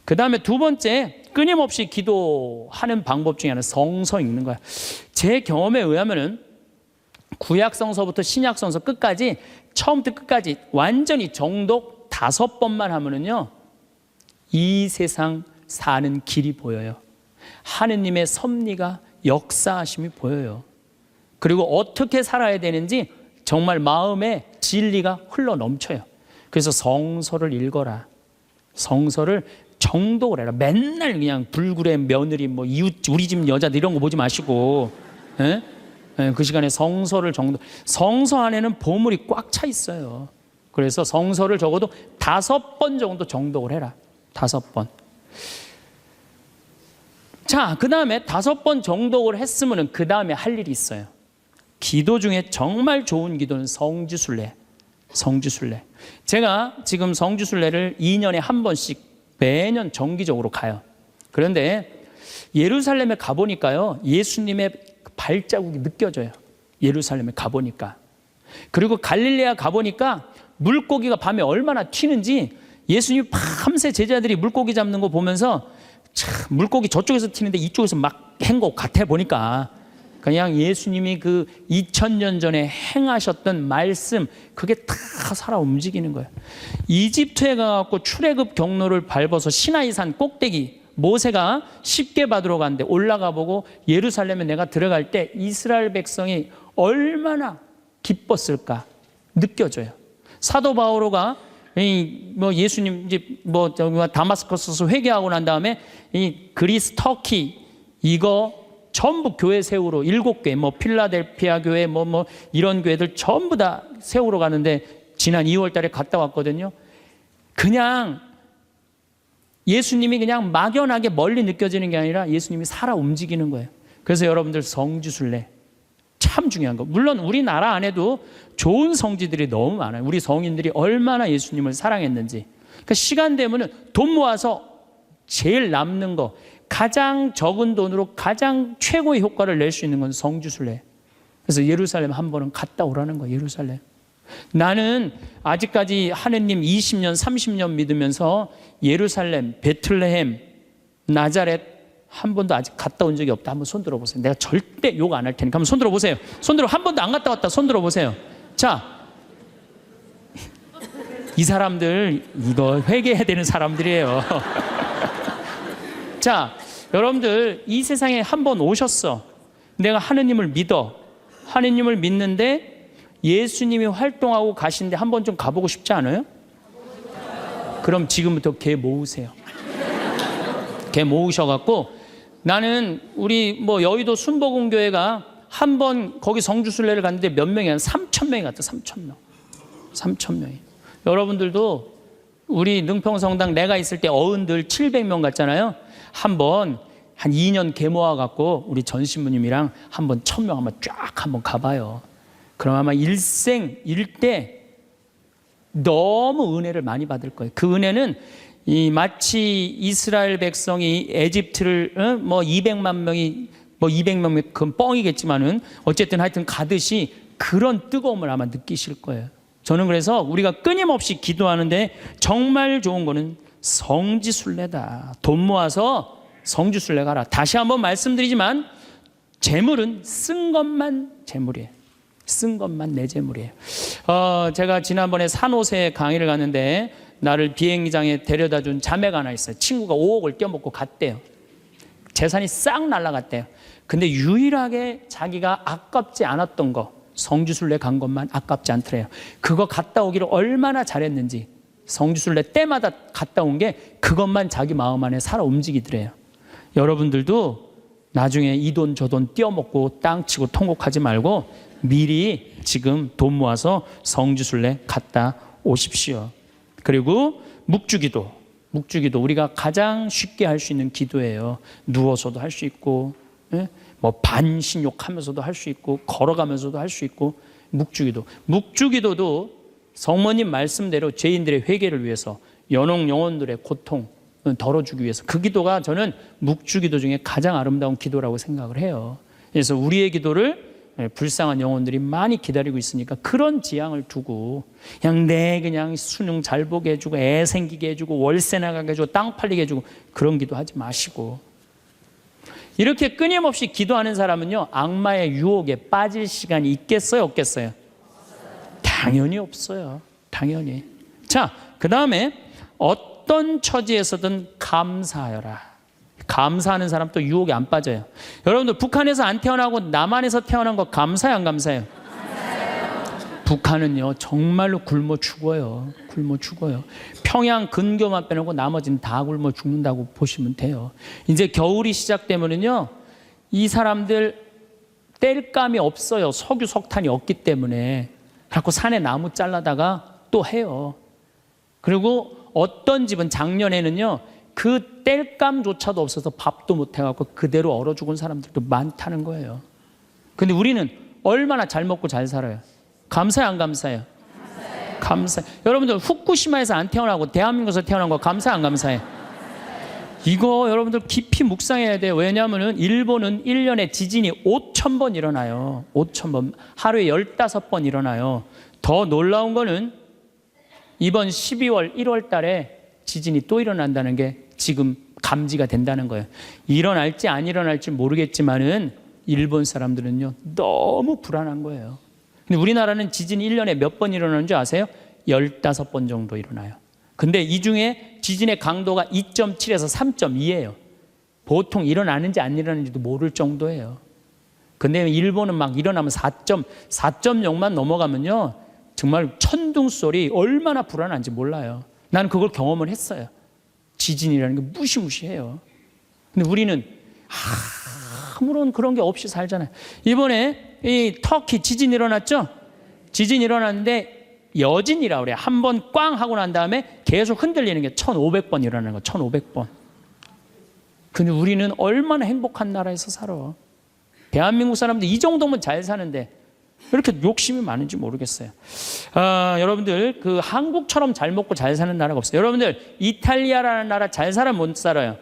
그 다음에 두 번째, 끊임없이 기도하는 방법 중에 하나는 성서 읽는 거야. 제 경험에 의하면은 구약 성서부터 신약 성서 끝까지, 처음부터 끝까지 완전히 정독 5번만 하면은요, 이 세상 사는 길이 보여요. 하느님의 섭리가 역사하심이 보여요. 그리고 어떻게 살아야 되는지 정말 마음에 진리가 흘러 넘쳐요. 그래서 성서를 읽어라. 성서를 정독을 해라. 맨날 그냥 불굴의 며느리, 뭐 이웃, 우리 집 여자들 이런 거 보지 마시고, 그 시간에 성서를 성서 안에는 보물이 꽉 차 있어요. 그래서 성서를 적어도 5번 정도 정독을 해라. 5번. 자, 그 다음에 5번 정독을 했으면 그 다음에 할 일이 있어요. 기도 중에 정말 좋은 기도는 성지순례. 성지순례. 제가 지금 성지순례를 2년에 한 번씩 매년 정기적으로 가요. 그런데 예루살렘에 가보니까요, 예수님의 발자국이 느껴져요. 예루살렘에 가보니까. 그리고 갈릴레아 가보니까 물고기가 밤에 얼마나 튀는지, 예수님이 밤새 제자들이 물고기 잡는 거 보면서 참 물고기 저쪽에서 튀는데 이쪽에서 막 한 것 같아 보니까 그냥 예수님이 그 2000년 전에 행하셨던 말씀, 그게 다 살아 움직이는 거예요. 이집트에 가갖고 출애굽 경로를 밟아서 시나이산 꼭대기, 모세가 십계 받으러 갔는데 올라가 보고 예루살렘에 내가 들어갈 때 이스라엘 백성이 얼마나 기뻤을까 느껴져요. 사도 바오로가 예수님 이제 다마스커스에서 회개하고 난 다음에 이 그리스, 터키 이거 전부 교회 세우러 7개, 필라델피아 교회, 이런 교회들 전부 다 세우러 가는데 지난 2월 달에 갔다 왔거든요. 그냥 예수님이 그냥 막연하게 멀리 느껴지는 게 아니라 예수님이 살아 움직이는 거예요. 그래서 여러분들 성지순례 잘 참 중요한 거. 물론 우리나라 안에도 좋은 성지들이 너무 많아요. 우리 성인들이 얼마나 예수님을 사랑했는지. 그러니까 시간 되면은 돈 모아서 제일 남는 거, 가장 적은 돈으로 가장 최고의 효과를 낼 수 있는 건 성지순례. 그래서 예루살렘 한 번은 갔다 오라는 거예요. 예루살렘. 나는 아직까지 하느님 20년, 30년 믿으면서 예루살렘, 베틀레헴, 나자렛 한 번도 아직 갔다 온 적이 없다. 한번 손 들어보세요. 내가 절대 욕 안 할 테니까 한번 손 들어보세요. 손 들어. 한 번도 안 갔다 왔다. 손 들어보세요. 자, 이 사람들 이거 회개해야 되는 사람들이에요. 자, 여러분들 이 세상에 한 번 오셨어. 내가 하느님을 믿어. 하느님을 믿는데 예수님이 활동하고 가시는데 한 번 좀 가보고 싶지 않아요? 그럼 지금부터 개 모으세요. 개 모으셔갖고, 나는 우리 뭐 여의도 순복음교회가 한 번 거기 성주순례를 갔는데 몇 명이, 한 3,000명이 갔다. 3,000명. 3,000명이. 여러분들도 우리 능평성당 내가 있을 때 어른들 700명 갔잖아요. 한번 한 2년 개 모아갖고 우리 전신부님이랑 한번 1,000명 한번 쫙 한번 가봐요. 그럼 아마 일생 일대 너무 은혜를 많이 받을 거예요. 그 은혜는 마치 이스라엘 백성이 에집트를 뭐 200만 명이 뭐 200명 그건 뻥이겠지만은 어쨌든 하여튼 가듯이 그런 뜨거움을 아마 느끼실 거예요. 저는 그래서 우리가 끊임없이 기도하는데 정말 좋은 거는 성지순례다. 돈 모아서 성지순례 가라. 다시 한번 말씀드리지만 재물은 쓴 것만 재물이에요. 쓴 것만 내 재물이에요. 제가 지난번에 산호세 강의를 갔는데 나를 비행장에 데려다 준 자매가 하나 있어요. 친구가 5억을 떼어먹고 갔대요. 재산이 싹 날아갔대요. 근데 유일하게 자기가 아깝지 않았던 거, 성지순례 간 것만 아깝지 않더래요. 그거 갔다 오기를 얼마나 잘했는지, 성지순례 때마다 갔다 온 게 그것만 자기 마음 안에 살아 움직이더래요. 여러분들도 나중에 이 돈 저 돈 떼어먹고 땅 치고 통곡하지 말고 미리 지금 돈 모아서 성지순례 갔다 오십시오. 그리고 묵주기도 우리가 가장 쉽게 할 수 있는 기도예요. 누워서도 할 수 있고, 뭐 반신욕하면서도 할 수 있고, 걸어가면서도 할 수 있고. 묵주기도도 성모님 말씀대로 죄인들의 회개를 위해서, 연옥 영혼들의 고통 덜어주기 위해서, 그 기도가 저는 묵주기도 중에 가장 아름다운 기도라고 생각을 해요. 그래서 우리의 기도를 불쌍한 영혼들이 많이 기다리고 있으니까 그런 지향을 두고 그냥 수능 잘 보게 해주고 애 생기게 해주고 월세 나가게 해주고 땅 팔리게 해주고 그런 기도하지 마시고, 이렇게 끊임없이 기도하는 사람은요 악마의 유혹에 빠질 시간이 있겠어요, 없겠어요? 당연히 없어요. 당연히. 자, 그 다음에 어떤 처지에서든 감사하여라. 감사하는 사람 또 유혹에 안 빠져요. 여러분들 북한에서 안 태어나고 남한에서 태어난 거 감사해요, 안 감사해요? 북한은요 정말로 굶어 죽어요. 굶어 죽어요. 평양 근교만 빼놓고 나머지는 다 굶어 죽는다고 보시면 돼요. 이제 겨울이 시작되면은요 이 사람들 뗄감이 없어요. 석유 석탄이 없기 때문에. 그래서 산에 나무 잘라다가 또 해요. 그리고 어떤 집은 작년에는요 그 뗄감조차도 없어서 밥도 못 해갖고 그대로 얼어 죽은 사람들도 많다는 거예요. 근데 우리는 얼마나 잘 먹고 잘 살아요. 감사해요, 안 감사해요? 감사해요. 여러분들 후쿠시마에서 안 태어나고 대한민국에서 태어난 거 감사해, 안 감사해? 이거 여러분들 깊이 묵상해야 돼요. 왜냐하면 일본은 1년에 지진이 5,000번 일어나요. 5,000번. 하루에 15번 일어나요. 더 놀라운 거는 이번 12월, 1월 달에 지진이 또 일어난다는 게 지금 감지가 된다는 거예요. 일어날지 안 일어날지 모르겠지만은 일본 사람들은요 너무 불안한 거예요. 근데 우리나라는 지진이 1년에 몇 번 일어나는 줄 아세요? 15번 정도 일어나요. 근데 이 중에 지진의 강도가 2.7에서 3.2예요. 보통 일어나는지 안 일어나는지도 모를 정도예요. 근데 일본은 막 일어나면 4.0만 넘어가면요 정말 천둥 소리 얼마나 불안한지 몰라요. 나는 그걸 경험을 했어요. 지진이라는 게 무시무시해요. 근데 우리는 아무런 그런 게 없이 살잖아요. 이번에 이 터키 지진 일어났죠? 지진 일어났는데 여진이라고 그래요. 한 번 꽝 하고 난 다음에 계속 흔들리는 게 1,500번 일어나는 거. 1,500번. 근데 우리는 얼마나 행복한 나라에서 살아. 대한민국 사람들 이 정도면 잘 사는데 왜 이렇게 욕심이 많은지 모르겠어요. 여러분들 그 한국처럼 잘 먹고 잘 사는 나라가 없어요. 여러분들 이탈리아라는 나라 잘 살아 못 살아요?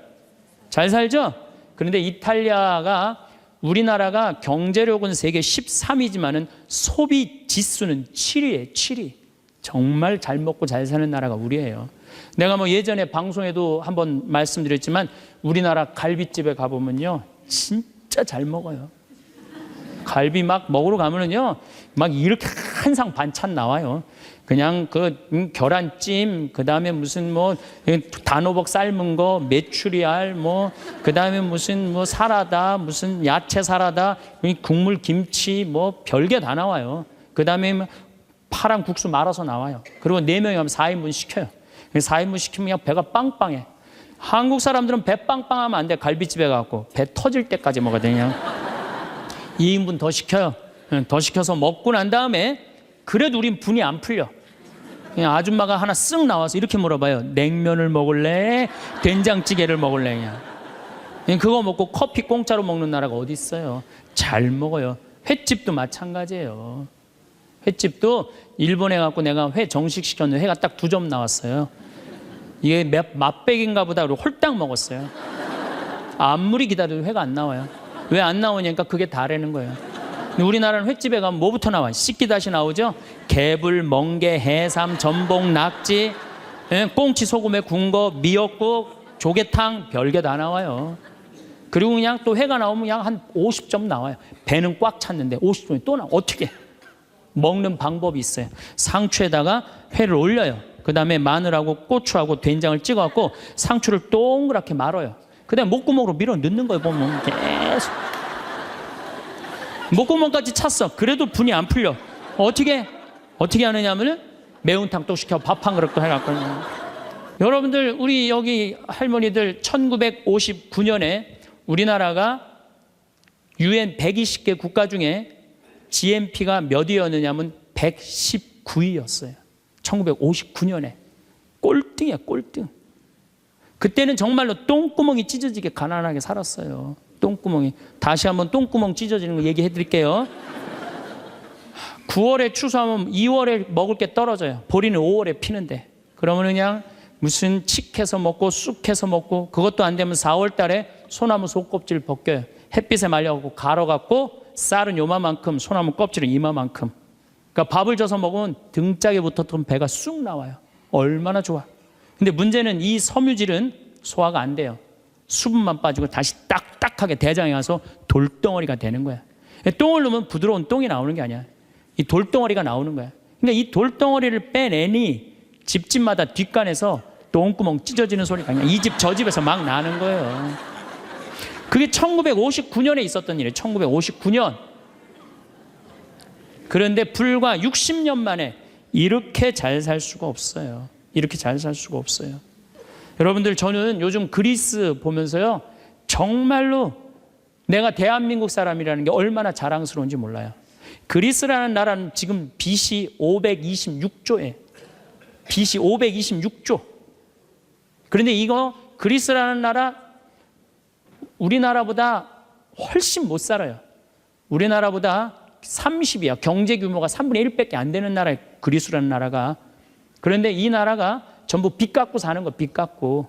잘 살죠? 그런데 이탈리아가 우리나라가 경제력은 세계 13위지만은 소비 지수는 7위예요. 7위. 정말 잘 먹고 잘 사는 나라가 우리예요. 내가 뭐 예전에 방송에도 한번 말씀드렸지만 우리나라 갈비집에 가보면요 진짜 잘 먹어요. 갈비 막 먹으러 가면은요 막 이렇게 한 상 반찬 나와요. 그냥 그 계란찜, 그 다음에 무슨 뭐 단호박 삶은 거, 메추리알, 뭐 그 다음에 무슨 뭐 사라다, 무슨 야채 사라다, 국물 김치 뭐 별게 다 나와요. 그 다음에 파란 국수 말아서 나와요. 그리고 4명이 가면 4인분 시켜요. 4인분 시키면 배가 빵빵해. 한국 사람들은 배 빵빵하면 안 돼. 갈비집에 가고 배 터질 때까지 먹어야 되냐. 2인분 더 시켜요. 더 시켜서 먹고 난 다음에 그래도 우린 분이 안 풀려. 그냥 아줌마가 하나 쓱 나와서 이렇게 물어봐요. 냉면을 먹을래? 된장찌개를 먹을래? 그냥 그거 먹고 커피 공짜로 먹는 나라가 어디 있어요? 잘 먹어요. 횟집도 마찬가지예요. 횟집도 일본에 갖고 내가 회 정식 시켰는데 회가 딱 2점 나왔어요. 이게 맛백인가 보다 그러고 홀딱 먹었어요. 아무리 기다려도 회가 안 나와요. 왜 안 나오냐니까 그게 다라는 거예요. 근데 우리나라는 횟집에 가면 뭐부터 나와요? 씻기다시 나오죠? 개불, 멍게, 해삼, 전복, 낙지, 꽁치 소금에 구운 거, 미역국, 조개탕 별게 다 나와요. 그리고 그냥 또 회가 나오면 그냥 한 50점 나와요. 배는 꽉 찼는데 50점이 또 나와. 어떻게? 먹는 방법이 있어요. 상추에다가 회를 올려요. 그 다음에 마늘하고 고추하고 된장을 찍어갖고 상추를 동그랗게 말아요. 그 다음에 목구멍으로 밀어 넣는 거예요. 보면 계속 목구멍까지 찼어. 그래도 분이 안 풀려. 어떻게 하느냐면은 매운탕 또 시켜 밥 한 그릇 또 해갖고. 여러분들 우리 여기 할머니들 1959년에 우리나라가 UN 120개 국가 중에 GNP가 몇 위였느냐면 119위였어요. 1959년에. 꼴등이야, 꼴등. 그때는 정말로 똥구멍이 찢어지게 가난하게 살았어요. 똥구멍이. 다시 한번 똥구멍 찢어지는 거 얘기해 드릴게요. 9월에 추수하면 2월에 먹을 게 떨어져요. 보리는 5월에 피는데. 그러면 그냥 무슨 칡해서 먹고 쑥해서 먹고 그것도 안 되면 4월 달에 소나무 속껍질 벗겨요. 햇빛에 말려갖고 갈아갖고 쌀은 요만큼, 소나무 껍질은 이만큼. 그러니까 밥을 져서 먹으면 등짝에 붙었던 배가 쑥 나와요. 얼마나 좋아. 근데 문제는 이 섬유질은 소화가 안 돼요. 수분만 빠지고 다시 딱딱하게 대장에 가서 돌덩어리가 되는 거야. 똥을 넣으면 부드러운 똥이 나오는 게 아니야. 이 돌덩어리가 나오는 거야. 그러니까 이 돌덩어리를 빼내니 집집마다 뒷간에서 똥구멍 찢어지는 소리가 그냥 이 집 저 집에서 막 나는 거예요. 그게 1959년에 있었던 일이에요. 1959년. 그런데 불과 60년 만에 이렇게 잘 살 수가 없어요. 이렇게 잘 살 수가 없어요. 여러분들 저는 요즘 그리스 보면서요 정말로 내가 대한민국 사람이라는 게 얼마나 자랑스러운지 몰라요. 그리스라는 나라는 지금 BC 526조에 BC 526조. 그런데 이거 그리스라는 나라 우리나라보다 훨씬 못 살아요. 우리나라보다 30이야. 경제 규모가 3분의 1밖에 안 되는 나라예요. 그리스라는 나라가. 그런데 이 나라가 전부 빚 갖고 사는 거, 빚 갖고.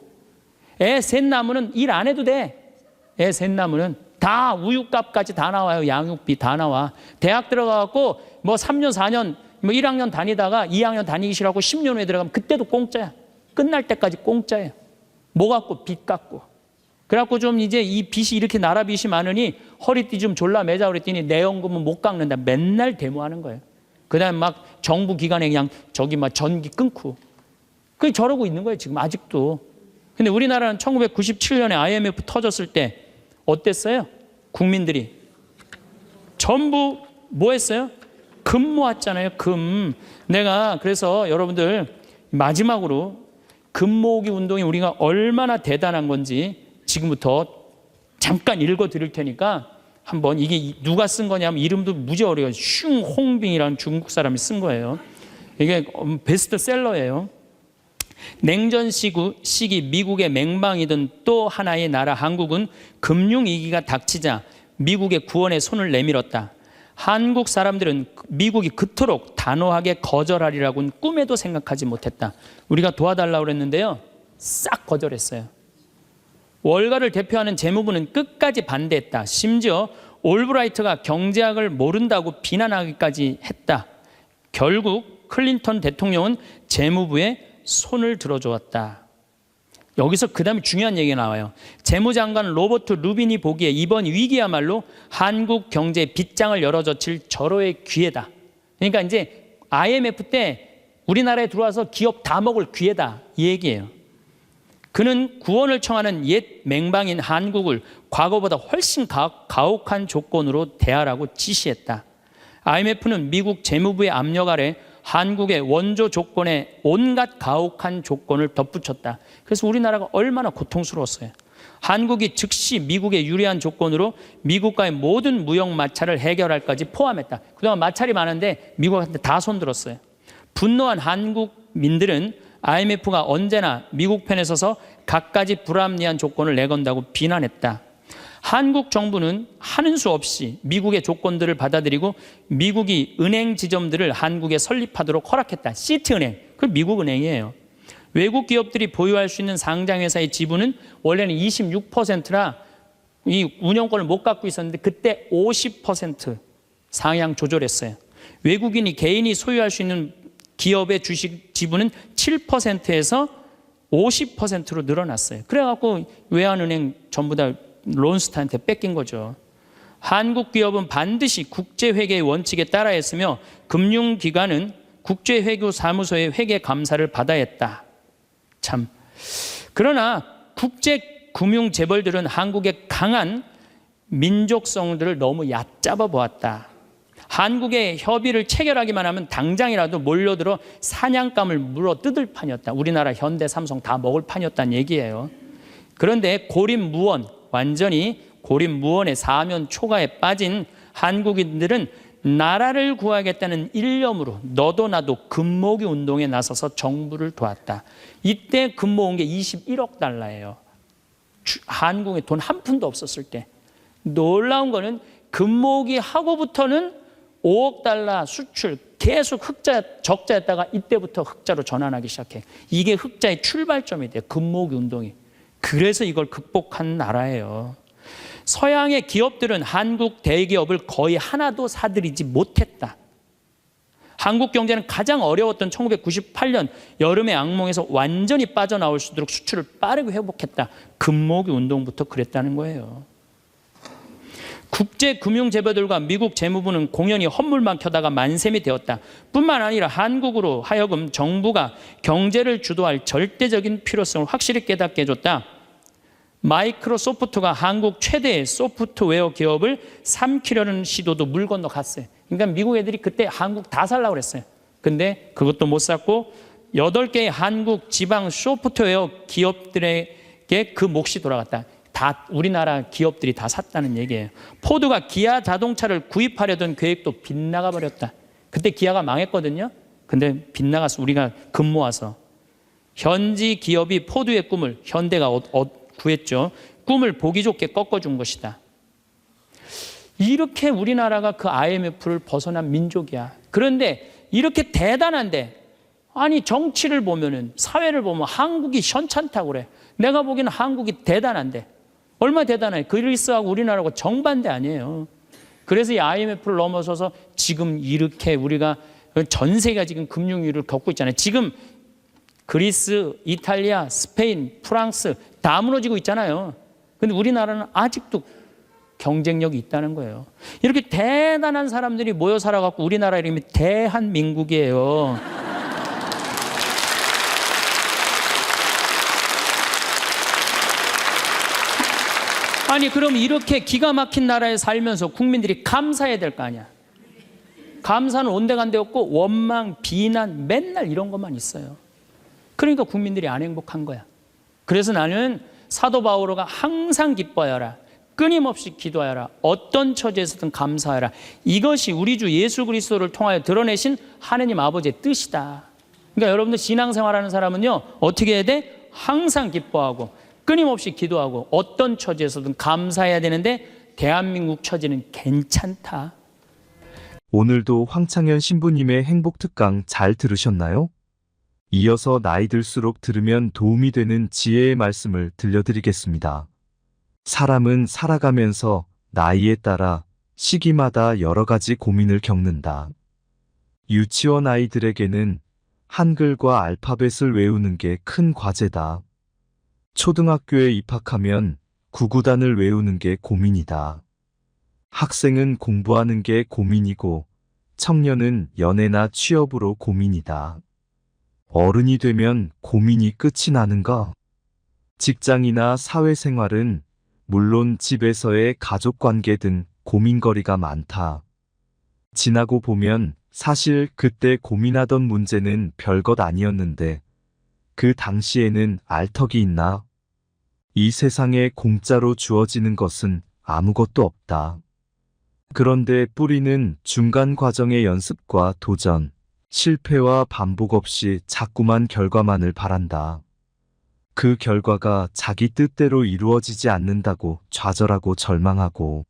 애 셋 낳으면 일 안 해도 돼. 애 셋 낳으면 다 우유값까지 다 나와요. 양육비 다 나와. 대학 들어가갖고 뭐 3년, 4년, 뭐 1학년 다니다가 2학년 다니기 싫어하고 10년 후에 들어가면 그때도 공짜야. 끝날 때까지 공짜예요. 뭐 갖고? 빚 갖고. 그래갖고 좀 이제 이 빚이 이렇게 나라 빚이 많으니 허리띠 좀 졸라 매자 그랬더니 내 연금은 못 깎는다. 맨날 데모하는 거예요. 그 다음에 막 정부 기관에 그냥 저기 막 전기 끊고. 그게 저러고 있는 거예요. 지금 아직도. 근데 우리나라는 1997년에 IMF 터졌을 때 어땠어요? 국민들이. 전부 뭐 했어요? 금 모았잖아요. 금. 내가 그래서 여러분들 마지막으로 금 모으기 운동이 우리가 얼마나 대단한 건지 지금부터 잠깐 읽어 드릴 테니까 한번 이게 누가 쓴 거냐면 이름도 무지 어려워요. 슝홍빙이라는 중국 사람이 쓴 거예요. 이게 베스트셀러예요. 냉전 시기 미국의 맹방이던 또 하나의 나라 한국은 금융위기가 닥치자 미국의 구원에 손을 내밀었다. 한국 사람들은 미국이 그토록 단호하게 거절하리라고는 꿈에도 생각하지 못했다. 우리가 도와달라고 그랬는데요, 싹 거절했어요. 월가를 대표하는 재무부는 끝까지 반대했다. 심지어 올브라이트가 경제학을 모른다고 비난하기까지 했다. 결국 클린턴 대통령은 재무부에 손을 들어주었다. 여기서 그 다음에 중요한 얘기가 나와요. 재무장관 로버트 루빈이 보기에 이번 위기야말로 한국 경제의 빗장을 열어젖힐 절호의 기회다. 그러니까 이제 IMF 때 우리나라에 들어와서 기업 다 먹을 기회다, 이 얘기예요. 그는 구원을 청하는 옛 맹방인 한국을 과거보다 훨씬 가혹한 조건으로 대하라고 지시했다. IMF는 미국 재무부의 압력 아래 한국의 원조 조건에 온갖 가혹한 조건을 덧붙였다. 그래서 우리나라가 얼마나 고통스러웠어요. 한국이 즉시 미국에 유리한 조건으로 미국과의 모든 무역 마찰을 해결할까지 포함했다. 그동안 마찰이 많은데 미국한테 다 손들었어요. 분노한 한국민들은 IMF가 언제나 미국 편에 서서 갖가지 불합리한 조건을 내건다고 비난했다. 한국 정부는 하는 수 없이 미국의 조건들을 받아들이고 미국이 은행 지점들을 한국에 설립하도록 허락했다. 시티은행, 그 미국 은행이에요. 외국 기업들이 보유할 수 있는 상장회사의 지분은 원래는 26%나 이 운영권을 못 갖고 있었는데 그때 50% 상향 조절했어요. 외국인이 개인이 소유할 수 있는 기업의 주식 지분은 7%에서 50%로 늘어났어요. 그래갖고 외환은행 전부 다 론스타한테 뺏긴 거죠. 한국 기업은 반드시 국제회계의 원칙에 따라 했으며 금융기관은 국제회계사무소의 회계 감사를 받아야 했다. 참. 그러나 국제금융재벌들은 한국의 강한 민족성들을 너무 얕잡아 보았다. 한국의 협의를 체결하기만 하면 당장이라도 몰려들어 사냥감을 물어 뜯을 판이었다. 우리나라 현대, 삼성 다 먹을 판이었다는 얘기예요. 그런데 고립무원, 완전히 고립무원의 사면 초가에 빠진 한국인들은 나라를 구하겠다는 일념으로 너도 나도 금모기 운동에 나서서 정부를 도왔다. 이때 금모은 게 21억 달러예요. 한국에 돈 한 푼도 없었을 때. 놀라운 거는 금모기 하고부터는 5억 달러 수출 계속 적자였다가 이때부터 흑자로 전환하기 시작해. 이게 흑자의 출발점이 돼요. 금모기 운동이. 그래서 이걸 극복한 나라예요. 서양의 기업들은 한국 대기업을 거의 하나도 사들이지 못했다. 한국 경제는 가장 어려웠던 1998년 여름의 악몽에서 완전히 빠져나올 수 있도록 수출을 빠르게 회복했다. 금모기 운동부터 그랬다는 거예요. 국제금융재벌들과 미국 재무부는 공연히 헛물만 켜다가 만셈이 되었다. 뿐만 아니라 한국으로 하여금 정부가 경제를 주도할 절대적인 필요성을 확실히 깨닫게 해줬다. 마이크로소프트가 한국 최대의 소프트웨어 기업을 삼키려는 시도도 물 건너 갔어요. 그러니까 미국 애들이 그때 한국 다 살라고 그랬어요. 근데 그것도 못 샀고 8개의 한국 지방 소프트웨어 기업들에게 그 몫이 돌아갔다. 다 우리나라 기업들이 다 샀다는 얘기예요. 포드가 기아 자동차를 구입하려던 계획도 빗나가 버렸다. 그때 기아가 망했거든요. 근데 빗나가서 우리가 금 모아서 현지 기업이 포드의 꿈을 현대가 구했죠. 꿈을 보기 좋게 꺾어준 것이다. 이렇게 우리나라가 그 IMF를 벗어난 민족이야. 그런데 이렇게 대단한데 아니 정치를 보면은 사회를 보면 한국이 현찮다고 그래. 내가 보기에는 한국이 대단한데 얼마나 대단해. 그리스하고 우리나라하고 정반대 아니에요. 그래서 이 IMF를 넘어서서 지금 이렇게 우리가 전 세계가 지금 금융위기를 겪고 있잖아요. 지금 그리스, 이탈리아, 스페인, 프랑스 다 무너지고 있잖아요. 근데 우리나라는 아직도 경쟁력이 있다는 거예요. 이렇게 대단한 사람들이 모여 살아갖고 우리나라 이름이 대한민국이에요. 아니 그럼 이렇게 기가 막힌 나라에 살면서 국민들이 감사해야 될 거 아니야. 감사는 온데간데 없고 원망, 비난 맨날 이런 것만 있어요. 그러니까 국민들이 안 행복한 거야. 그래서 나는 사도 바오로가 항상 기뻐하여라. 끊임없이 기도하여라. 어떤 처지에서든 감사하여라. 이것이 우리 주 예수 그리스도를 통하여 드러내신 하느님 아버지의 뜻이다. 그러니까 여러분들 신앙생활하는 사람은요. 어떻게 해야 돼? 항상 기뻐하고 끊임없이 기도하고 어떤 처지에서든 감사해야 되는데 대한민국 처지는 괜찮다. 오늘도 황창현 신부님의 행복 특강 잘 들으셨나요? 이어서 나이 들수록 들으면 도움이 되는 지혜의 말씀을 들려드리겠습니다. 사람은 살아가면서 나이에 따라 시기마다 여러 가지 고민을 겪는다. 유치원 아이들에게는 한글과 알파벳을 외우는 게 큰 과제다. 초등학교에 입학하면 구구단을 외우는 게 고민이다. 학생은 공부하는 게 고민이고 청년은 연애나 취업으로 고민이다. 어른이 되면 고민이 끝이 나는가? 직장이나 사회생활은 물론 집에서의 가족관계 등 고민거리가 많다. 지나고 보면 사실 그때 고민하던 문제는 별것 아니었는데 그 당시에는 알 턱이 있나? 이 세상에 공짜로 주어지는 것은 아무것도 없다. 그런데 뿌리는 중간 과정의 연습과 도전, 실패와 반복 없이 자꾸만 결과만을 바란다. 그 결과가 자기 뜻대로 이루어지지 않는다고 좌절하고 절망하고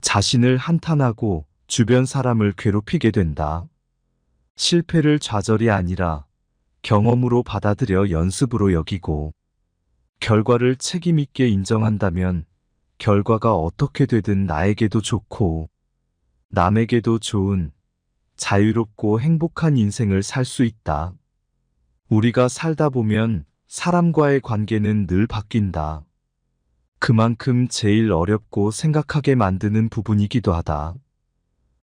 자신을 한탄하고 주변 사람을 괴롭히게 된다. 실패를 좌절이 아니라 경험으로 받아들여 연습으로 여기고 결과를 책임 있게 인정한다면 결과가 어떻게 되든 나에게도 좋고 남에게도 좋은 자유롭고 행복한 인생을 살 수 있다. 우리가 살다 보면 사람과의 관계는 늘 바뀐다. 그만큼 제일 어렵고 생각하게 만드는 부분이기도 하다.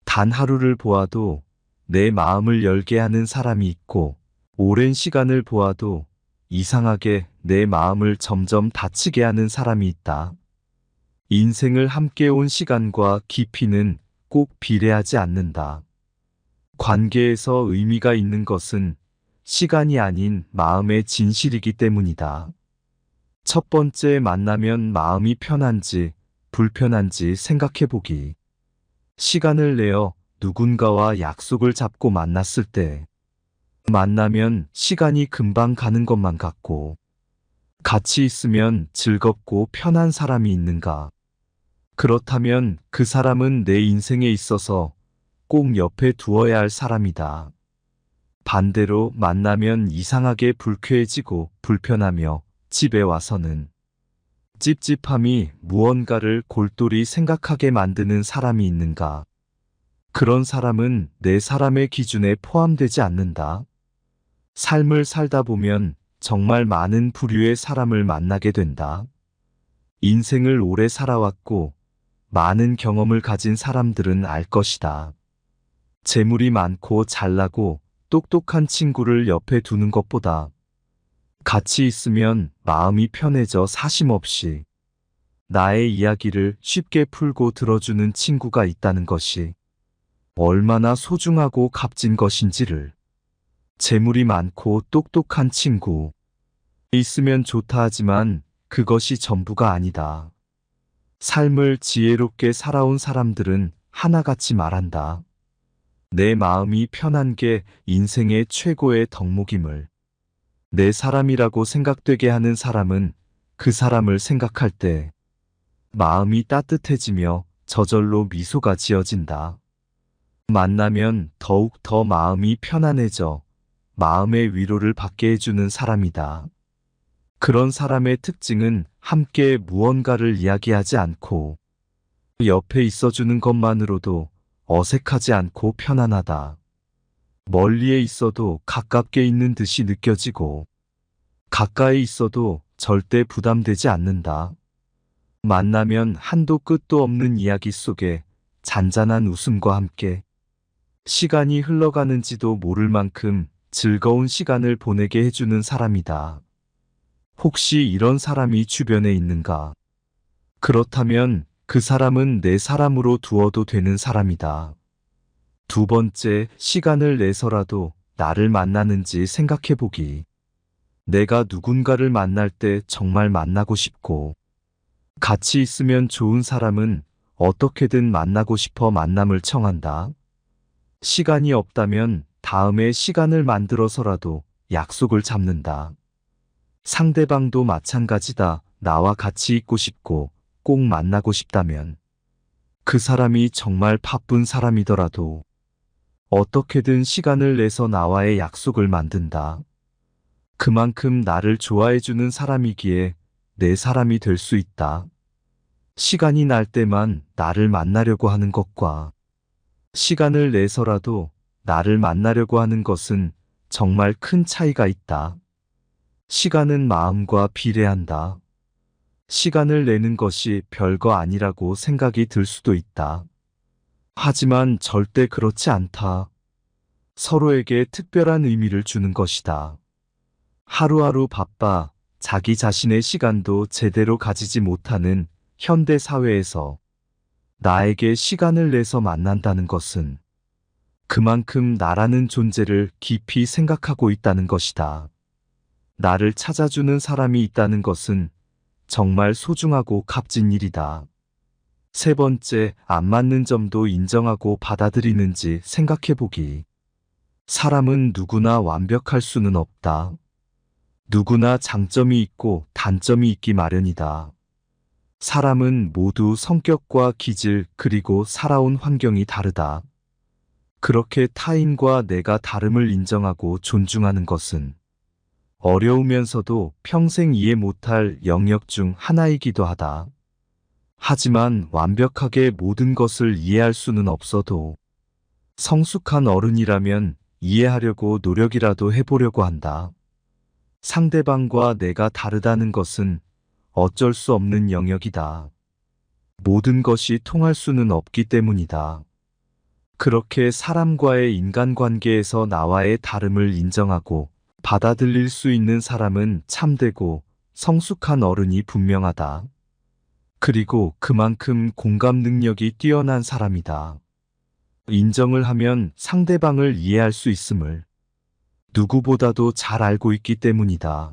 단 하루를 보아도 내 마음을 열게 하는 사람이 있고 오랜 시간을 보아도 이상하게 내 마음을 점점 다치게 하는 사람이 있다. 인생을 함께 온 시간과 깊이는 꼭 비례하지 않는다. 관계에서 의미가 있는 것은 시간이 아닌 마음의 진실이기 때문이다. 첫 번째 만나면 마음이 편한지 불편한지 생각해보기. 시간을 내어 누군가와 약속을 잡고 만났을 때 만나면 시간이 금방 가는 것만 같고 같이 있으면 즐겁고 편한 사람이 있는가? 그렇다면 그 사람은 내 인생에 있어서 꼭 옆에 두어야 할 사람이다. 반대로 만나면 이상하게 불쾌해지고 불편하며 집에 와서는 찝찝함이 무언가를 골똘히 생각하게 만드는 사람이 있는가? 그런 사람은 내 사람의 기준에 포함되지 않는다. 삶을 살다 보면 정말 많은 부류의 사람을 만나게 된다. 인생을 오래 살아왔고 많은 경험을 가진 사람들은 알 것이다. 재물이 많고 잘나고 똑똑한 친구를 옆에 두는 것보다 같이 있으면 마음이 편해져 사심 없이 나의 이야기를 쉽게 풀고 들어주는 친구가 있다는 것이 얼마나 소중하고 값진 것인지를. 재물이 많고 똑똑한 친구 있으면 좋다 하지만 그것이 전부가 아니다. 삶을 지혜롭게 살아온 사람들은 하나같이 말한다. 내 마음이 편한 게 인생의 최고의 덕목임을. 내 사람이라고 생각되게 하는 사람은 그 사람을 생각할 때 마음이 따뜻해지며 저절로 미소가 지어진다. 만나면 더욱 더 마음이 편안해져 마음의 위로를 받게 해주는 사람이다. 그런 사람의 특징은 함께 무언가를 이야기하지 않고 옆에 있어주는 것만으로도 어색하지 않고 편안하다. 멀리에 있어도 가깝게 있는 듯이 느껴지고 가까이 있어도 절대 부담되지 않는다. 만나면 한도 끝도 없는 이야기 속에 잔잔한 웃음과 함께 시간이 흘러가는지도 모를 만큼 즐거운 시간을 보내게 해주는 사람이다. 혹시 이런 사람이 주변에 있는가? 그렇다면 그 사람은 내 사람으로 두어도 되는 사람이다. 두 번째, 시간을 내서라도 나를 만나는지 생각해보기. 내가 누군가를 만날 때 정말 만나고 싶고 같이 있으면 좋은 사람은 어떻게든 만나고 싶어 만남을 청한다. 시간이 없다면 다음에 시간을 만들어서라도 약속을 잡는다. 상대방도 마찬가지다. 나와 같이 있고 싶고 꼭 만나고 싶다면 그 사람이 정말 바쁜 사람이더라도 어떻게든 시간을 내서 나와의 약속을 만든다. 그만큼 나를 좋아해주는 사람이기에 내 사람이 될 수 있다. 시간이 날 때만 나를 만나려고 하는 것과 시간을 내서라도 나를 만나려고 하는 것은 정말 큰 차이가 있다. 시간은 마음과 비례한다. 시간을 내는 것이 별거 아니라고 생각이 들 수도 있다. 하지만 절대 그렇지 않다. 서로에게 특별한 의미를 주는 것이다. 하루하루 바빠 자기 자신의 시간도 제대로 가지지 못하는 현대 사회에서 나에게 시간을 내서 만난다는 것은 그만큼 나라는 존재를 깊이 생각하고 있다는 것이다. 나를 찾아주는 사람이 있다는 것은 정말 소중하고 값진 일이다. 세 번째, 안 맞는 점도 인정하고 받아들이는지 생각해보기. 사람은 누구나 완벽할 수는 없다. 누구나 장점이 있고 단점이 있기 마련이다. 사람은 모두 성격과 기질 그리고 살아온 환경이 다르다. 그렇게 타인과 내가 다름을 인정하고 존중하는 것은 어려우면서도 평생 이해 못할 영역 중 하나이기도 하다. 하지만 완벽하게 모든 것을 이해할 수는 없어도 성숙한 어른이라면 이해하려고 노력이라도 해보려고 한다. 상대방과 내가 다르다는 것은 어쩔 수 없는 영역이다. 모든 것이 통할 수는 없기 때문이다. 그렇게 사람과의 인간관계에서 나와의 다름을 인정하고 받아들일 수 있는 사람은 참되고 성숙한 어른이 분명하다. 그리고 그만큼 공감 능력이 뛰어난 사람이다. 인정을 하면 상대방을 이해할 수 있음을 누구보다도 잘 알고 있기 때문이다.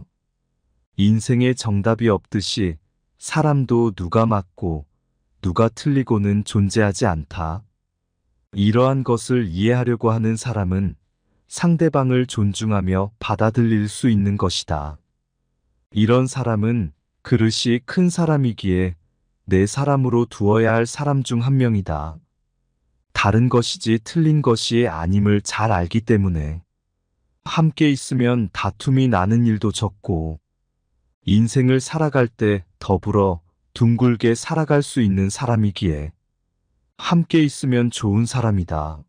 인생에 정답이 없듯이 사람도 누가 맞고 누가 틀리고는 존재하지 않다. 이러한 것을 이해하려고 하는 사람은 상대방을 존중하며 받아들일 수 있는 것이다. 이런 사람은 그릇이 큰 사람이기에 내 사람으로 두어야 할 사람 중 한 명이다. 다른 것이지 틀린 것이 아님을 잘 알기 때문에 함께 있으면 다툼이 나는 일도 적고 인생을 살아갈 때 더불어 둥글게 살아갈 수 있는 사람이기에 함께 있으면 좋은 사람이다.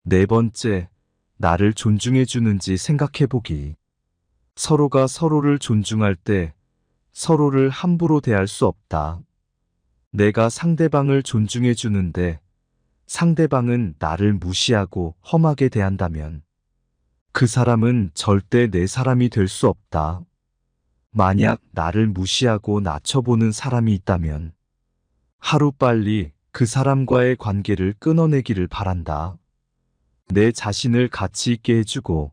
네 번째, 나를 존중해 주는지 생각해보기. 서로가 서로를 존중할 때 서로를 함부로 대할 수 없다. 내가 상대방을 존중해 주는데 상대방은 나를 무시하고 험하게 대한다면 그 사람은 절대 내 사람이 될 수 없다. 만약 나를 무시하고 낮춰보는 사람이 있다면 하루빨리 그 사람과의 관계를 끊어내기를 바란다. 내 자신을 가치 있게 해주고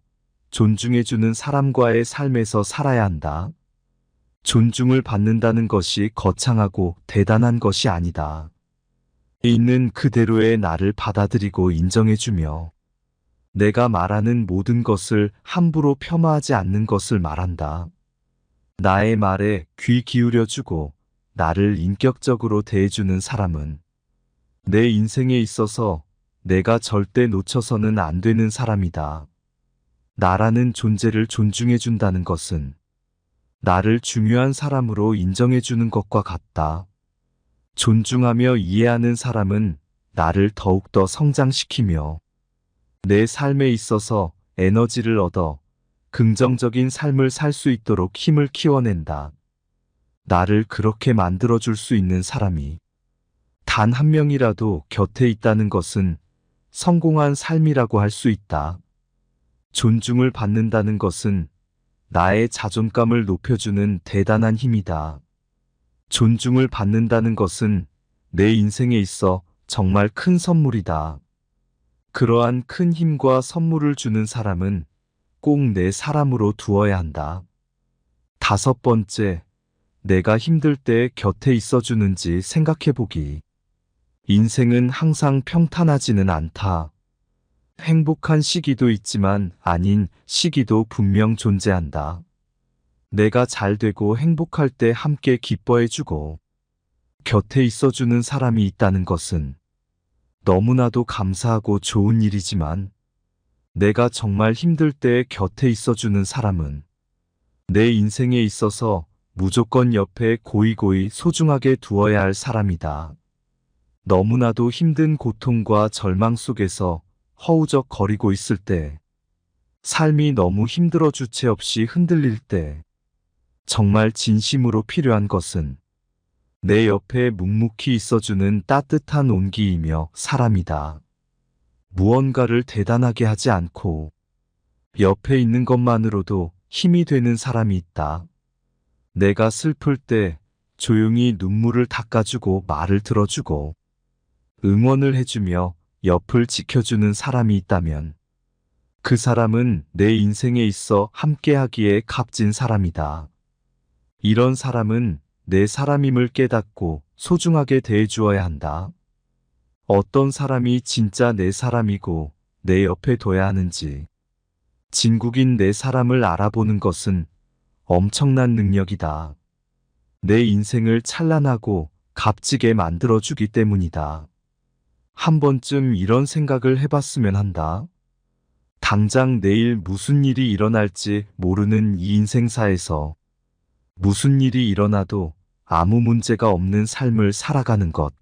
존중해주는 사람과의 삶에서 살아야 한다. 존중을 받는다는 것이 거창하고 대단한 것이 아니다. 있는 그대로의 나를 받아들이고 인정해주며 내가 말하는 모든 것을 함부로 폄하하지 않는 것을 말한다. 나의 말에 귀 기울여주고 나를 인격적으로 대해주는 사람은 내 인생에 있어서 내가 절대 놓쳐서는 안 되는 사람이다. 나라는 존재를 존중해준다는 것은 나를 중요한 사람으로 인정해주는 것과 같다. 존중하며 이해하는 사람은 나를 더욱더 성장시키며 내 삶에 있어서 에너지를 얻어 긍정적인 삶을 살 수 있도록 힘을 키워낸다. 나를 그렇게 만들어줄 수 있는 사람이 단 한 명이라도 곁에 있다는 것은 성공한 삶이라고 할 수 있다. 존중을 받는다는 것은 나의 자존감을 높여주는 대단한 힘이다. 존중을 받는다는 것은 내 인생에 있어 정말 큰 선물이다. 그러한 큰 힘과 선물을 주는 사람은 꼭 내 사람으로 두어야 한다. 다섯 번째, 내가 힘들 때 곁에 있어주는지 생각해보기. 인생은 항상 평탄하지는 않다. 행복한 시기도 있지만 아닌 시기도 분명 존재한다. 내가 잘 되고 행복할 때 함께 기뻐해주고 곁에 있어주는 사람이 있다는 것은 너무나도 감사하고 좋은 일이지만 내가 정말 힘들 때 곁에 있어주는 사람은 내 인생에 있어서 무조건 옆에 고이고이 소중하게 두어야 할 사람이다. 너무나도 힘든 고통과 절망 속에서 허우적거리고 있을 때, 삶이 너무 힘들어 주체 없이 흔들릴 때, 정말 진심으로 필요한 것은 내 옆에 묵묵히 있어주는 따뜻한 온기이며 사람이다. 무언가를 대단하게 하지 않고 옆에 있는 것만으로도 힘이 되는 사람이 있다. 내가 슬플 때 조용히 눈물을 닦아주고 말을 들어주고 응원을 해주며 옆을 지켜주는 사람이 있다면 그 사람은 내 인생에 있어 함께하기에 값진 사람이다. 이런 사람은 내 사람임을 깨닫고 소중하게 대해주어야 한다. 어떤 사람이 진짜 내 사람이고 내 옆에 둬야 하는지 진국인 내 사람을 알아보는 것은 엄청난 능력이다. 내 인생을 찬란하고 값지게 만들어주기 때문이다. 한 번쯤 이런 생각을 해봤으면 한다. 당장 내일 무슨 일이 일어날지 모르는 이 인생사에서 무슨 일이 일어나도 아무 문제가 없는 삶을 살아가는 것.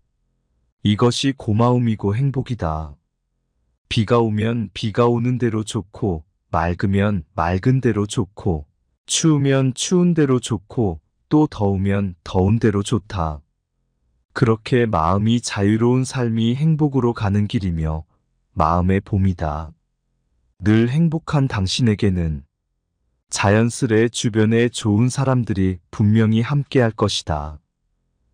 이것이 고마움이고 행복이다. 비가 오면 비가 오는 대로 좋고, 맑으면 맑은 대로 좋고, 추우면 추운 대로 좋고, 또 더우면 더운 대로 좋다. 그렇게 마음이 자유로운 삶이 행복으로 가는 길이며 마음의 봄이다. 늘 행복한 당신에게는 자연스레 주변에 좋은 사람들이 분명히 함께할 것이다.